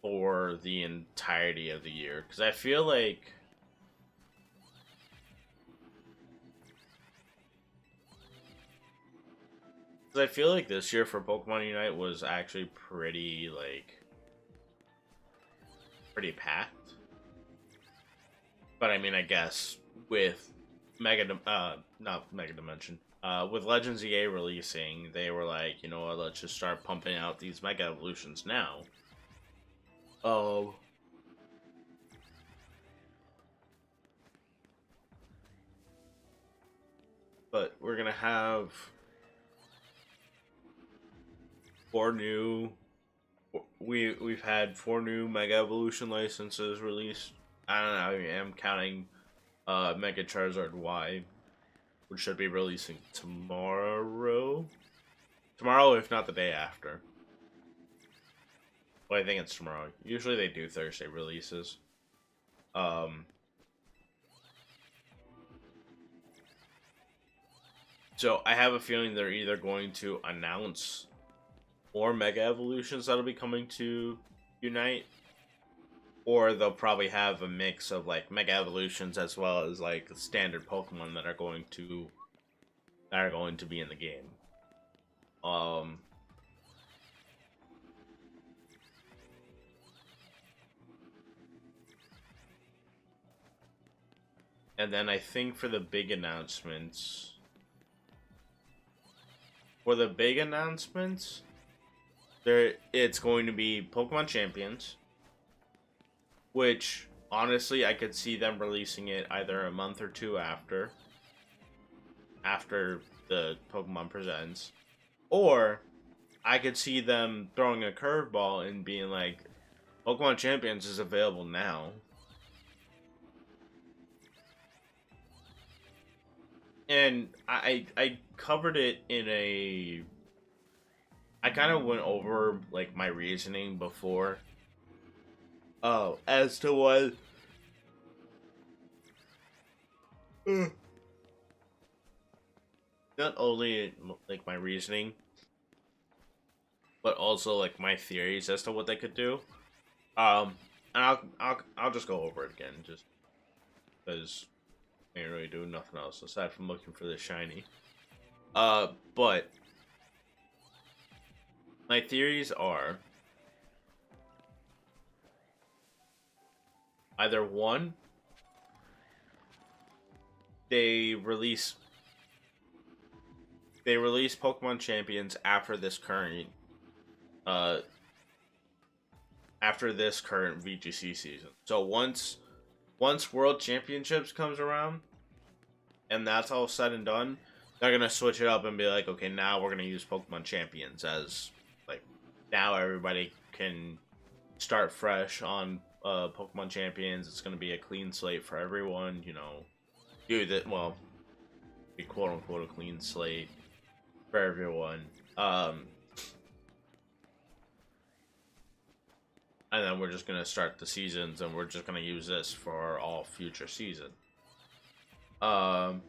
Speaker 1: for the entirety of the year, because I feel like this year for Pokemon Unite was actually pretty packed. But I mean, I guess with not Mega Dimension, with Legends EA releasing, they were like, you know what, let's just start pumping out these Mega Evolutions now. Oh. But we're gonna have we've had 4 new Mega Evolution licenses released. I don't know, I am counting Mega Charizard Y, which should be releasing tomorrow. Tomorrow, if not the day after. Well, I think it's tomorrow. Usually they do Thursday releases. So I have a feeling they're either going to announce more Mega Evolutions that'll be coming to Unite, or they'll probably have a mix of like Mega Evolutions as well as like standard Pokemon that are going to be in the game. And then I think for the big announcements, it's going to be Pokemon Champions, which honestly I could see them releasing it either a month or two after the Pokemon Presents, or I could see them throwing a curveball and being like, Pokemon Champions is available now. And I covered it in a I kind of went over like my reasoning before. Oh, as to what not only like my reasoning, but also like my theories as to what they could do. And I'll just go over it again, just because I ain't really doing nothing else aside from looking for the shiny. But my theories are either one, they release Pokemon Champions uh after this current VGC season. So once World Championships comes around and that's all said and done, they're gonna switch it up and be like, okay, now we're gonna use Pokemon Champions as like, now everybody can start fresh on Pokemon Champions. It's gonna be a clean slate for everyone, you know. Be quote unquote a clean slate for everyone. I and then we're just gonna start the seasons, and we're just gonna use this for all future seasons. Um,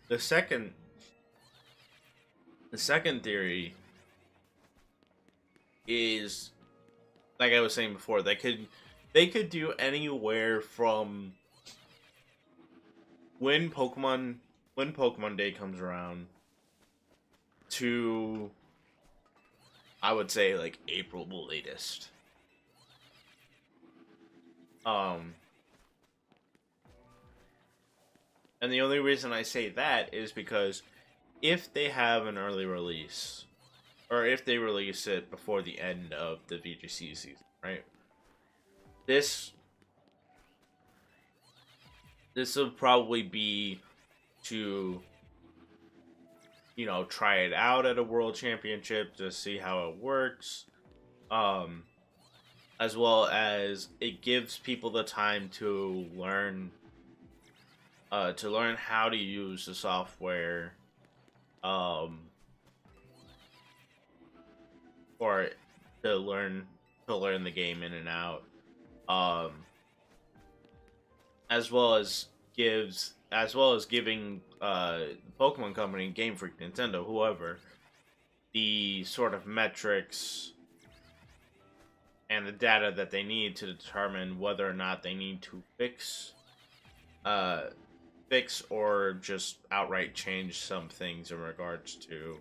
Speaker 1: the second theory is, like I was saying before, they could do anywhere from when Pokemon Day comes around to, I would say, like April the latest. And the only reason I say that is because if they have an early release, or if they release it before the end of the VGC season, right? This will probably be to, try it out at a world championship to see how it works. As well as it gives people the time to learn how to use the software, or to learn the game in and out, as well as giving Pokemon Company, Game Freak, Nintendo, whoever, the sort of metrics and the data that they need to determine whether or not they need to fix or just outright change some things in regards to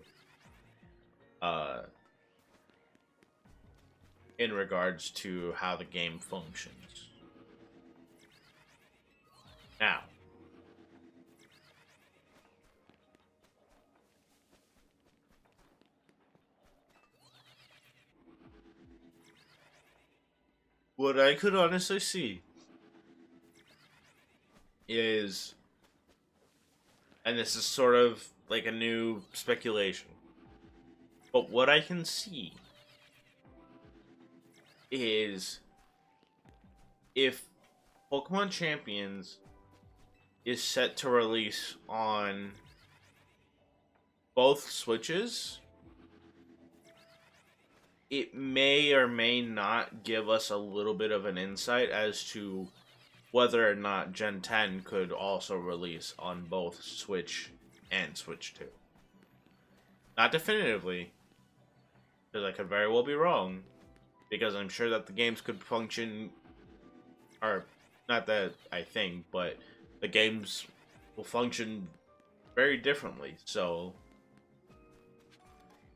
Speaker 1: how the game functions. Now, what I could honestly see is, and this is sort of like a new speculation, but what I can see is if Pokemon Champions is set to release on both Switches, it may or may not give us a little bit of an insight as to whether or not Gen 10 could also release on both Switch and Switch 2. Not definitively, because I could very well be wrong, because I'm sure that the games could function, or not that I think, but the games will function very differently. So,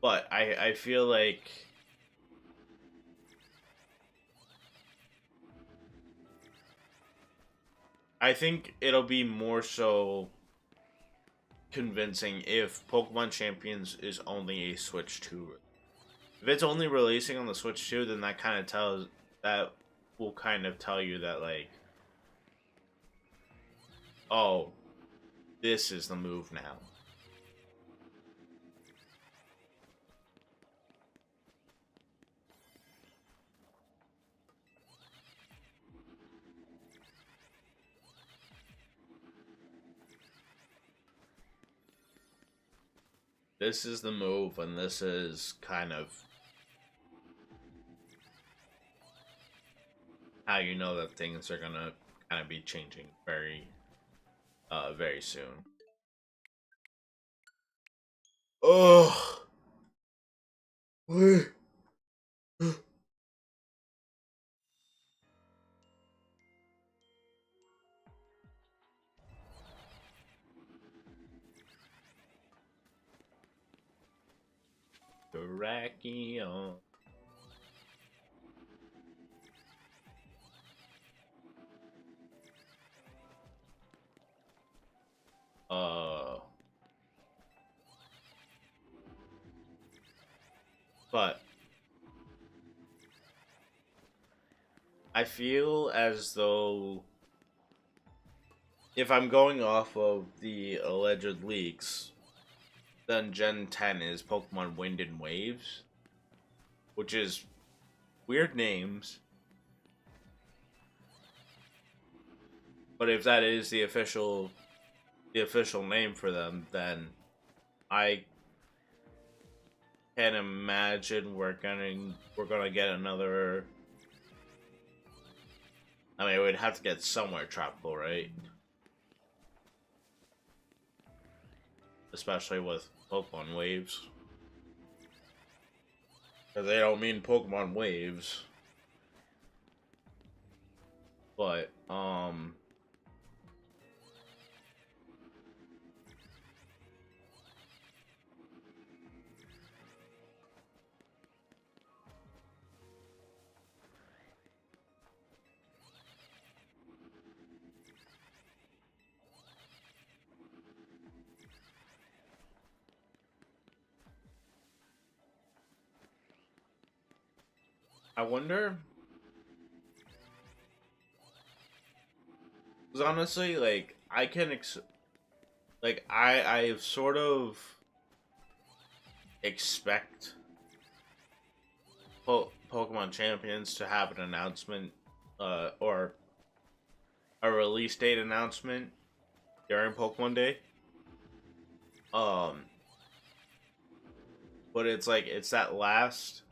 Speaker 1: but I feel like I think it'll be more so convincing if Pokemon Champions is only a Switch 2. If it's only releasing on the Switch 2, then that will kind of tell you that, like, oh, this is the move now. This is the move, and this is kind of how you know that things are gonna kind of be changing very, very soon. Oh, wait. Terrakion. But I feel as though if I'm going off of the alleged leaks, then Gen 10 is Pokemon Wind and Waves, which is weird names. But if that is the official the official name for them, then I can't imagine we're gonna get another. I mean, we'd have to get somewhere tropical, right? Especially with Pokemon waves. Because they don't mean Pokemon waves. But, I wonder. Because honestly, like, I sort of expect Pokemon Champions to have an announcement, or a release date announcement during Pokemon Day. Um, but it's like it's that last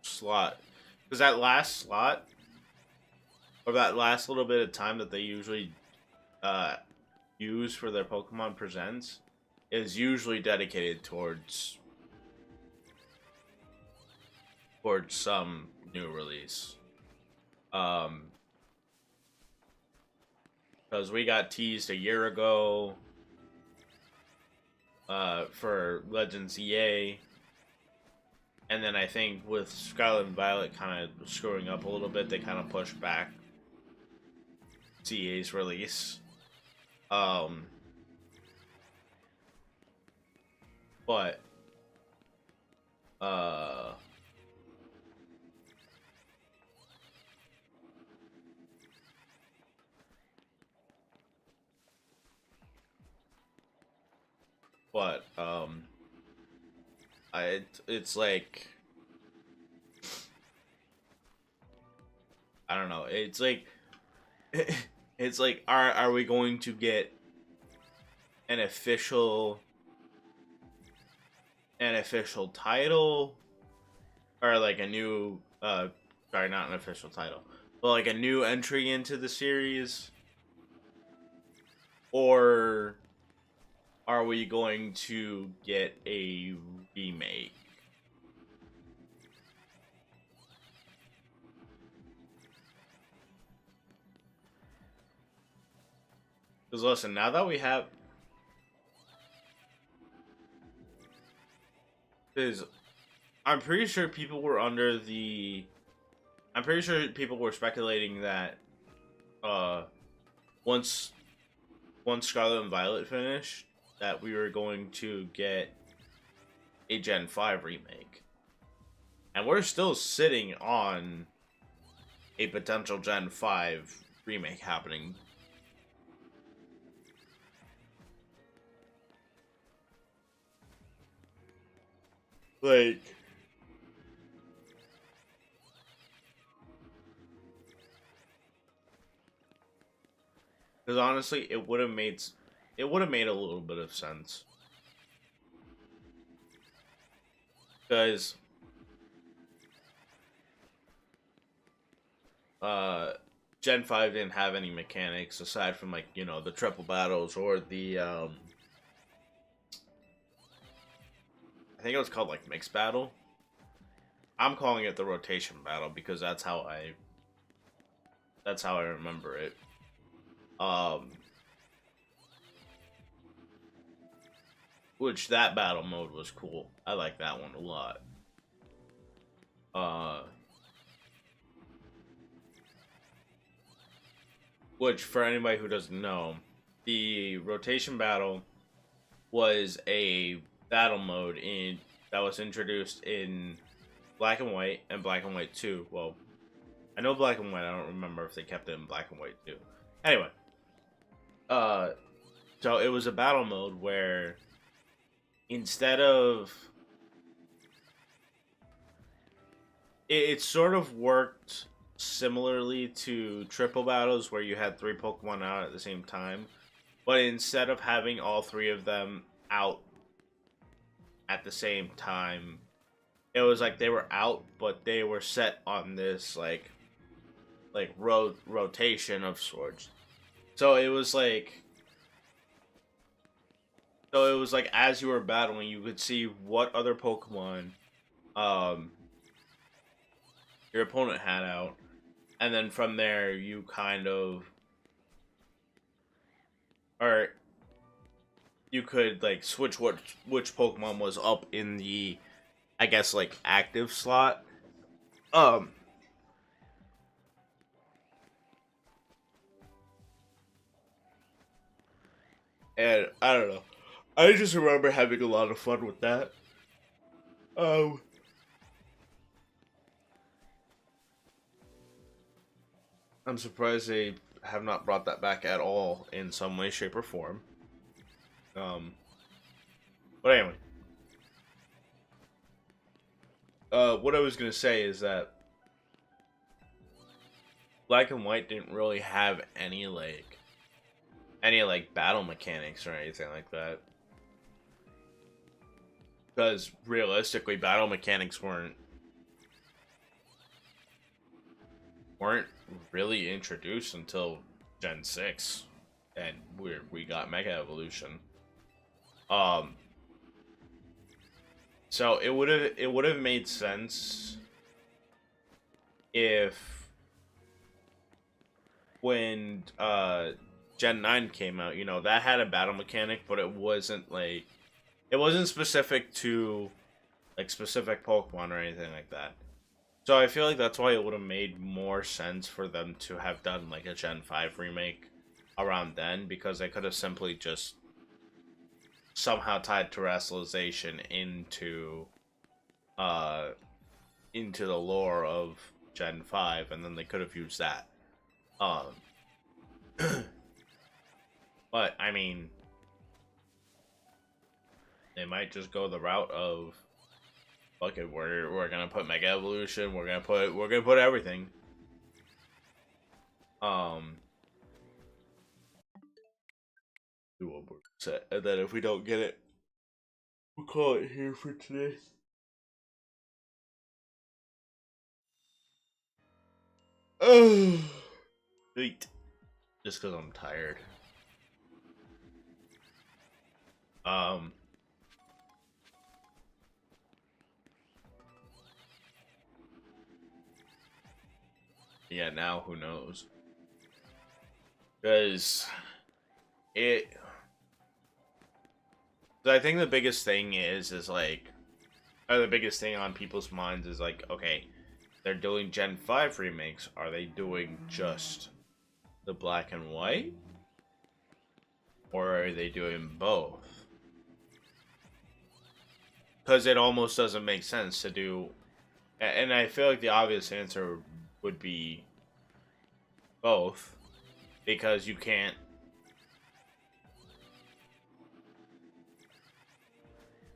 Speaker 1: slot, because that last slot, or that last little bit of time that they usually uh use for their Pokemon Presents, is usually dedicated towards some new release. Um, because we got teased a year ago for Legends EA, and then I think with Scarlet and Violet kind of screwing up a little bit, they kind of pushed back CEA's release. Um, but uh, but it's like, I don't know. It's like it's like, are we going to get an official title, or like a new sorry, not an official title, but like a new entry into the series, or are we going to get a remake? Because listen, now that we have, because I'm pretty sure people were I'm pretty sure people were speculating that uh once Scarlet and Violet finished, that we were going to get a Gen 5 remake. And we're still sitting on a potential Gen 5 remake happening. Like, because honestly, it would have made a little bit of sense. Because Gen 5 didn't have any mechanics aside from, like, you know, the triple battles, or the I think it was called like mixed battle. I'm calling it the rotation battle because that's how I remember it. Which, that battle mode was cool. I like that one a lot. Which, for anybody who doesn't know, the rotation battle was a battle mode that was introduced in Black and White and Black and White 2. Well, I know Black and White. I don't remember if they kept it in Black and White 2. Anyway, so it was a battle mode where instead of it sort of worked similarly to triple battles where you had three Pokemon out at the same time, but instead of having all three of them out at the same time, it was like they were out, but they were set on this like rotation of sorts. So it was like as you were battling, you could see what other Pokemon um your opponent had out, and then from there you kind of, or you could like switch which Pokemon was up in the, I guess, like active slot. Um and I don't know. I just remember having a lot of fun with that. Um I'm surprised they have not brought that back at all in some way, shape, or form. Um but anyway. What I was gonna say is that Black and White didn't really have any like battle mechanics or anything like that. Because realistically, battle mechanics weren't really introduced until Gen 6, and we got Mega Evolution. Um, so it would have made sense if when Gen 9 came out, that had a battle mechanic, but it wasn't specific to like specific Pokemon or anything like that. So I feel like that's why it would have made more sense for them to have done like a Gen 5 remake around then, because they could have simply just somehow tied terrestrialization uh into the lore of Gen 5, and then they could have used that. Um but I mean, they might just go the route of, okay, we're gonna put Mega Evolution, we're gonna put everything. Do one more set, and then if we don't get it, we'll call it here for today. Oh, sweet. Just because I'm tired. Um, yeah. Now who knows? Because it. I think the biggest thing is like, or the biggest thing on people's minds is like, okay, they're doing Gen 5 remakes. Are they doing just the Black and White? Or are they doing both? Because it almost doesn't make sense to do. And I feel like the obvious answer would be both. Because you can't.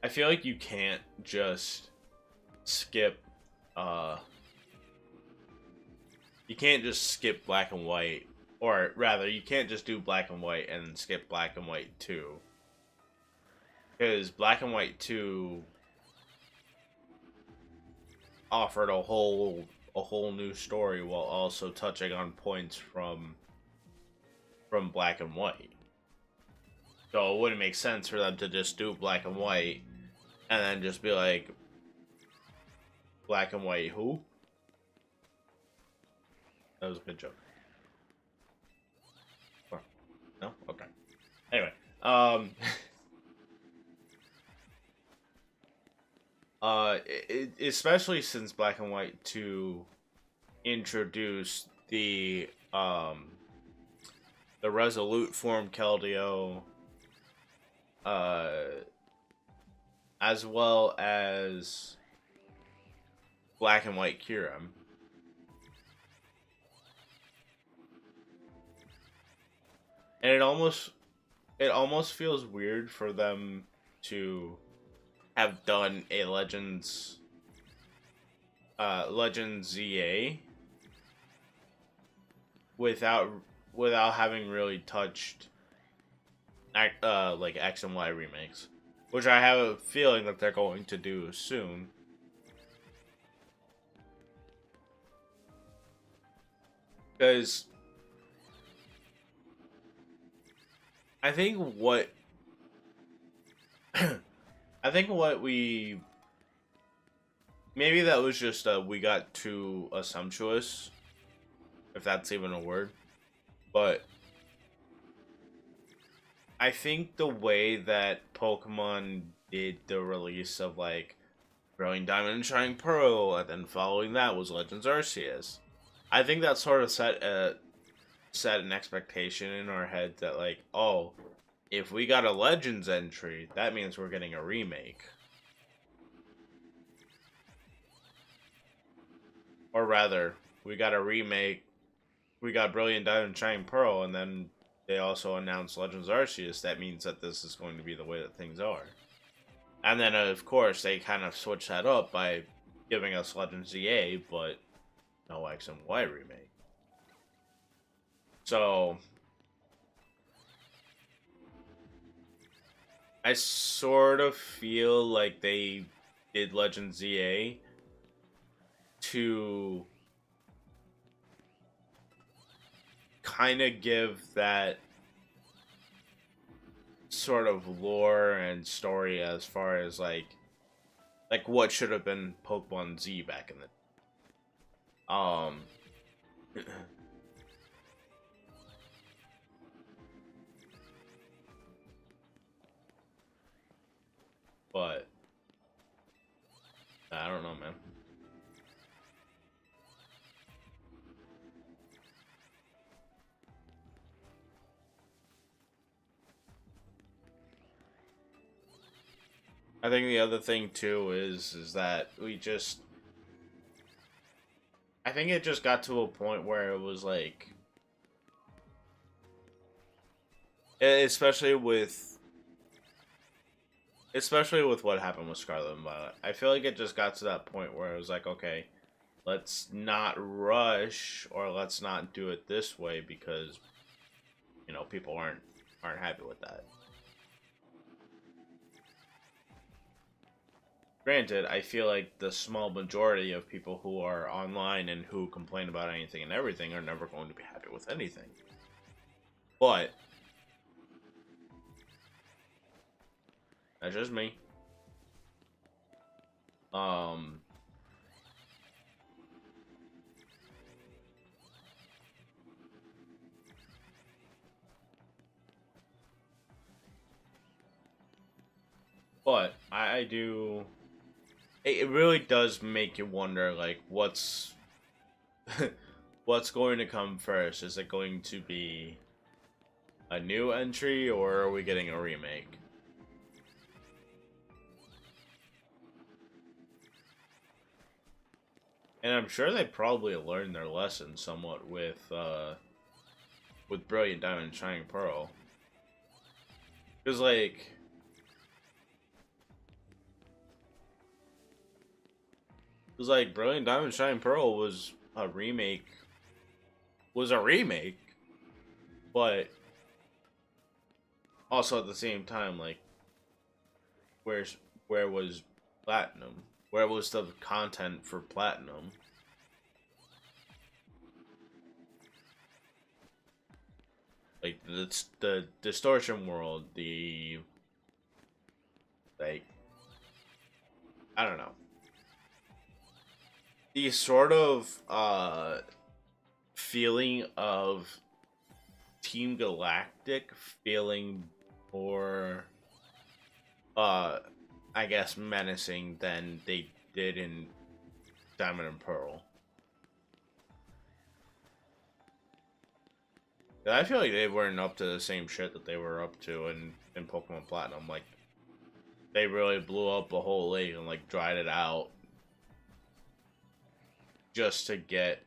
Speaker 1: I feel like you can't just skip. You can't just skip Black and White. Or rather, you can't just do Black and White and skip Black and White 2. Because Black and White 2 offered a whole new story while also touching on points from Black and White. So it wouldn't make sense for them to just do Black and White and then just be like, Black and White who? That was a good joke. No? Okay. Anyway, especially since Black and White 2 introduced the Resolute form Keldeo, as well as Black and White Kyurem. And it almost feels weird for them to have done a Legends ZA without having really touched like X and Y remakes, which I have a feeling that they're going to do soon. Because I think what I think what we maybe that was just we got too assumptuous, if that's even a word. But I think the way that Pokemon did the release of like Brilliant Diamond and Shining Pearl, and then following that was Legends Arceus, I think that sort of set an expectation in our head that like, oh, if we got a Legends entry, that means we're getting a remake. Or rather, we got a remake, we got Brilliant Diamond and Shining Pearl, and then they also announced Legends Arceus. That means that this is going to be the way that things are. And then, of course, they kind of switch that up by giving us Legends ZA, but no X and Y remake. So, I sort of feel like they did Legends ZA to kind of give that sort of lore and story as far as like what should have been Pokemon Z back in the but I don't know, man. I think the other thing too is that I think it just got to a point where it was like, especially with what happened with Scarlet and Violet. I feel like it just got to that point where it was like, okay, let's not rush, or let's not do it this way because people aren't happy with that. Granted, I feel like the small majority of people who are online and who complain about anything and everything are never going to be happy with anything. But that's just me. But I do. It really does make you wonder, like, what's what's going to come first? Is it going to be a new entry, or are we getting a remake? And I'm sure they probably learned their lesson somewhat with Brilliant Diamond and Shining Pearl. Because, like, Brilliant Diamond and Shining Pearl was a remake. But also at the same time, like, where was Platinum? Where was the content for Platinum? Like, the Distortion World, like, I don't know. The sort of feeling of Team Galactic feeling more I guess menacing than they did in Diamond and Pearl. I feel like they weren't up to the same shit that they were up to in Pokemon Platinum. Like, they really blew up a whole lake and like dried it out just to get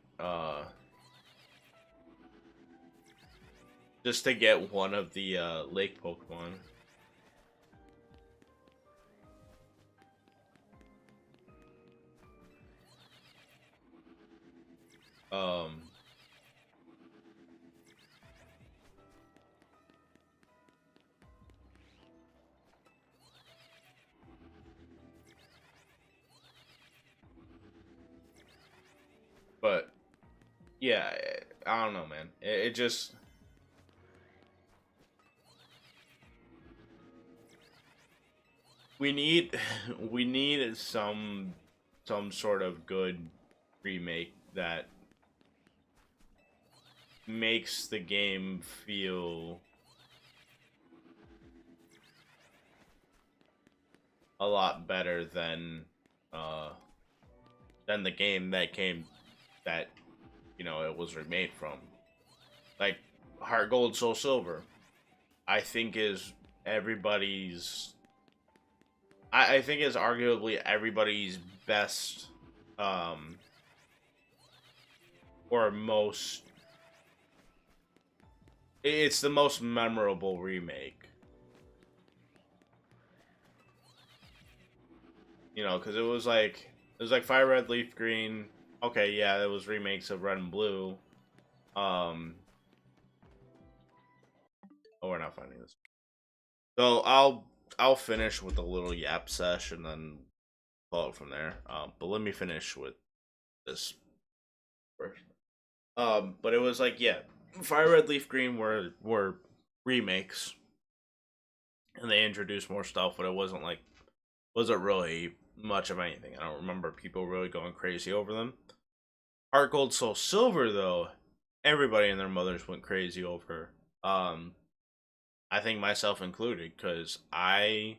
Speaker 1: one of the lake Pokemon. But yeah, I don't know, man. It just we need we need some sort of good remake that makes the game feel a lot better uh than the game that it was remade from. Like Heart Gold Soul Silver, I think is everybody's I think is arguably everybody's best um or most it's the most memorable remake. Because it was like Fire Red Leaf Green. Okay, yeah, it was remakes of Red and Blue. Um, oh, we're not finding this. So I'll finish with a little yap sesh and then follow it from there. But let me finish with this first. But it was like, yeah, Fire Red Leaf Green were remakes, and they introduced more stuff, but it wasn't really much of anything. I don't remember people really going crazy over them. Heart Gold Soul Silver, though, everybody and their mothers went crazy over. I think myself included, because I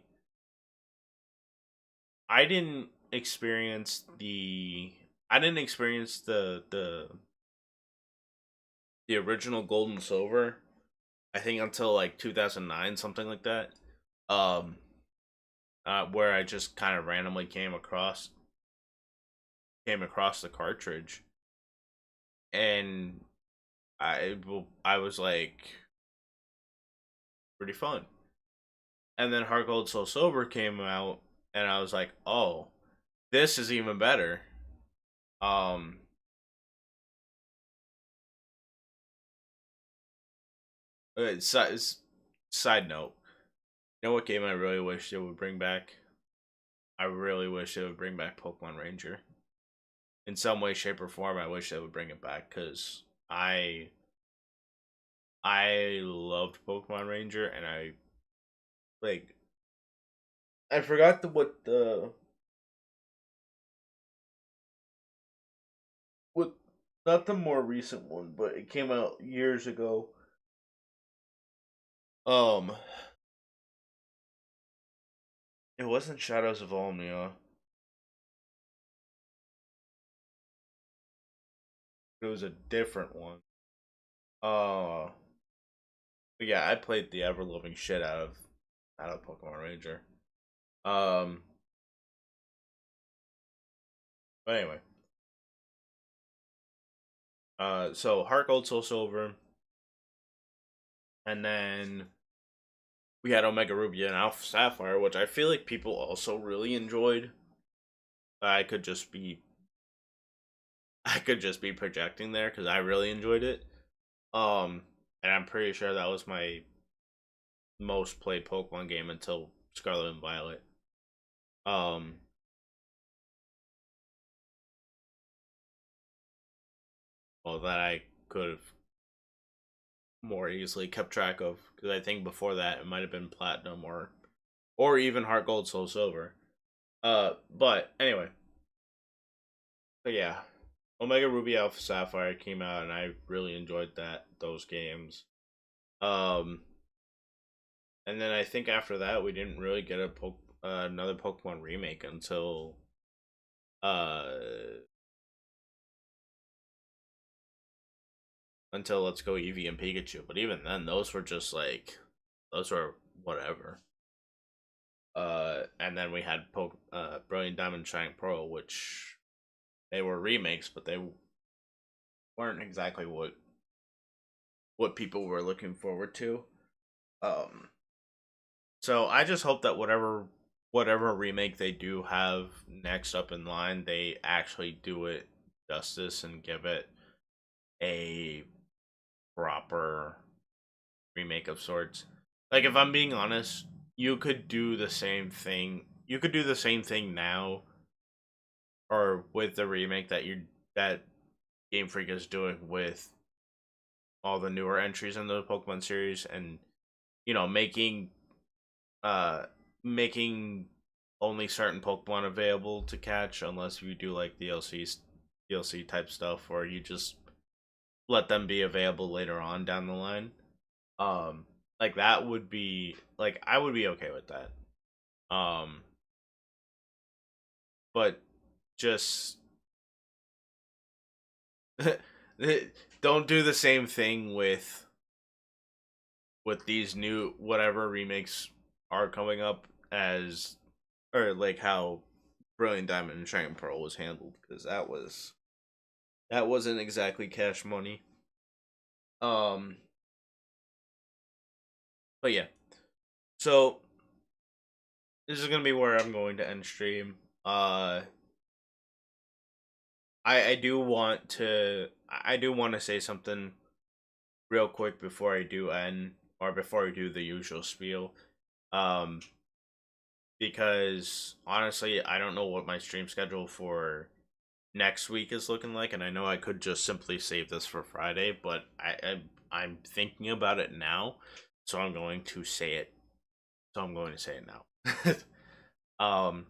Speaker 1: didn't experience the original Gold and Silver. I think until like 2009, something like that. Um, where I just kind of randomly came across the cartridge, and I was like pretty fun. And then Heart Gold Soul Silver came out, and I was like, oh, this is even better. Um, side note, you know what game I really wish they would bring back? I really wish they would bring back Pokemon Ranger. In some way, shape, or form, I wish they would bring it back, because I loved Pokemon Ranger, and like I forgot what not the more recent one, but it came out years ago. Um, it wasn't Shadows of Olmia. It was a different one. Uh, but yeah, I played the ever loving shit out of Pokemon Ranger. Um, but anyway, so Heart Gold, Soul Silver, and then we had Omega Ruby and Alpha Sapphire, which I feel like people also really enjoyed. I could just be I could just be projecting there because I really enjoyed it. And I'm pretty sure that was my most played Pokemon game until Scarlet and Violet. Um, well, that I could have more easily kept track of, because I think before that it might have been Platinum or even Heart Gold, Soul Silver. But anyway, but yeah, Omega Ruby Alpha Sapphire came out, and I really enjoyed those games. Um, and then I think after that we didn't really get another Pokemon remake uh until Let's Go Eevee and Pikachu. But even then, those were whatever. And then we had Brilliant Diamond, Shining Pearl, which they were remakes, but they weren't exactly what people were looking forward to. Um, so I just hope that whatever remake they do have next up in line, they actually do it justice and give it a proper remake of sorts. Like, if I'm being honest, you could do the same thing. You could do the same thing now, or with the remake that Game Freak is doing with all the newer entries in the Pokemon series, and making uh making only certain Pokemon available to catch unless you do like DLC type stuff, or you just let them be available later on down the line. Um like that would be like I would be okay with that. Um but just don't do the same thing with these new whatever remakes are coming up as or like how Brilliant Diamond and Shining Pearl was handled, because that wasn't exactly cash money. Um, but yeah, so this is gonna be where I'm going to end stream. I do want to say something real quick before I do end, or before I do the usual spiel. Um, because honestly, I don't know what my stream schedule for next week is looking like, and I know I could just simply save this for Friday, but I'm thinking about it now, so I'm going to say it. So I'm going to say it now. um,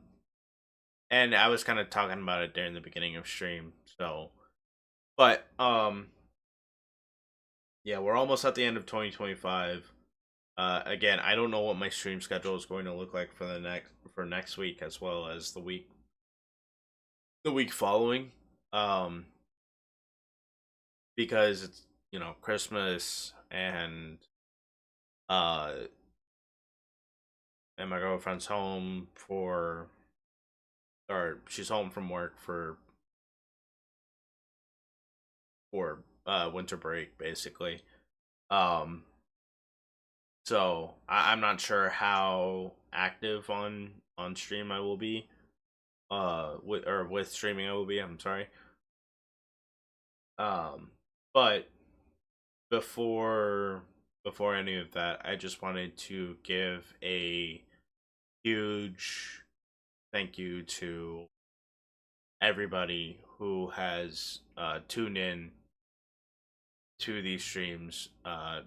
Speaker 1: and I was kind of talking about it during the beginning of stream, so but yeah, we're almost at the end of 2025. Again, I don't know what my stream schedule is going to look like for next week, as well as the week following. Um, because it's Christmas, uh and my girlfriend's home for or she's home from work for winter break, basically. um so I'm not sure how active on stream I will be, with streaming I will be, I'm sorry. um but before before any of that, I just wanted to give a huge thank you to everybody who has tuned in to these streams,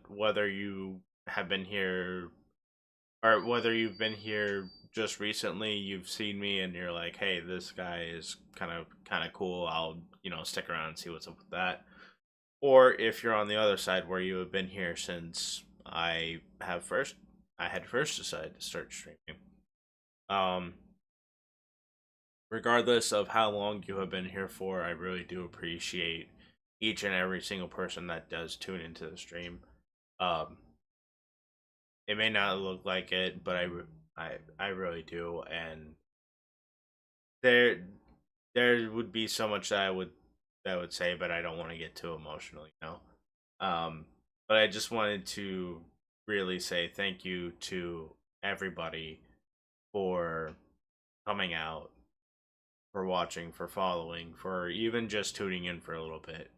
Speaker 1: whether you have been here or whether you've been here just recently. You've seen me and you're like, hey, this guy is kind of cool, I'll stick around and see what's up with that. Or if you're on the other side, where you have been here since I had first decided to start streaming. um Regardless of how long you have been here for, I really do appreciate each and every single person that does tune into the stream. Um, it may not look like it, but I really do, and there there would be so much that I would say, but I don't want to get too emotional, you know. But I just wanted to really say thank you to everybody for coming out, for watching, for following, for even just tuning in for a little bit.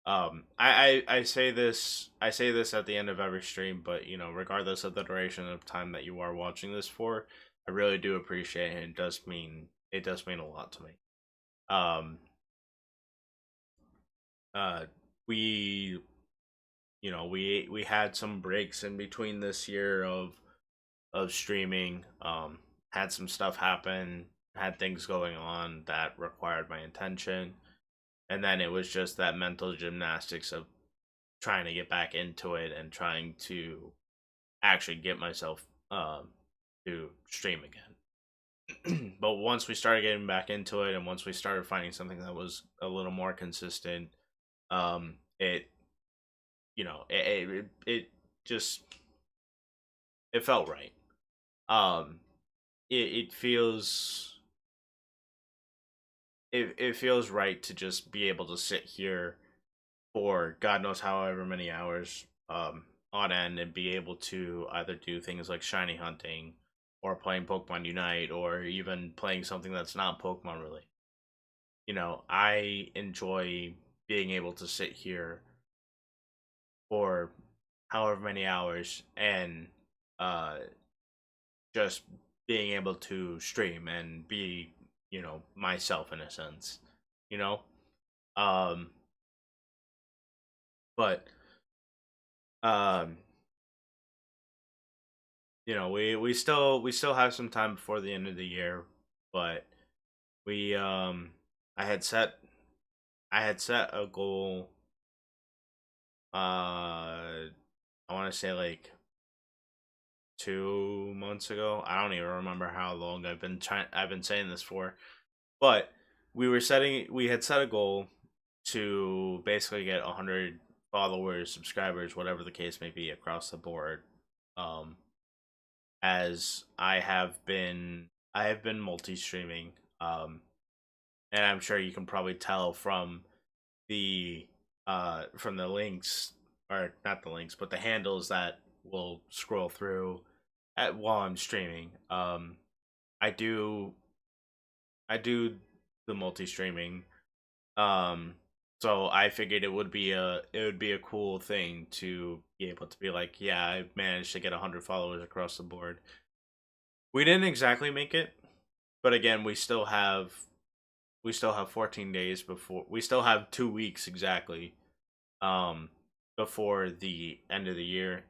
Speaker 1: I I say this at the end of every stream, but regardless of the duration of time that you are watching this for, I really do appreciate it. It does mean a lot to me. Um, uh, we we had some breaks in between this year of streaming. Had some stuff happen, had things going on that required my attention, and then it was just that mental gymnastics of trying to get back into it and trying to actually get myself to stream again. But once we started getting back into it, and once we started finding something that was a little more consistent, it it just it felt right. um it feels it feels right to just be able to sit here for God knows however many hours on end, and be able to either do things like shiny hunting, or playing Pokemon Unite, or even playing something that's not Pokemon related. I enjoy being able to sit here for however many hours, and uh just being able to stream and be myself in a sense. you know um But um, we still have some time before the end of the year, but we I had set I had set a goal. I want to say like 2 months ago. I don't even remember how long I've been saying this for, but we had set a goal to basically get 100 followers, subscribers, whatever the case may be, across the board. Um, as I have been multi-streaming, and I'm sure you can probably tell the from the links, or not the links, but the handles that will scroll through while I'm streaming. I do I do the multi-streaming. Um, so I figured it would be a cool thing to be able to be like, yeah, I managed to get 100 followers across the board. We didn't exactly make it, but again, we still have 14 days before we still have 2 weeks exactly um before the end of the year.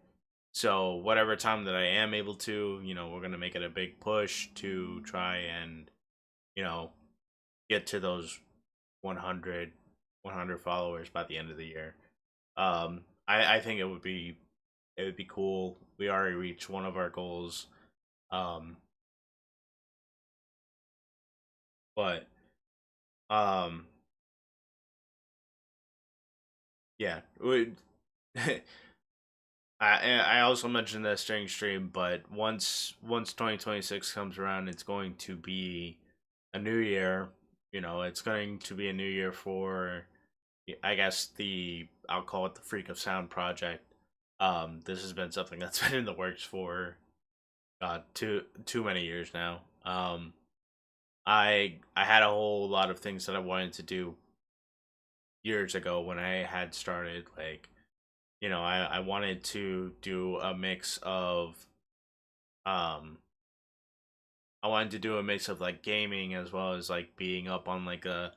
Speaker 1: So whatever time that I am able to, we're gonna make it a big push to try and you know get to those 100 followers by the end of the year. I think it would be cool. We already reached one of our goals. Um, but um, yeah, I also mentioned this during stream, but once 2026 comes around, it's going to be a new year. It's going to be a new year for, I guess, the I'll call it the Freak of Sound project. This has been something that's been in the works for too many years now. I had a whole lot of things that I wanted to do years ago when I had started. Like, I wanted to do a mix of um like gaming as well as like being up on like a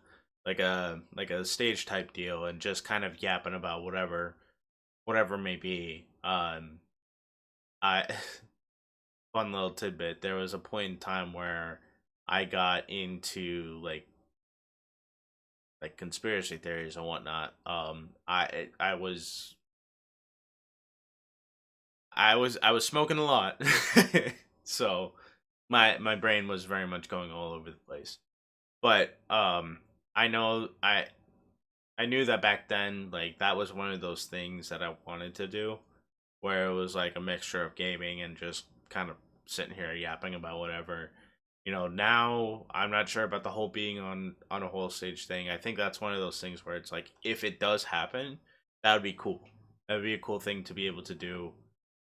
Speaker 1: stage type deal and just kind of yapping about whatever may be. I Fun little tidbit. There was a point in time where I got into like conspiracy theories and whatnot. I was smoking a lot, so my brain was very much going all over the place. But I know I knew that back then, like that was one of those things that I wanted to do, where it was like a mixture of gaming and just kind of sitting here yapping about whatever. Now I'm not sure about the whole being on a whole stage thing. I think that's one of those things where it's like if it does happen, that would be cool. That would be a cool thing to be able to do.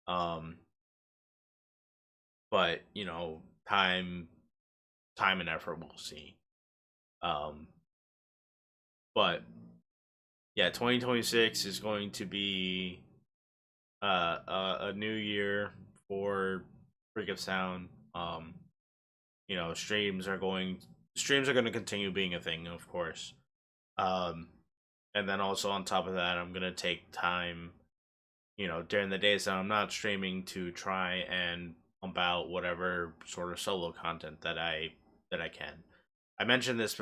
Speaker 1: Um, but time and effort, we'll see. Um, but yeah, 2026 is going to be a new year for Freak of Sound. You know, streams are going to continue being a thing, of course. Um, and then also on top of that, I'm gonna take time, during the days that I'm not streaming to try and pump out whatever sort of solo content that I can. I mentioned this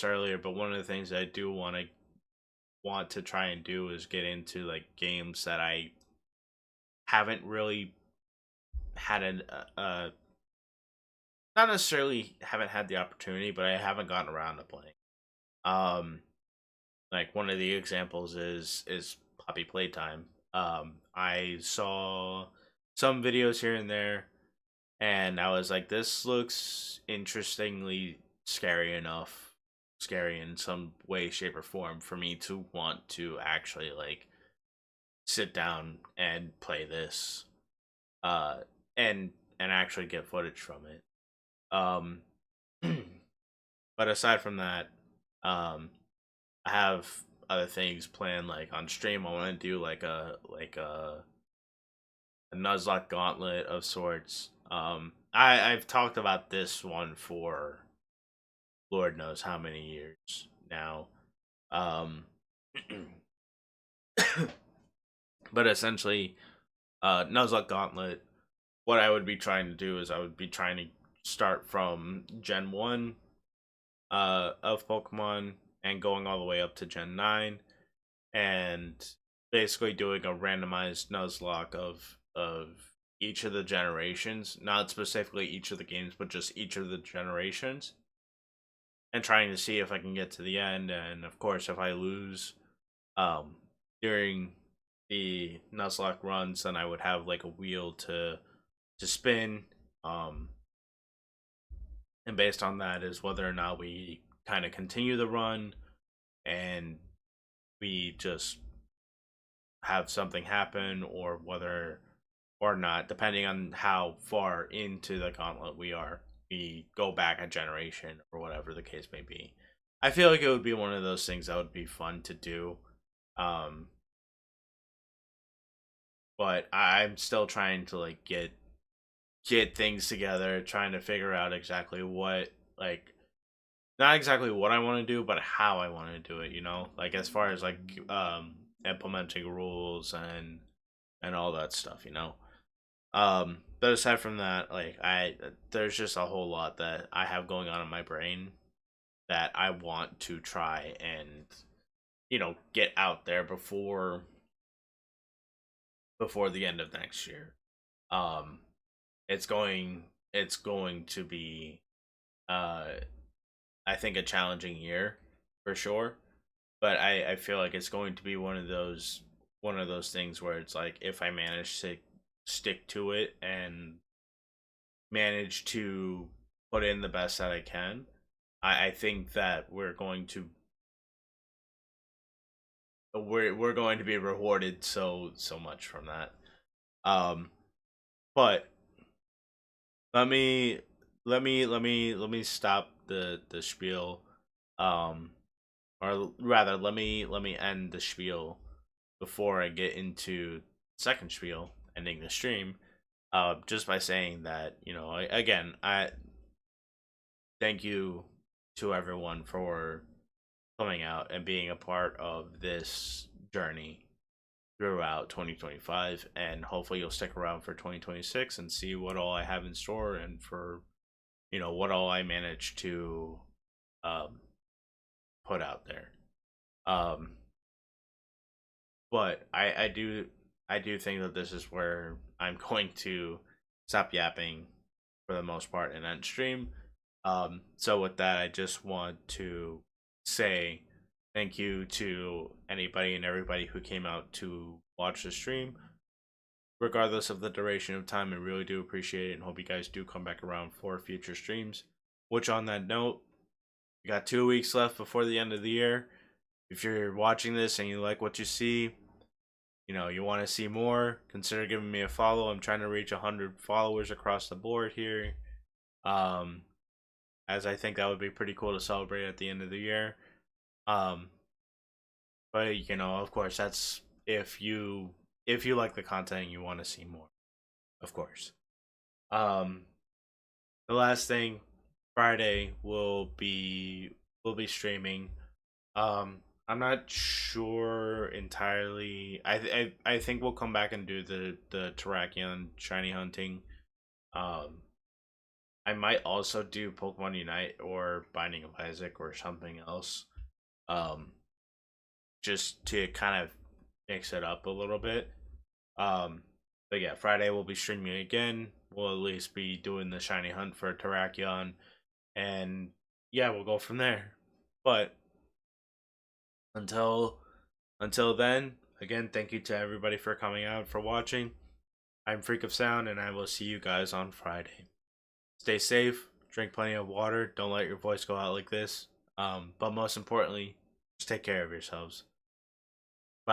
Speaker 1: earlier, but one of the things that I do want to try and do is get into like games that I haven't really had not necessarily haven't had the opportunity, but I haven't gotten around to playing. Um, like one of the examples is Poppy Playtime. I saw some videos here and there, and I was like, this looks interestingly scary in some way, shape, or form for me to want to actually like sit down and play this, uh, and actually get footage from it. Um, but aside from that, um, I have other things planned. Like on stream, I want to do a Nuzlocke gauntlet of sorts. I've talked about this one for Lord knows how many years now. Um, But essentially, Nuzlocke Gauntlet, what I would be trying to do is I would be trying to start from Gen 1 of Pokemon and going all the way up to Gen 9 and basically doing a randomized Nuzlocke of each of the generations, not specifically each of the games, but just each of the generations, and trying to see if I can get to the end. And of course, if I lose um, during the Nuzlocke runs, then I would have like a wheel to spin. Um, and based on that is whether or not we kind of continue the run and we just have something happen, or whether or not, depending on how far into the gauntlet we are, we go back a generation or whatever the case may be. I feel like it would be one of those things that would be fun to do. Um, but I'm still trying to like get things together, trying to figure out exactly what, like, not exactly what I want to do, but how I want to do it, you know? Like as far as like implementing rules and all that stuff, you know? But aside from that, like there's just a whole lot that I have going on in my brain that I want to try and get out there before the end of next year. Um it's going to be uh I think a challenging year for sure, but I feel like it's going to be one of those things where it's like if I manage to stick to it and manage to put in the best that I can, I think that we're going to be rewarded so much from that. Um, but let me let me stop the spiel, um, or rather let me end the spiel before I get into second spiel, ending the stream. Just by saying that again, I thank you to everyone for coming out and being a part of this journey throughout 2025, and hopefully you'll stick around for 2026 and see what all I have in store, and for what all I manage to um, put out there. um, but I do think that this is where I'm going to stop yapping for the most part in that stream. So with that, I just want to say thank you to anybody and everybody who came out to watch the stream. Regardless of the duration of time, I really do appreciate it and hope you guys do come back around for future streams. Which, on that note, we got 2 weeks left before the end of the year. If you're watching this and you like what you see, you want to see more, consider giving me a follow. I'm trying to reach 100 followers across the board here. Um, as I think that would be pretty cool to celebrate at the end of the year. Um, but of course, that's if you like the content and you want to see more, of course. Um, the last thing, Friday will be streaming. I'm not sure entirely. I think we'll come back and do the Terrakion shiny hunting. Um, I might also do Pokemon Unite or Binding of Isaac or something else. Um, just to kind of mix it up a little bit. Um, but yeah, Friday we'll be streaming again. We'll at least be doing the shiny hunt for Terrakion, and yeah, we'll go from there. But until until then, again, thank you to everybody for coming out for watching. I'm Freak of Sound, and I will see you guys on Friday. Stay safe, drink plenty of water, don't let your voice go out like this. But most importantly, just take care of yourselves.